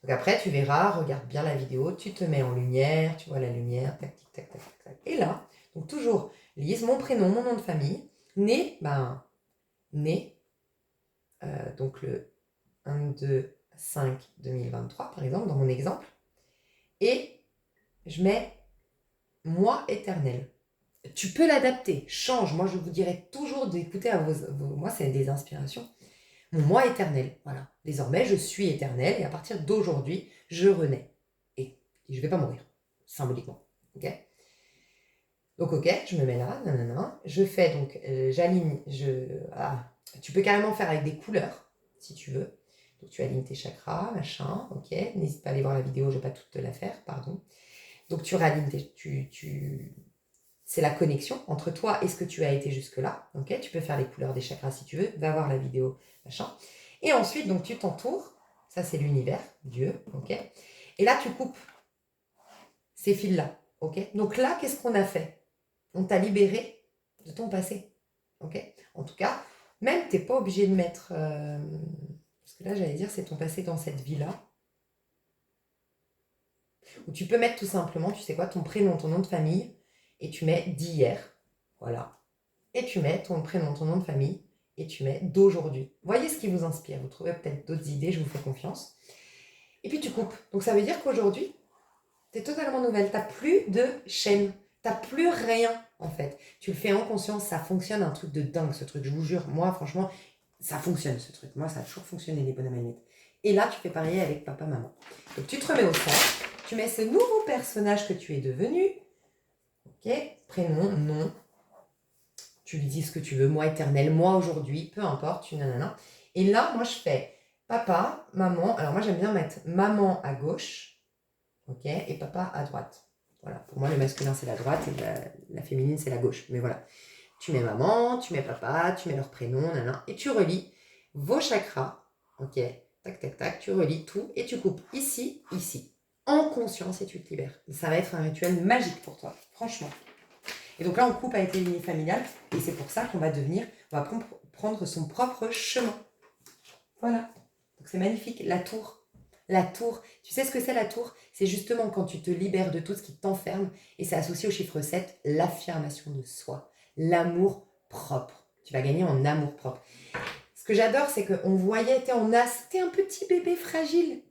Donc après, tu verras, regarde bien la vidéo, tu te mets en lumière, tu vois la lumière, tac, tic, tac, tac, tac, tac. Et là, donc toujours, lise mon prénom, mon nom de famille, né, donc le 1/2/5/2023, par exemple, dans mon exemple. Et je mets moi éternel. Tu peux l'adapter, change. Moi, je vous dirais toujours d'écouter à vos... Moi, c'est des inspirations. Mon moi éternel, voilà. Désormais, je suis éternel et à partir d'aujourd'hui, je renais. Et je ne vais pas mourir, symboliquement. Ok? Donc, ok, je me mets là, nanana. Je fais donc, j'aligne, tu peux carrément faire avec des couleurs, si tu veux. Donc, tu alignes tes chakras, machin, ok. N'hésite pas à aller voir la vidéo, je ne vais pas toute te la faire, pardon. Donc, tu réalignes c'est la connexion entre toi et ce que tu as été jusque-là. Ok, tu peux faire les couleurs des chakras si tu veux. Va voir la vidéo, machin. Et ensuite, donc, tu t'entoures. Ça, c'est l'univers, Dieu. Ok. Et là, tu coupes ces fils-là. Ok. Donc là, qu'est-ce qu'on a fait? On t'a libéré de ton passé. Ok. En tout cas, même, tu n'es pas obligé de mettre... parce que là, j'allais dire, c'est ton passé dans cette vie-là. Ou tu peux mettre tout simplement, tu sais quoi, ton prénom, ton nom de famille, et tu mets d'hier. Voilà. Et tu mets ton prénom, ton nom de famille, et tu mets d'aujourd'hui. Voyez ce qui vous inspire. Vous trouvez peut-être d'autres idées, je vous fais confiance. Et puis tu coupes. Donc ça veut dire qu'aujourd'hui, tu es totalement nouvelle. Tu n'as plus de chaîne. Tu n'as plus rien, en fait. Tu le fais en conscience, ça fonctionne, un truc de dingue, ce truc. Je vous jure, moi, franchement, ça fonctionne, ce truc. Moi, ça a toujours fonctionné, les bonhommes allumettes. Et là, tu fais pareil avec papa, maman. Donc tu te remets au centre. Tu mets ce nouveau personnage que tu es devenu. Ok, prénom, nom. Tu lui dis ce que tu veux, moi éternel, moi aujourd'hui, peu importe, tu nanana. Et là, moi, je fais papa, maman. Alors, moi, j'aime bien mettre maman à gauche, ok, et papa à droite. Voilà, pour moi, le masculin, c'est la droite et la féminine, c'est la gauche. Mais voilà, tu mets maman, tu mets papa, tu mets leur prénom, nanana, et tu relis vos chakras, ok, tac, tac, tac, tu relis tout et tu coupes ici, ici, en conscience et tu te libères. Ça va être un rituel magique pour toi, franchement. Et donc là, on coupe avec les lignées familiales et c'est pour ça qu'on va prendre son propre chemin. Voilà. Donc c'est magnifique. La tour. La tour, tu sais ce que c'est la tour? C'est justement quand tu te libères de tout ce qui t'enferme et c'est associé au chiffre 7, l'affirmation de soi, l'amour propre. Tu vas gagner en amour propre. Ce que j'adore, c'est qu'on voyait, t'es en as, t'es un petit bébé fragile.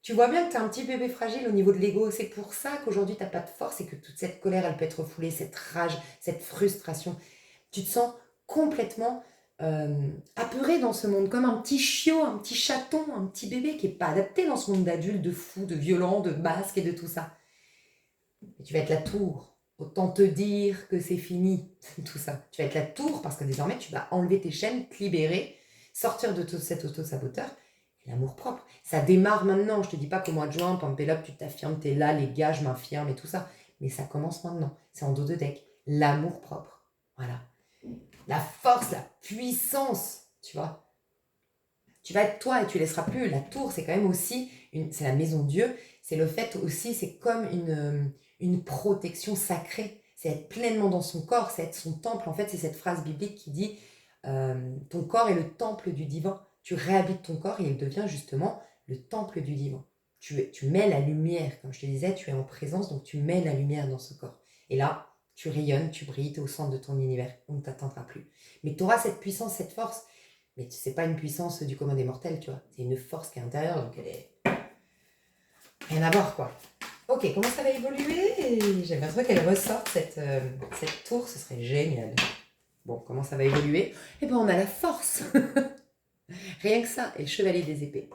Tu vois bien que t'es un petit bébé fragile au niveau de l'ego. C'est pour ça qu'aujourd'hui, t'as pas de force et que toute cette colère, elle peut être refoulée, cette rage, cette frustration. Tu te sens complètement apeuré dans ce monde, comme un petit chiot, un petit chaton, un petit bébé qui n'est pas adapté dans ce monde d'adulte, de fou, de violent, de masque et de tout ça. Et tu vas être la tour. Autant te dire que c'est fini, tout ça. Tu vas être la tour parce que désormais, tu vas enlever tes chaînes, te libérer, sortir de tout cet auto-saboteur. Et l'amour propre, ça démarre maintenant. Je te dis pas qu'au mois de juin, pump it up, tu t'affirmes, t'es là, les gars, je m'affirme et tout ça. Mais ça commence maintenant. C'est en dos de deck. L'amour propre. Voilà. La force, la puissance, tu vois. Tu vas être toi et tu laisseras plus. La tour, c'est quand même aussi, c'est la maison de Dieu. C'est le fait aussi, c'est comme une protection sacrée. C'est être pleinement dans son corps, c'est être son temple. En fait, c'est cette phrase biblique qui dit ton corps est le temple du divin. Tu réhabites ton corps et il devient justement le temple du divin. Tu mets la lumière, comme je te disais, tu es en présence, donc tu mets la lumière dans ce corps. Et là, tu rayonnes, tu brilles, tu es au centre de ton univers. On ne t'atteindra plus. Mais tu auras cette puissance, cette force. Mais c'est pas une puissance du commun des mortels, tu vois. C'est une force qui est intérieure, donc elle est... rien à voir, quoi. Ok, comment ça va évoluer? J'aimerais trop qu'elle ressorte, cette tour, ce serait génial. Bon, comment ça va évoluer? Eh ben, on a la force. Rien que ça, et le chevalier des épées.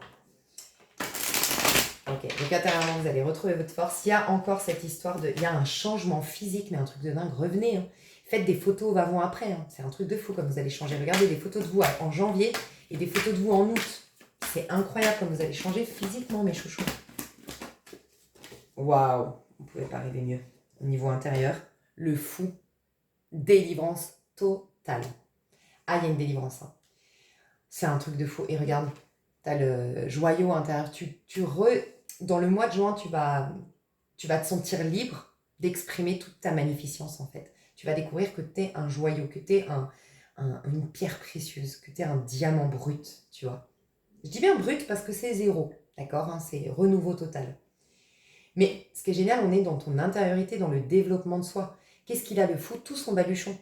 Ok, donc intérieurement, vous allez retrouver votre force. Il y a encore cette histoire de... Il y a un changement physique, mais un truc de dingue. Revenez, hein. Faites des photos avant-après. Hein. C'est un truc de fou comme vous allez changer. Regardez des photos de vous en janvier et des photos de vous en août. C'est incroyable comme vous allez changer physiquement, mes chouchous. Waouh, vous ne pouvez pas rêver mieux. Au niveau intérieur, le fou, délivrance totale. Ah, il y a une délivrance. Hein. C'est un truc de fou. Et regarde, tu as le joyau intérieur. Dans le mois de juin, tu vas te sentir libre d'exprimer toute ta magnificence, en fait. Tu vas découvrir que tu es un joyau, que tu es une pierre précieuse, que tu es un diamant brut, tu vois. Je dis bien brut parce que c'est zéro, d'accord, hein, c'est renouveau total. Mais ce qui est génial, on est dans ton intériorité, dans le développement de soi. Qu'est-ce qu'il a de fou? Tout son baluchon.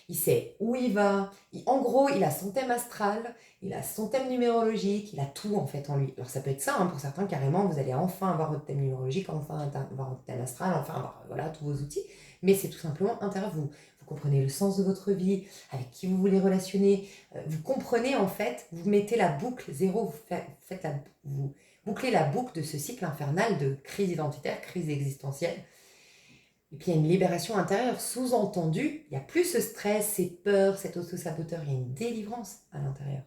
Il sait où il va. En gros, il a son thème astral, il a son thème numérologique, il a tout en fait en lui. Alors ça peut être ça, hein, pour certains, carrément, vous allez enfin avoir votre thème numérologique, enfin avoir votre thème astral, enfin avoir voilà, tous vos outils. Mais c'est tout simplement intérieur. Vous comprenez le sens de votre vie, avec qui vous voulez relationner. Vous comprenez en fait, vous mettez la boucle zéro, vous bouclez la boucle de ce cycle infernal de crise identitaire, crise existentielle. Et puis il y a une libération intérieure, sous-entendu, il n'y a plus ce stress, ces peurs, cet auto-saboteur, il y a une délivrance à l'intérieur.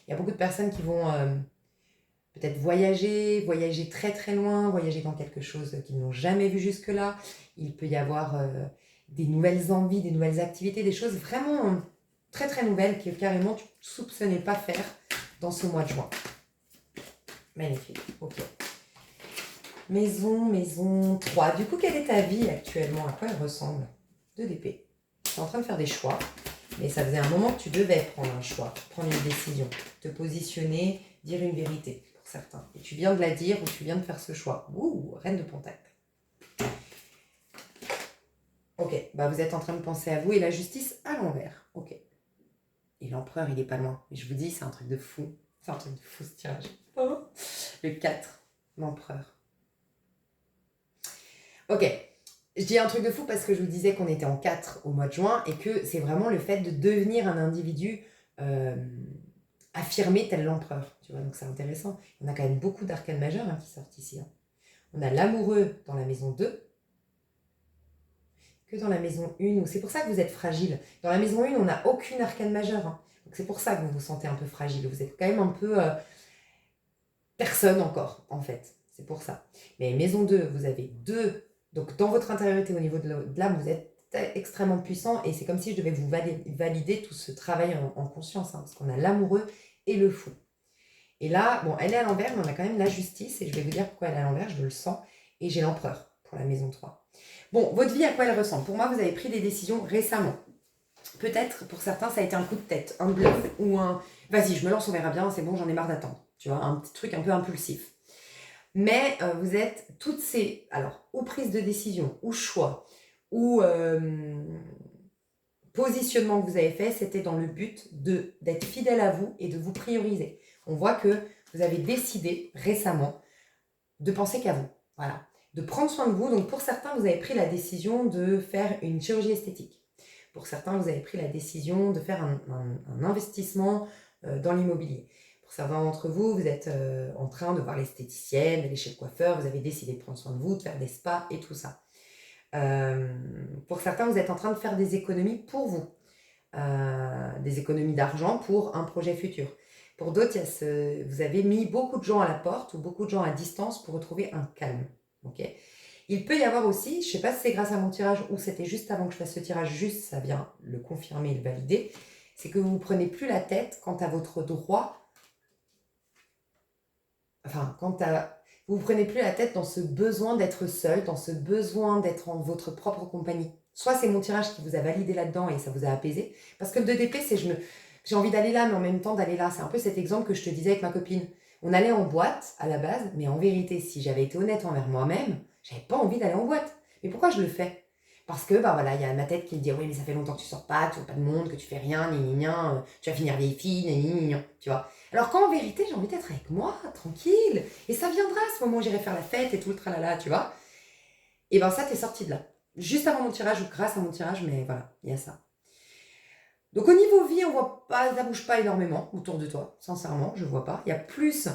Il y a beaucoup de personnes qui vont peut-être voyager très très loin, voyager dans quelque chose qu'ils n'ont jamais vu jusque-là. Il peut y avoir des nouvelles envies, des nouvelles activités, des choses vraiment très très nouvelles que carrément tu ne soupçonnais pas faire dans ce mois de juin. Magnifique, ok. Maison 3. Du coup, quelle est ta vie actuellement? À quoi elle ressemble? 2 d'épée. Tu es en train de faire des choix, mais ça faisait un moment que tu devais prendre un choix, prendre une décision, te positionner, dire une vérité pour certains. Et tu viens de la dire ou tu viens de faire ce choix. Ouh, reine de pentacle. Ok, bah vous êtes en train de penser à vous et la justice à l'envers. Ok. Et l'empereur, il n'est pas loin. Mais je vous dis, c'est un truc de fou. C'est un truc de fou ce tirage. Oh. Le 4, l'empereur. Ok, je dis un truc de fou parce que je vous disais qu'on était en 4 au mois de juin et que c'est vraiment le fait de devenir un individu affirmé tel l'empereur. Tu vois, donc c'est intéressant. On a quand même beaucoup d'arcanes majeures qui sortent ici. Hein. On a l'amoureux dans la maison 2 que dans la maison 1. C'est pour ça que vous êtes fragile. Dans la maison 1, on n'a aucune arcane majeure. Hein. Donc c'est pour ça que vous vous sentez un peu fragile. Vous êtes quand même un peu personne encore, en fait. C'est pour ça. Mais maison 2, vous avez 2. Donc, dans votre intériorité, au niveau de l'âme, vous êtes extrêmement puissant et c'est comme si je devais vous valider tout ce travail en conscience, hein, parce qu'on a l'amoureux et le fou. Et là, bon, elle est à l'envers, mais on a quand même la justice et je vais vous dire pourquoi elle est à l'envers, je le sens. Et j'ai l'empereur pour la maison 3. Bon, votre vie, à quoi elle ressemble? Pour moi, vous avez pris des décisions récemment. Peut-être, pour certains, ça a été un coup de tête, un bluff ou un... Vas-y, je me lance, on verra bien, c'est bon, j'en ai marre d'attendre. tu vois, un petit truc un peu impulsif. Mais vous êtes toutes ces, alors, ou prise de décision, ou choix, ou positionnement que vous avez fait, c'était dans le but d'être fidèle à vous et de vous prioriser. On voit que vous avez décidé récemment de penser qu'à vous, voilà, de prendre soin de vous. Donc pour certains, vous avez pris la décision de faire une chirurgie esthétique. Pour certains, vous avez pris la décision de faire un investissement dans l'immobilier. Pour certains d'entre vous, vous êtes en train de voir l'esthéticienne, d'aller chez le coiffeur, vous avez décidé de prendre soin de vous, de faire des spas et tout ça. Pour certains, vous êtes en train de faire des économies pour vous, des économies d'argent pour un projet futur. Pour d'autres, vous avez mis beaucoup de gens à la porte ou beaucoup de gens à distance pour retrouver un calme. Okay. Il peut y avoir aussi, je ne sais pas si c'est grâce à mon tirage ou c'était juste avant que je fasse ce tirage, juste ça vient le confirmer et le valider, c'est que vous ne prenez plus la tête quant à votre droit, vous ne prenez plus la tête dans ce besoin d'être seul, dans ce besoin d'être en votre propre compagnie. Soit c'est mon tirage qui vous a validé là-dedans et ça vous a apaisé, parce que le 2DP, c'est j'ai envie d'aller là, mais en même temps d'aller là. C'est un peu cet exemple que je te disais avec ma copine. On allait en boîte à la base, mais en vérité, si j'avais été honnête envers moi-même, j'avais pas envie d'aller en boîte. Mais pourquoi je le fais? Parce que, bah voilà, il y a ma tête qui me dit, oui, mais ça fait longtemps que tu sors pas, tu vois pas de monde, que tu fais rien, tu vas finir vieille fille, tu vois. Alors qu'en vérité, j'ai envie d'être avec moi, tranquille. Et ça viendra à ce moment où j'irai faire la fête et tout le tralala, tu vois. Et ben ça, t'es sorti de là. Juste avant mon tirage ou grâce à mon tirage, mais voilà, il y a ça. Donc au niveau vie, on voit pas, ça bouge pas énormément autour de toi, sincèrement, je vois pas. Il y a plus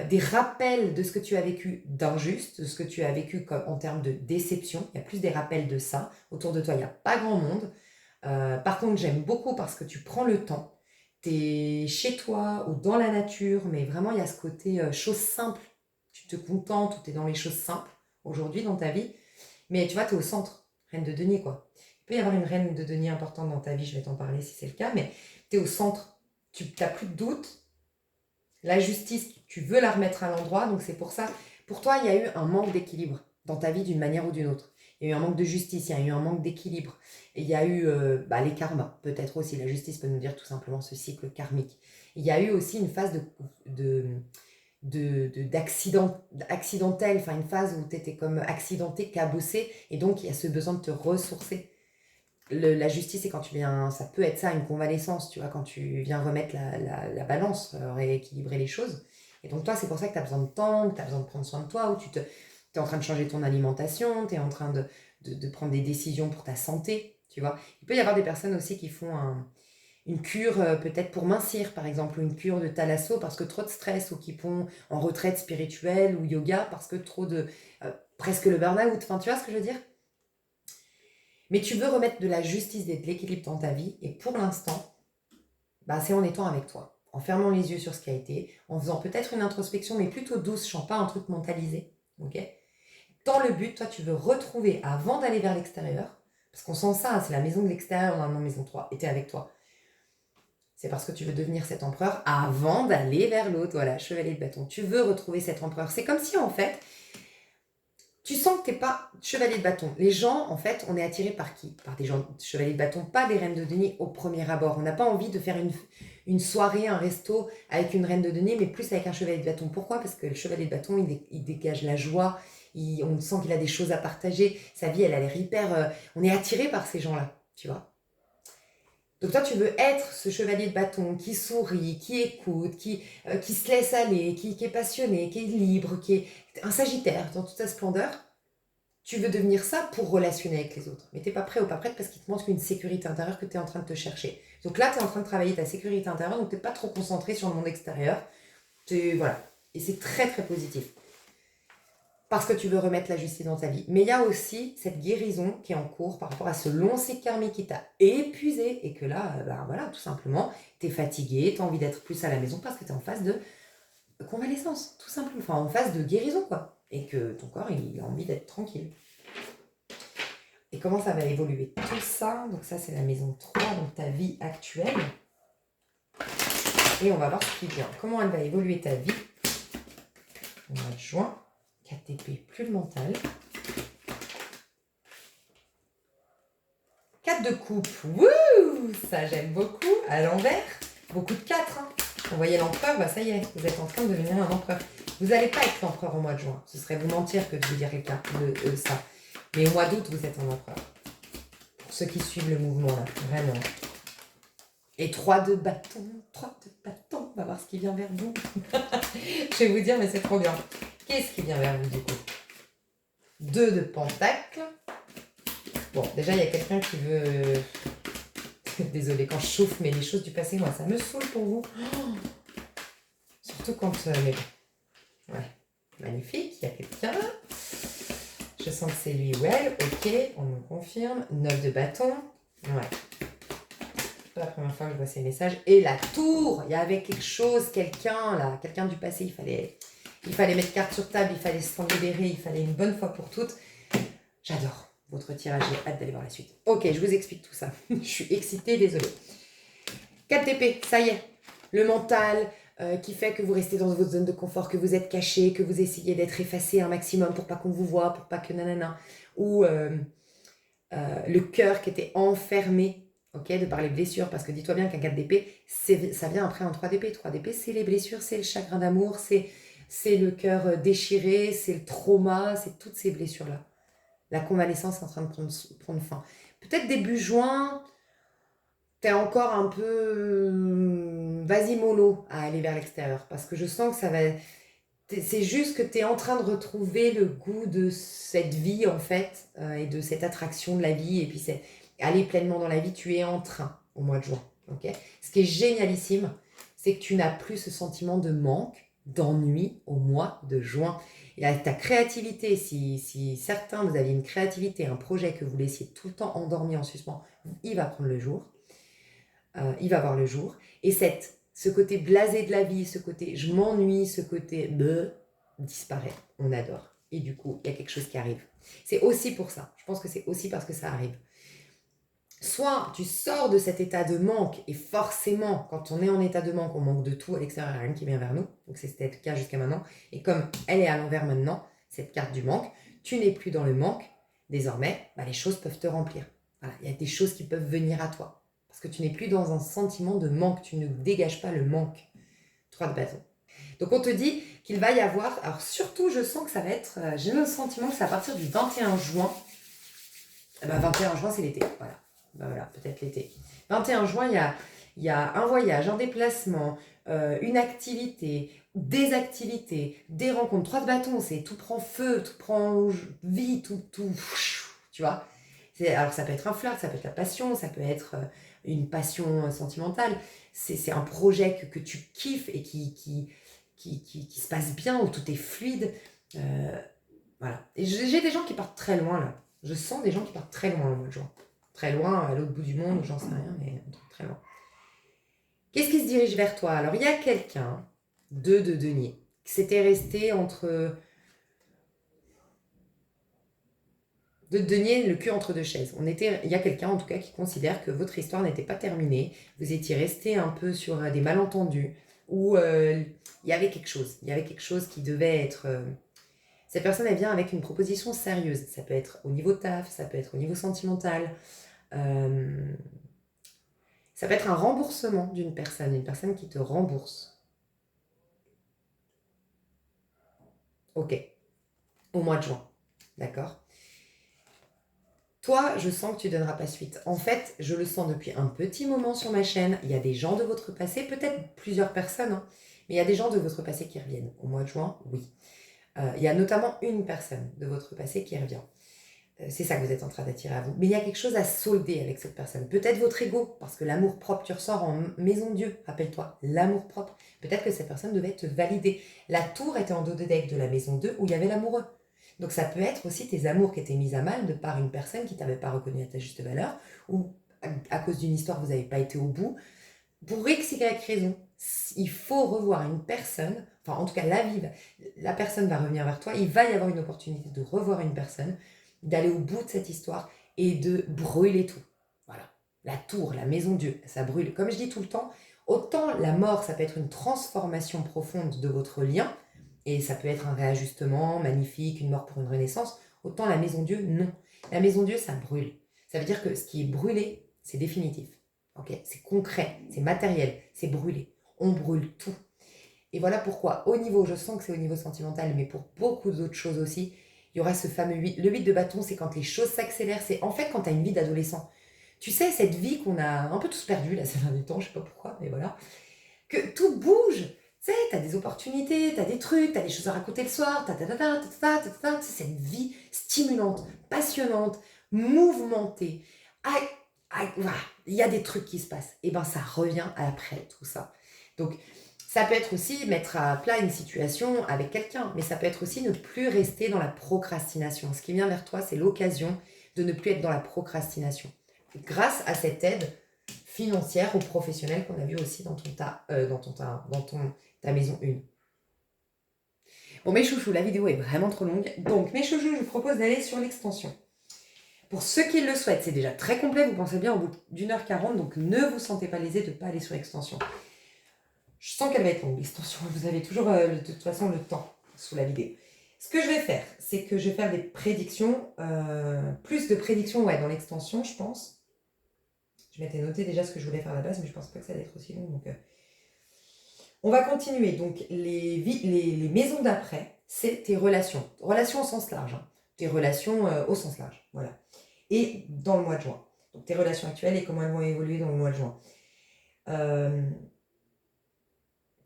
des rappels de ce que tu as vécu d'injuste, de ce que tu as vécu en termes de déception. Il y a plus des rappels de ça. Autour de toi, il n'y a pas grand monde. Par contre, j'aime beaucoup parce que tu prends le temps. Tu es chez toi ou dans la nature, mais vraiment, il y a ce côté chose simple. Tu te contentes ou tu es dans les choses simples aujourd'hui dans ta vie. Mais tu vois, tu es au centre, reine de denier, quoi. Il peut y avoir une reine de denier importante dans ta vie, je vais t'en parler si c'est le cas, mais tu es au centre. Tu n'as plus de doute. La justice, tu veux la remettre à l'endroit, donc c'est pour ça. Pour toi, il y a eu un manque d'équilibre dans ta vie d'une manière ou d'une autre. Il y a eu un manque de justice, il y a eu un manque d'équilibre. Et il y a eu les karmas, peut-être aussi. La justice peut nous dire tout simplement ce cycle karmique. Il y a eu aussi une phase accidentel, enfin une phase où tu étais comme accidenté, cabossé, et donc il y a ce besoin de te ressourcer. La justice, c'est quand tu viens, ça peut être ça, une convalescence, tu vois, quand tu viens remettre la balance, rééquilibrer les choses. Et donc toi, c'est pour ça que tu as besoin de temps, que tu as besoin de prendre soin de toi, où tu es en train de changer ton alimentation, tu es en train de prendre des décisions pour ta santé, tu vois. Il peut y avoir des personnes aussi qui font une cure peut-être pour mincir, par exemple, ou une cure de thalasso parce que trop de stress, ou qui vont en retraite spirituelle ou yoga parce que trop de... presque le burn-out, enfin tu vois ce que je veux dire? Mais tu veux remettre de la justice et de l'équilibre dans ta vie, et pour l'instant, c'est en étant avec toi, en fermant les yeux sur ce qui a été, en faisant peut-être une introspection, mais plutôt douce, je sens pas un truc mentalisé, ok? Dans le but, toi, tu veux retrouver, avant d'aller vers l'extérieur, parce qu'on sent ça, c'est la maison de l'extérieur, non, maison 3, et t'es avec toi. C'est parce que tu veux devenir cet empereur avant d'aller vers l'autre, voilà, chevalier de bâton. Tu veux retrouver cet empereur. C'est comme si, en fait, tu sens que tu n'es pas chevalier de bâton. Les gens, en fait, on est attiré par qui? Par des gens chevaliers de bâton, pas des reines de denier au premier abord. On n'a pas envie de faire une soirée, un resto avec une reine de denier, mais plus avec un chevalier de bâton. Pourquoi? Parce que le chevalier de bâton, il dégage la joie, on sent qu'il a des choses à partager, sa vie, elle a l'air hyper... on est attiré par ces gens-là, tu vois. Donc toi, tu veux être ce chevalier de bâton qui sourit, qui écoute, qui se laisse aller, qui est passionné, qui est libre, qui est un sagittaire dans toute sa splendeur. Tu veux devenir ça pour relationner avec les autres. Mais tu n'es pas prêt ou pas prête parce qu'il te manque une sécurité intérieure que tu es en train de te chercher. Donc là, tu es en train de travailler ta sécurité intérieure, donc tu n'es pas trop concentré sur le monde extérieur. Voilà. Et c'est très très positif. Parce que tu veux remettre la justice dans ta vie. Mais il y a aussi cette guérison qui est en cours par rapport à ce long cycle karmique qui t'a épuisé et que là, voilà, tout simplement, tu es fatigué, tu as envie d'être plus à la maison parce que tu es en phase de convalescence, tout simplement. Enfin, en phase de guérison, quoi. Et que ton corps, il a envie d'être tranquille. Et comment ça va évoluer tout ça? Donc ça, c'est la maison 3, donc ta vie actuelle. Et on va voir ce qui vient. Comment elle va évoluer ta vie au mois de juin. 4TP plus le mental. 4 de coupe. Wouh! Ça, j'aime beaucoup. À l'envers. Beaucoup de 4. Hein. Vous voyez l'empereur, bah ça y est, vous êtes en train de devenir un empereur. Vous n'allez pas être l'empereur au mois de juin. Ce serait vous mentir que de vous dire ça. Mais au mois d'août, vous êtes un empereur. Pour ceux qui suivent le mouvement là, vraiment. Et 3 de bâton, on va voir ce qui vient vers vous. Je vais vous dire, mais c'est trop bien. Qu'est-ce qui vient vers vous du coup? 2 de pentacles. Bon, déjà, il y a quelqu'un qui veut... Désolée, quand je chauffe, mais les choses du passé, moi, ça me saoule pour vous. Oh, surtout quand... mais bon. Ouais, magnifique, il y a quelqu'un. Je sens que c'est lui ou elle. Ok, on me confirme. 9 de bâton. Ouais. C'est pas la première fois que je vois ces messages. Et la tour, il y avait quelque chose, quelqu'un là, quelqu'un du passé, il fallait mettre carte sur table, il fallait s'en libérer, il fallait une bonne fois pour toutes. J'adore votre tirage, j'ai hâte d'aller voir la suite. Ok, je vous explique tout ça. Je suis excitée, désolée. 4 d'épée, ça y est. Le mental qui fait que vous restez dans votre zone de confort, que vous êtes caché, que vous essayez d'être effacé un maximum pour pas qu'on vous voit, pour pas que nanana. Ou le cœur qui était enfermé, ok, de par les blessures, parce que dis-toi bien qu'un 4 d'épée, ça vient après un 3 d'épée. 3 d'épée, c'est les blessures, c'est le chagrin d'amour, c'est le cœur déchiré, c'est le trauma, c'est toutes ces blessures-là. La convalescence est en train de prendre fin. Peut-être début juin, t'es encore un peu vas-y mollo à aller vers l'extérieur, parce que je sens que ça va... C'est juste que tu es en train de retrouver le goût de cette vie, en fait, et de cette attraction de la vie, et puis c'est aller pleinement dans la vie, tu es en train au mois de juin. Okay, ce qui est génialissime, c'est que tu n'as plus ce sentiment de manque, d'ennui au mois de juin. Et avec ta créativité, si certains, vous aviez une créativité, un projet que vous laissiez tout le temps endormi en suspens, il va prendre le jour, il va voir le jour, et ce côté blasé de la vie, ce côté je m'ennuie, ce côté disparaît. On adore. Et du coup, il y a quelque chose qui arrive. C'est aussi pour ça. Je pense que c'est aussi parce que ça arrive. Soit tu sors de cet état de manque, et forcément, quand on est en état de manque, on manque de tout à l'extérieur, il n'y a rien qui vient vers nous. Donc c'était le cas jusqu'à maintenant. Et comme elle est à l'envers maintenant, cette carte du manque, tu n'es plus dans le manque. Désormais, les choses peuvent te remplir. Voilà, il y a des choses qui peuvent venir à toi. Parce que tu n'es plus dans un sentiment de manque, tu ne dégages pas le manque. 3 de bâton. Donc on te dit qu'il va y avoir, alors surtout je sens que ça va être, j'ai le sentiment que c'est à partir du 21 juin. 21 juin c'est l'été, voilà. Voilà, peut-être l'été. 21 juin, il y a un voyage, un déplacement, une activité, des activités, des rencontres. 3 de bâton, c'est tout prend feu, tout prend vie, tout, tu vois. Alors ça peut être un flirt, ça peut être la passion, ça peut être une passion sentimentale. C'est un projet que tu kiffes et qui se passe bien, où tout est fluide. Voilà. Et j'ai des gens qui partent très loin là. Je sens des gens qui partent très loin au mois de juin. Très loin, à l'autre bout du monde, j'en sais rien, mais très loin. Qu'est-ce qui se dirige vers toi? Alors il y a quelqu'un, 2 de denier, qui s'était resté entre... de denier le cul entre 2 chaises. Il y a quelqu'un en tout cas qui considère que votre histoire n'était pas terminée, vous étiez resté un peu sur des malentendus, ou il y avait quelque chose qui devait être... Cette personne, elle vient avec une proposition sérieuse. Ça peut être au niveau taf, ça peut être au niveau sentimental, ça peut être un remboursement d'une personne, une personne qui te rembourse. Ok, au mois de juin, d'accord? Toi, je sens que tu ne donneras pas suite. En fait, je le sens depuis un petit moment sur ma chaîne. Il y a des gens de votre passé, peut-être plusieurs personnes, hein, mais il y a des gens de votre passé qui reviennent. Au mois de juin, oui. Il y a notamment une personne de votre passé qui revient. C'est ça que vous êtes en train d'attirer à vous. Mais il y a quelque chose à solder avec cette personne. Peut-être votre ego, parce que l'amour propre, tu ressors en maison Dieu, rappelle-toi, l'amour propre. Peut-être que cette personne devait te valider. La tour était en dos de deck de la maison 2 où il y avait l'amoureux. Donc ça peut être aussi tes amours qui étaient mis à mal de par une personne qui ne t'avait pas reconnu à ta juste valeur, ou à cause d'une histoire, vous n'avez pas été au bout. Pour X, Y raison, il faut revoir une personne, enfin en tout cas la personne va revenir vers toi, il va y avoir une opportunité de revoir une personne, d'aller au bout de cette histoire et de brûler tout. Voilà. La tour, la maison Dieu, ça brûle. Comme je dis tout le temps, autant la mort, ça peut être une transformation profonde de votre lien, et ça peut être un réajustement magnifique, une mort pour une renaissance, autant la maison Dieu, non. La maison Dieu, ça brûle. Ça veut dire que ce qui est brûlé, c'est définitif. Okay, c'est concret, c'est matériel, c'est brûlé. on brûle tout. Et voilà pourquoi, au niveau, je sens que c'est au niveau sentimental, mais pour beaucoup d'autres choses aussi, il y aura ce fameux 8. Le 8 de bâton, c'est quand les choses s'accélèrent, c'est en fait quand tu as une vie d'adolescent. Tu sais, cette vie qu'on a un peu tous perdue là ces derniers temps, je sais pas pourquoi, mais voilà, que tout bouge. Tu sais, t'as des opportunités, t'as des trucs, t'as des choses à raconter le soir, c'est cette vie stimulante, passionnante, mouvementée. Voilà, il y a des trucs qui se passent. Et ben ça revient après tout ça. Donc ça peut être aussi mettre à plat une situation avec quelqu'un, mais ça peut être aussi ne plus rester dans la procrastination. Ce qui vient vers toi, c'est l'occasion de ne plus être dans la procrastination. Grâce à cette aide financière ou professionnelle qu'on a vu aussi dans ta maison 1. Bon, mes chouchous, la vidéo est vraiment trop longue. Donc, mes chouchous, je vous propose d'aller sur l'extension. Pour ceux qui le souhaitent, c'est déjà très complet. Vous pensez bien au bout d'1h40. Donc, ne vous sentez pas lésés de ne pas aller sur l'extension. Je sens qu'elle va être longue, l'extension. Vous avez toujours, de toute façon, le temps sous la vidéo. Ce que je vais faire, c'est que je vais faire des prédictions. Plus de prédictions, dans l'extension, je pense. Je m'étais noté déjà ce que je voulais faire à la base, mais je pense pas que ça allait être aussi long. Donc, on va continuer. Donc, les maisons d'après, c'est tes relations. Relations au sens large. Tes relations au sens large. Voilà. Et dans le mois de juin. Donc, tes relations actuelles et comment elles vont évoluer dans le mois de juin.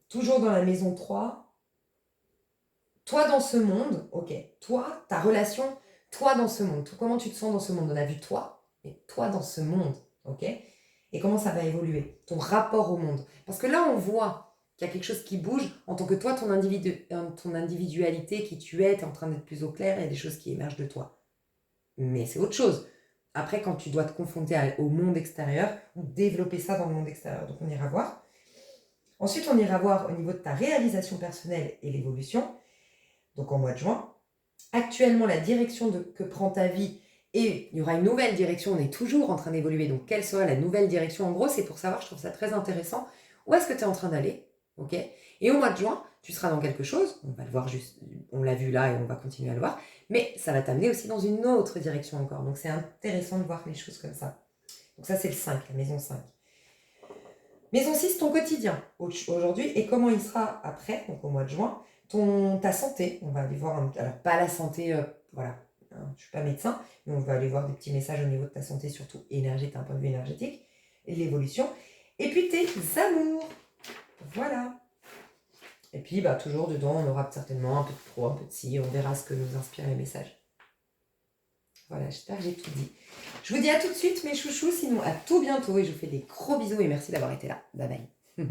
Toujours dans la maison 3. Toi dans ce monde, ok. Toi, ta relation, toi dans ce monde. Comment tu te sens dans ce monde? On a vu toi, mais toi dans ce monde, ok. Et comment ça va évoluer, ton rapport au monde. Parce que là, on voit qu'il y a quelque chose qui bouge en tant que toi, ton individualité, qui tu es en train d'être plus au clair, il y a des choses qui émergent de toi. Mais c'est autre chose. Après, quand tu dois te confronter au monde extérieur, ou développer ça dans le monde extérieur, donc on ira voir. Ensuite, on ira voir au niveau de ta réalisation personnelle et l'évolution, donc en mois de juin. Actuellement, la direction que prend ta vie, et il y aura une nouvelle direction, on est toujours en train d'évoluer, donc quelle sera la nouvelle direction? En gros, c'est pour savoir, je trouve ça très intéressant, où est-ce que tu es en train d'aller, ok? Et au mois de juin, tu seras dans quelque chose, on va le voir juste, on l'a vu là et on va continuer à le voir, mais ça va t'amener aussi dans une autre direction encore, donc c'est intéressant de voir les choses comme ça. Donc ça, c'est le 5, la maison 5. Maison 6, ton quotidien aujourd'hui et comment il sera après, donc au mois de juin. Ta santé, on va aller voir, alors pas la santé, voilà, je ne suis pas médecin, mais on va aller voir des petits messages au niveau de ta santé, surtout énergétique, d'un point de vue énergétique, et l'évolution. Et puis tes amours, voilà. Et puis toujours dedans, on aura certainement un peu de pro, un peu de ci, on verra ce que nous inspirent les messages. Voilà, j'espère que j'ai tout dit. Je vous dis à tout de suite mes chouchous, sinon à tout bientôt et je vous fais des gros bisous et merci d'avoir été là. Bye bye.